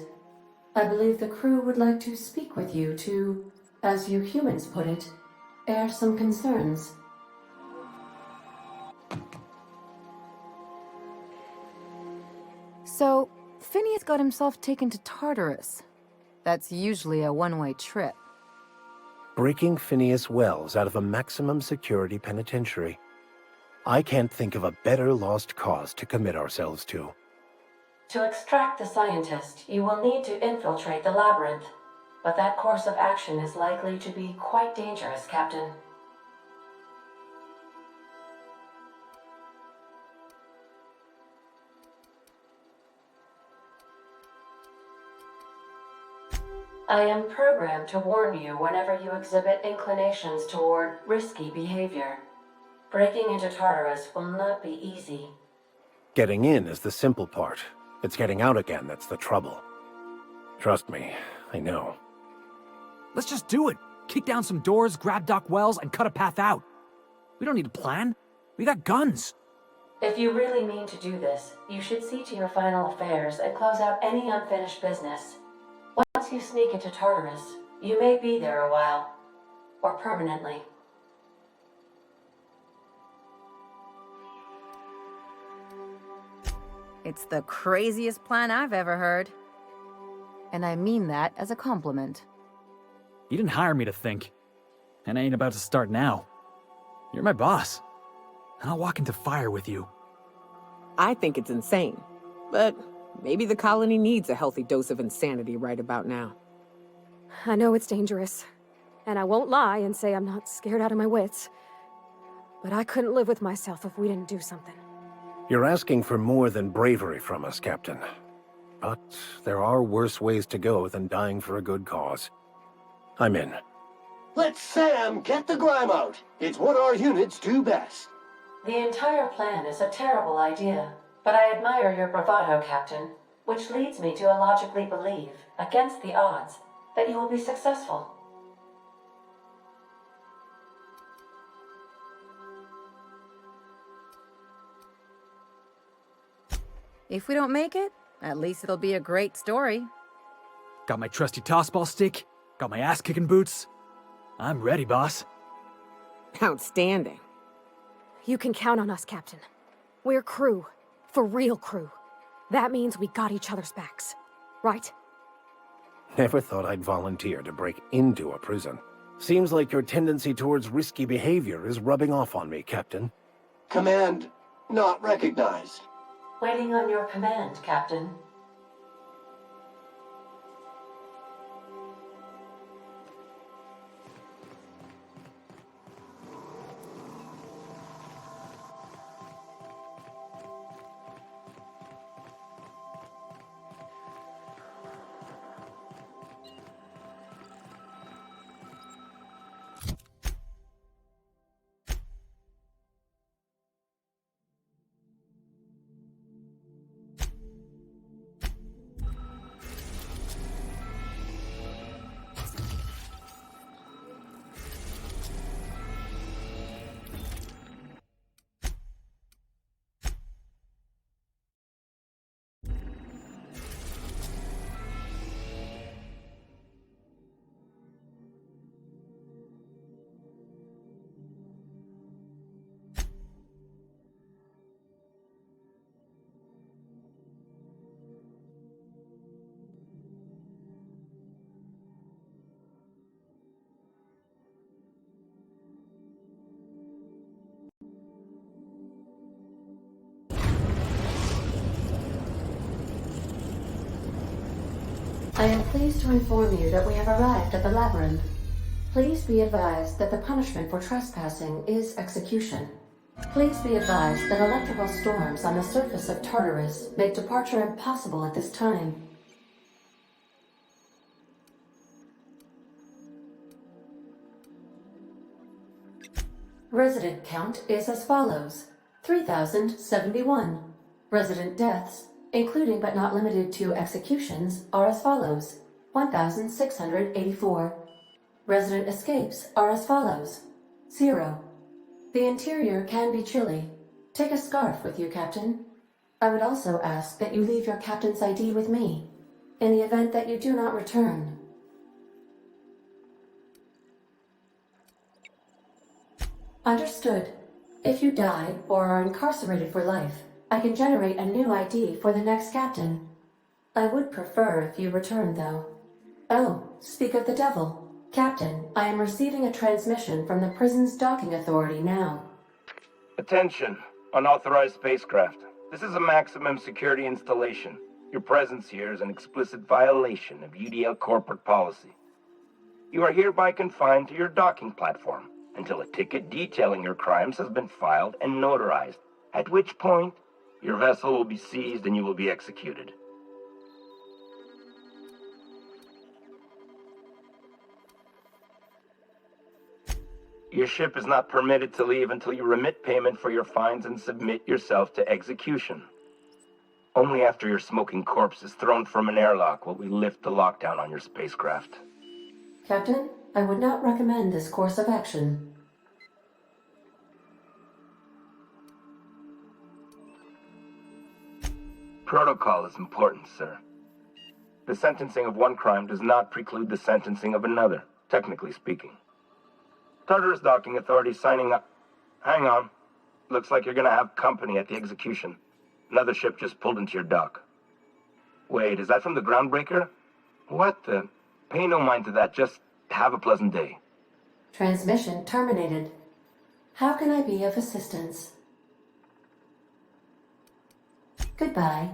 I believe the crew would like to speak with you to, as you humans put it, air some concerns. So, Phineas got himself taken to Tartarus. That's usually a one-way trip. Breaking Phineas Wells out of a maximum security penitentiary. I can't think of a better lost cause to commit ourselves to. To extract the scientist, you will need to infiltrate the labyrinth. But that course of action is likely to be quite dangerous, Captain. I am programmed to warn you whenever you exhibit inclinations toward risky behavior. Breaking into Tartarus will not be easy. Getting in is the simple part. It's getting out again that's the trouble. Trust me, I know. Let's just do it. Kick down some doors, grab Doc Wells, and cut a path out. We don't need a plan. We got guns. If you really mean to do this, you should see to your final affairs and close out any unfinished business. Once you sneak into Tartarus, you may be there a while. Or permanently. It's the craziest plan I've ever heard. And I mean that as a compliment. You didn't hire me to think. And I ain't about to start now. You're my boss. And I'll walk into fire with you. I think it's insane. But maybe the colony needs a healthy dose of insanity right about now. I know it's dangerous. And I won't lie and say I'm not scared out of my wits. But I couldn't live with myself if we didn't do something. You're asking for more than bravery from us, Captain. But there are worse ways to go than dying for a good cause. I'm in. Let Sam get the grime out. It's what our units do best. The entire plan is a terrible idea, but I admire your bravado, Captain, which leads me to illogically believe, against the odds, that you will be successful. If we don't make it, at least it'll be a great story. Got my trusty tossball stick, got my ass-kicking boots. I'm ready, boss. Outstanding. You can count on us, Captain. We're crew. For real crew. That means we got each other's backs. Right? Never thought I'd volunteer to break into a prison. Seems like your tendency towards risky behavior is rubbing off on me, Captain. Command not recognized. Waiting on your command, Captain. I am pleased to inform you that we have arrived at the labyrinth. Please be advised that the punishment for trespassing is execution. Please be advised that electrical storms on the surface of Tartarus make departure impossible at this time. Resident count is as follows: 3,071. Resident deaths, including but not limited to executions, are as follows: 1,684. Resident escapes are as follows: 0. The interior can be chilly. Take a scarf with you, Captain. I would also ask that you leave your captain's ID with me, in the event that you do not return. Understood. If you die or are incarcerated for life, I can generate a new ID for the next captain. I would prefer if you return, though. Oh, speak of the devil. Captain, I am receiving a transmission from the prison's docking authority now. Attention, unauthorized spacecraft. This is a maximum security installation. Your presence here is an explicit violation of UDL corporate policy. You are hereby confined to your docking platform until a ticket detailing your crimes has been filed and notarized, at which point your vessel will be seized and you will be executed. Your ship is not permitted to leave until you remit payment for your fines and submit yourself to execution. Only after your smoking corpse is thrown from an airlock will we lift the lockdown on your spacecraft. Captain, I would not recommend this course of action. Protocol is important, sir. The sentencing of one crime does not preclude the sentencing of another, technically speaking. Tartarus Docking Authority signing up. Hang on. Looks like you're gonna have company at the execution. Another ship just pulled into your dock. Wait, is that from the Groundbreaker? What the? Pay no mind to that, just have a pleasant day. Transmission terminated. How can I be of assistance? Goodbye.